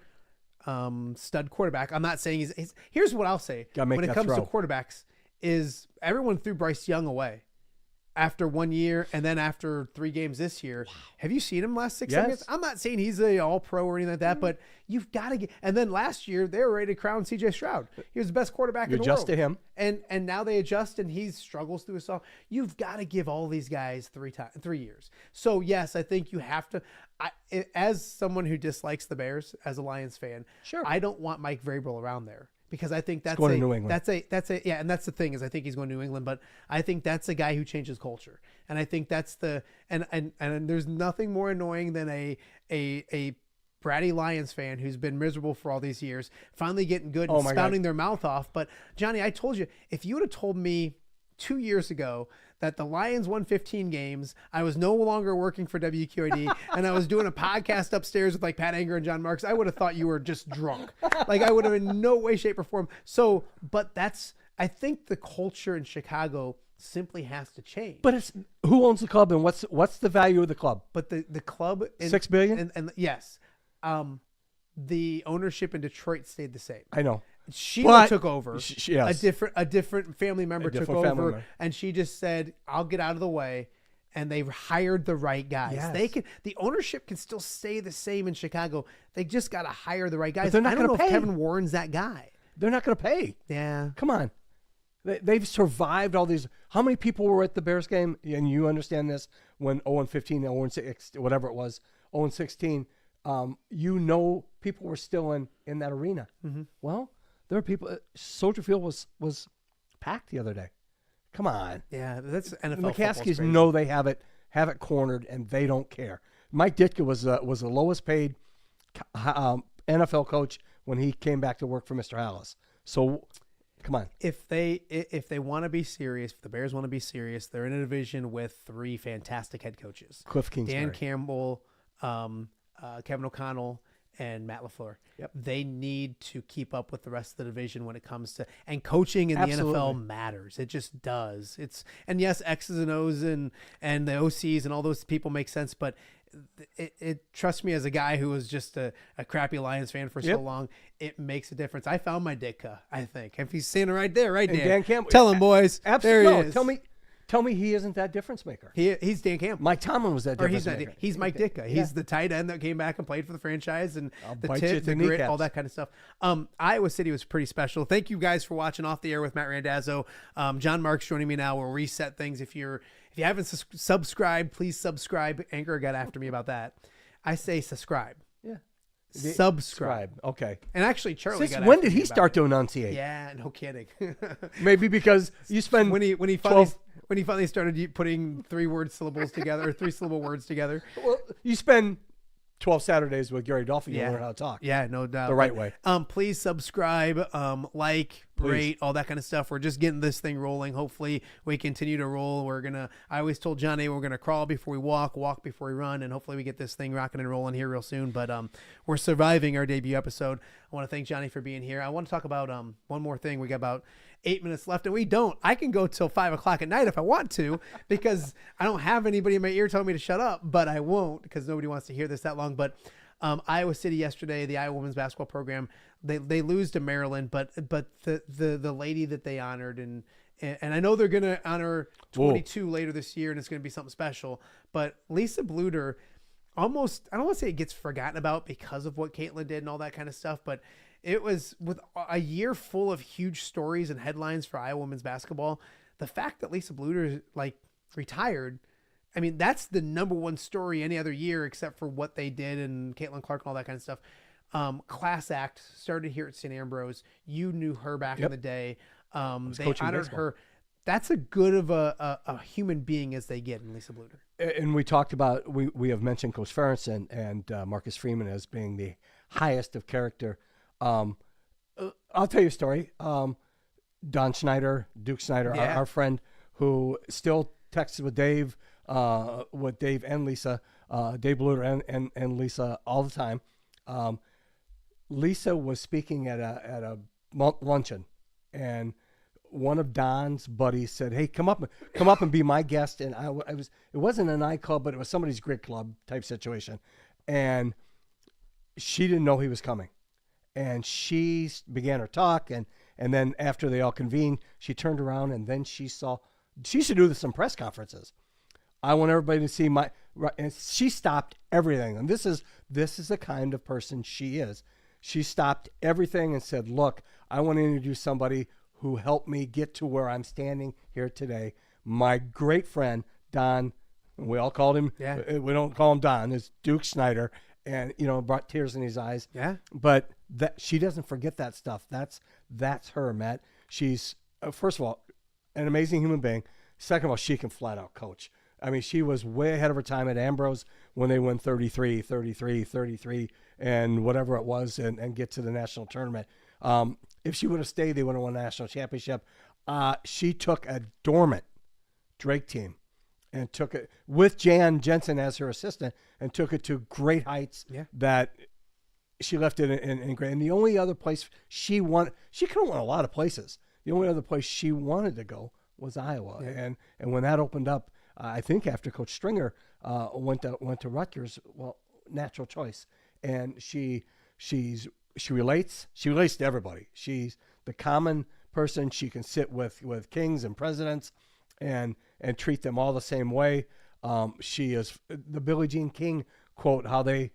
stud quarterback. I'm not saying he's. Here's what I'll say when it comes to quarterbacks: is everyone threw Bryce Young away. after 1 year, and then after 3 games this year. Have you seen him last 6 Yes. games? I'm not saying he's a all-pro or anything like that, but you've got to get. And then last year they were ready to crown C.J. Stroud. He was the best quarterback You in the adjust world. to him. And now they adjust, and he struggles through his all. You've got to give all these guys 3 years. So yes, I think you have to. As someone who dislikes the Bears, as a Lions fan, Sure. I don't want Mike Vrabel around there. Because I think that's going to New England. yeah, and that's the thing is I think he's going to New England, but I think that's a guy who changes culture, and I think that's and there's nothing more annoying than a bratty Lions fan who's been miserable for all these years finally getting good and spouting their mouth off. But Johnny, I told you, if you would have told me 2 years ago that the Lions won 15 games, I was no longer working for WQAD, and I was doing a podcast upstairs with like Pat Anger and John Marks, I would have thought you were just drunk. Like I would have in no way, shape, or form. So, but I think the culture in Chicago simply has to change. But it's who owns the club, and what's the value of the club? But the club $6 billion, and yes, the ownership in Detroit stayed the same. I know. Sheila took over. Yes. A different family member took over, and she just said, "I'll get out of the way." And they hired the right guys. Yes. The ownership can still stay the same in Chicago. They just got to hire the right guys. But they're not I don't know gonna if pay. Kevin Warren's that guy. They're not going to pay. Yeah. Come on. They've survived all these. How many people were at the Bears game? And you understand this when 0-15, 0-6, whatever it was, 0-16. People were still in that arena. Mm-hmm. Well, there are people. Soldier Field was packed the other day. Come on. Yeah, that's NFL. The McCaskies know they have it cornered, and they don't care. Mike Ditka was the lowest paid NFL coach when he came back to work for Mr. Hallis. So, come on. If they want to be serious, if the Bears want to be serious, they're in a division with 3 fantastic head coaches: Cliff Kingsbury, Dan Campbell, Kevin O'Connell, and Matt LaFleur. Yep. They need to keep up with the rest of the division when it comes to and coaching in the NFL matters. It just does. And yes, X's and O's and the OCs and all those people make sense, but it trust me, as a guy who was just a crappy Lions fan for so long, it makes a difference. I found my Ditka, I think. If he's standing right there, right there. Dan Campbell. Tell him, boys. Absolutely. There he is. Tell me he isn't that difference maker. He's Dan Campbell. Mike Tomlin was that difference maker. He's Mike Ditka. Yeah. He's the tight end that came back and played for the franchise and the bite you tip, at the the grit, kneecaps. all that kind of stuff. Iowa City was pretty special. Thank you guys for watching Off the Air with Matt Randazzo. John Marks joining me now. We'll reset things. If you haven't subscribed, please subscribe. Anchor got after me about that. I say subscribe. Yeah. Subscribe. Okay. And actually, Charlie Since got when after did me he about start it. to enunciate? Yeah, no kidding. Maybe because you spend when he finally started putting 3-word syllables together, or 3-syllable words together. Well, you spend 12 Saturdays with Gary Dolphin, you learn how to talk. Yeah, no doubt. The right way. Please subscribe, like, rate, all that kind of stuff. We're just getting this thing rolling. Hopefully we continue to roll. I always told Johnny we're going to crawl before we walk before we run, and hopefully we get this thing rocking and rolling here real soon. But we're surviving our debut episode. I want to thank Johnny for being here. I want to talk about one more thing. We got about 8 minutes left, and we don't. I can go till 5 o'clock at night if I want to, because I don't have anybody in my ear telling me to shut up, but I won't, because nobody wants to hear this that long. But Iowa City yesterday, the Iowa women's basketball program, they lose to Maryland, but the lady that they honored, and I know they're going to honor 22 later this year, and it's going to be something special. But Lisa Bluder, almost, I don't want to say it gets forgotten about because of what Caitlin did and all that kind of stuff, but it was with a year full of huge stories and headlines for Iowa women's basketball. The fact that Lisa Bluder retired, I mean, that's the number one story any other year except for what they did and Caitlin Clark and all that kind of stuff. Class act started here at St. Ambrose. You knew her back in the day. They honored her. That's as good of a human being as they get in Lisa Bluder. And we talked about, we have mentioned Coach Ferentz and Marcus Freeman as being the highest of character. I'll tell you a story. Don Schneider, Duke Schneider, our friend, who still texts with Dave and Lisa, Dave Bluder and Lisa all the time. Lisa was speaking at a luncheon, and one of Don's buddies said, "Hey, come up and be my guest." And it wasn't a nightclub, but it was somebody's grit club type situation, and she didn't know he was coming. And she began her talk, and then after they all convened, she turned around, and then she saw she should do this in press conferences. I want everybody to see my. And she stopped everything, and this is the kind of person she is. She stopped everything and said, "Look, I want to introduce somebody who helped me get to where I'm standing here today. My great friend Don." We all called him. Yeah. We don't call him Don. It's Duke Snyder, and brought tears in his eyes. Yeah. But that she doesn't forget that stuff. That's her, Matt. She's first of all an amazing human being. Second of all, she can flat out coach. I mean, she was way ahead of her time at Ambrose when they won 33, and whatever it was, and get to the national tournament. If she would have stayed, they would have won a national championship. She took a dormant Drake team and took it with Jan Jensen as her assistant and took it to great heights. Yeah. That she left it in great. And the only other place she could have won a lot of places. The only other place she wanted to go was Iowa. Yeah. And when that opened up, I think after Coach Stringer went to Rutgers, well, natural choice. And she relates to everybody. She's the common person. She can sit with kings and presidents and treat them all the same way. She is the Billie Jean King quote, how they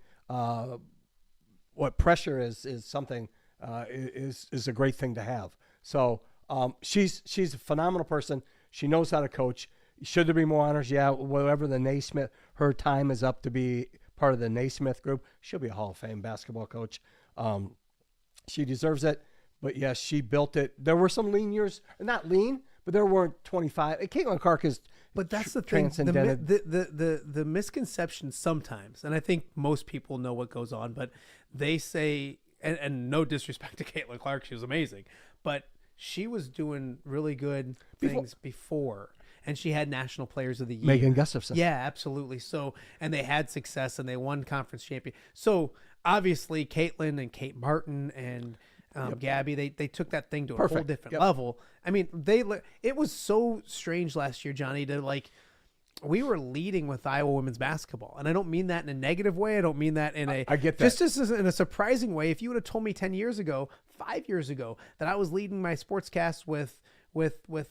what pressure is something is a great thing to have. So she's a phenomenal person. She knows how to coach. Should there be more honors? Yeah, whatever the Naismith, her time is up to be part of the Naismith group. She'll be a Hall of Fame basketball coach. She deserves it. But yes, she built it. There were some lean years, not lean, but there weren't 25. Caitlin Clark is. But that's the thing. The misconception sometimes, and I think most people know what goes on, but they say, and no disrespect to Caitlin Clark, she was amazing, but she was doing really good things before. And she had National Players of the Year. Megan Gustafson. Yeah, absolutely. So, and they had success, and they won conference champion. So, obviously, Caitlin and Kate Martin and Gabby, they took that thing to a whole different level. I mean, it was so strange last year, Johnny, to we were leading with Iowa women's basketball. And I don't mean that in a negative way. I don't mean that in I get that. Just as in a surprising way. If you would have told me 10 years ago, 5 years ago, that I was leading my sportscast with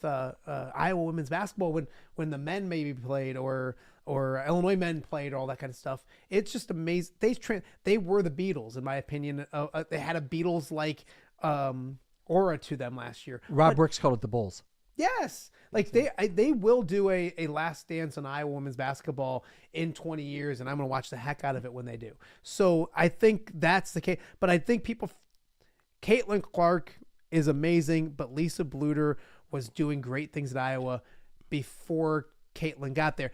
Iowa women's basketball when the men maybe played or Illinois men played or all that kind of stuff. It's just amazing. They were the Beatles, in my opinion. They had a Beatles-like aura to them last year. Rob Brooks called it the Bulls. Yes. They will do a last dance on Iowa women's basketball in 20 years, and I'm going to watch the heck out of it when they do. So I think that's the case. But I think Caitlin Clark is amazing, but Lisa Bluter was doing great things at Iowa before Caitlin got there.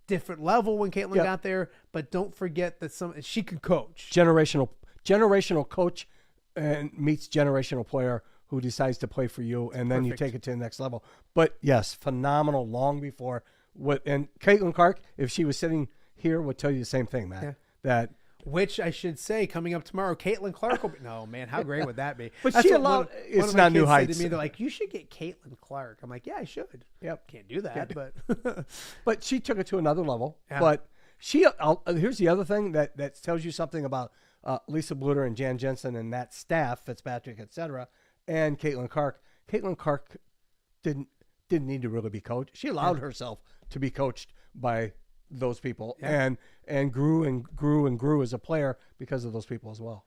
Different level when Caitlin got there, but don't forget that she could coach. Generational coach and meets generational player who decides to play for you, and then you take it to the next level. But yes, phenomenal long before and Caitlin Clark, if she was sitting here, would tell you the same thing, Matt. Yeah. Which I should say, coming up tomorrow, Caitlin Clark will be. No, man, how great would that be? But she allowed. It's not new heights. To me, they're like, you should get Caitlin Clark. I'm like, yeah, I should. Yep, can't do that, but she took it to another level. Yeah. But here's the other thing that tells you something about Lisa Bluter and Jan Jensen and that staff, Fitzpatrick, etc., and Caitlin Clark. Caitlin Clark didn't need to really be coached. She allowed herself to be coached by those people and grew as a player because of those people as well.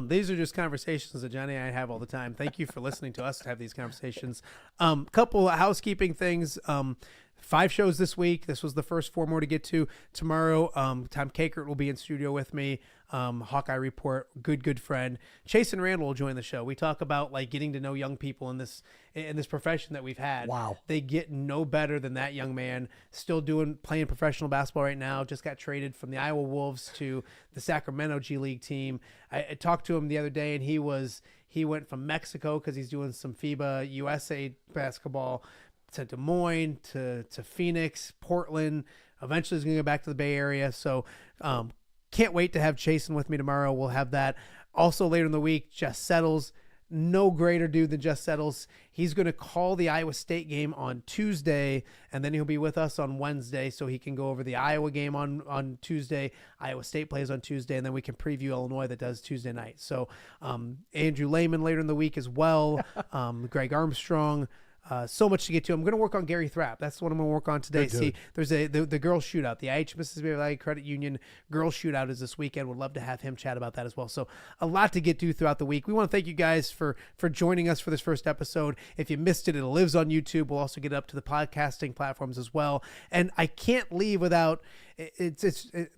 These are just conversations that Johnny and I have all the time. Thank you for listening to us have these conversations. Couple of housekeeping things. 5 shows this week. This was the first 4 more to get to. Tomorrow, Tom Kakert will be in studio with me. Hawkeye Report, good friend. Chase and Randall will join the show. We talk about getting to know young people in this profession that we've had. Wow. They get no better than that young man. Still playing professional basketball right now. Just got traded from the Iowa Wolves to the Sacramento G League team. I talked to him the other day, and he went from Mexico because he's doing some FIBA USA basketball to Des Moines, to Phoenix, Portland. Eventually he's going to go back to the Bay Area. So can't wait to have Chasen with me tomorrow. We'll have that. Also later in the week, Jess Settles. No greater dude than Jess Settles. He's going to call the Iowa State game on Tuesday, and then he'll be with us on Wednesday so he can go over the Iowa game on Tuesday. Iowa State plays on Tuesday, and then we can preview Illinois that does Tuesday night. So Andrew Lehman later in the week as well. Greg Armstrong. So much to get to. I'm going to work on Gary Thrapp. That's what I'm going to work on today. Good dude. See, there's the girls shootout. The IH Mississippi Valley Credit Union girls shootout is this weekend. Would love to have him chat about that as well. So a lot to get to throughout the week. We want to thank you guys for joining us for this first episode. If you missed it, it lives on YouTube. We'll also get it up to the podcasting platforms as well. And I can't leave without.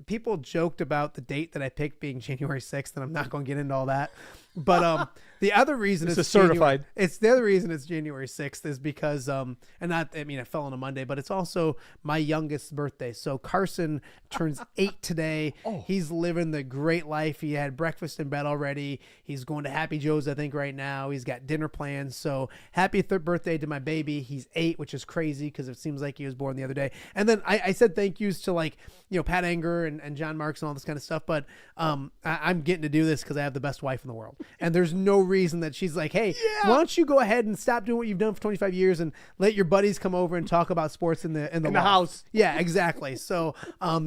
People joked about the date that I picked being January 6th, and I'm not going to get into all that. But the other reason it's certified. The other reason it's January 6th is because it fell on a Monday, but it's also my youngest birthday. So Carson turns 8 today. Oh. He's living the great life. He had breakfast in bed already. He's going to Happy Joe's, I think, right now. He's got dinner plans. So happy third birthday to my baby. He's 8, which is crazy because it seems like he was born the other day. And then I said thank yous to Pat Anger and John Marks and all this kind of stuff. But I'm getting to do this because I have the best wife in the world. And there's no reason that she's like, hey, why don't you go ahead and stop doing what you've done for 25 years and let your buddies come over and talk about sports in the house. Yeah, exactly. So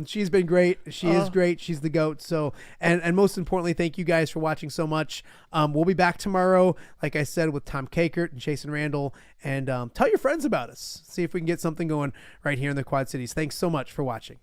she's been great. She is great. She's the GOAT. So and most importantly, thank you guys for watching so much. We'll be back tomorrow, like I said, with Tom Kakert and Jason Randall. And tell your friends about us. See if we can get something going right here in the Quad Cities. Thanks so much for watching.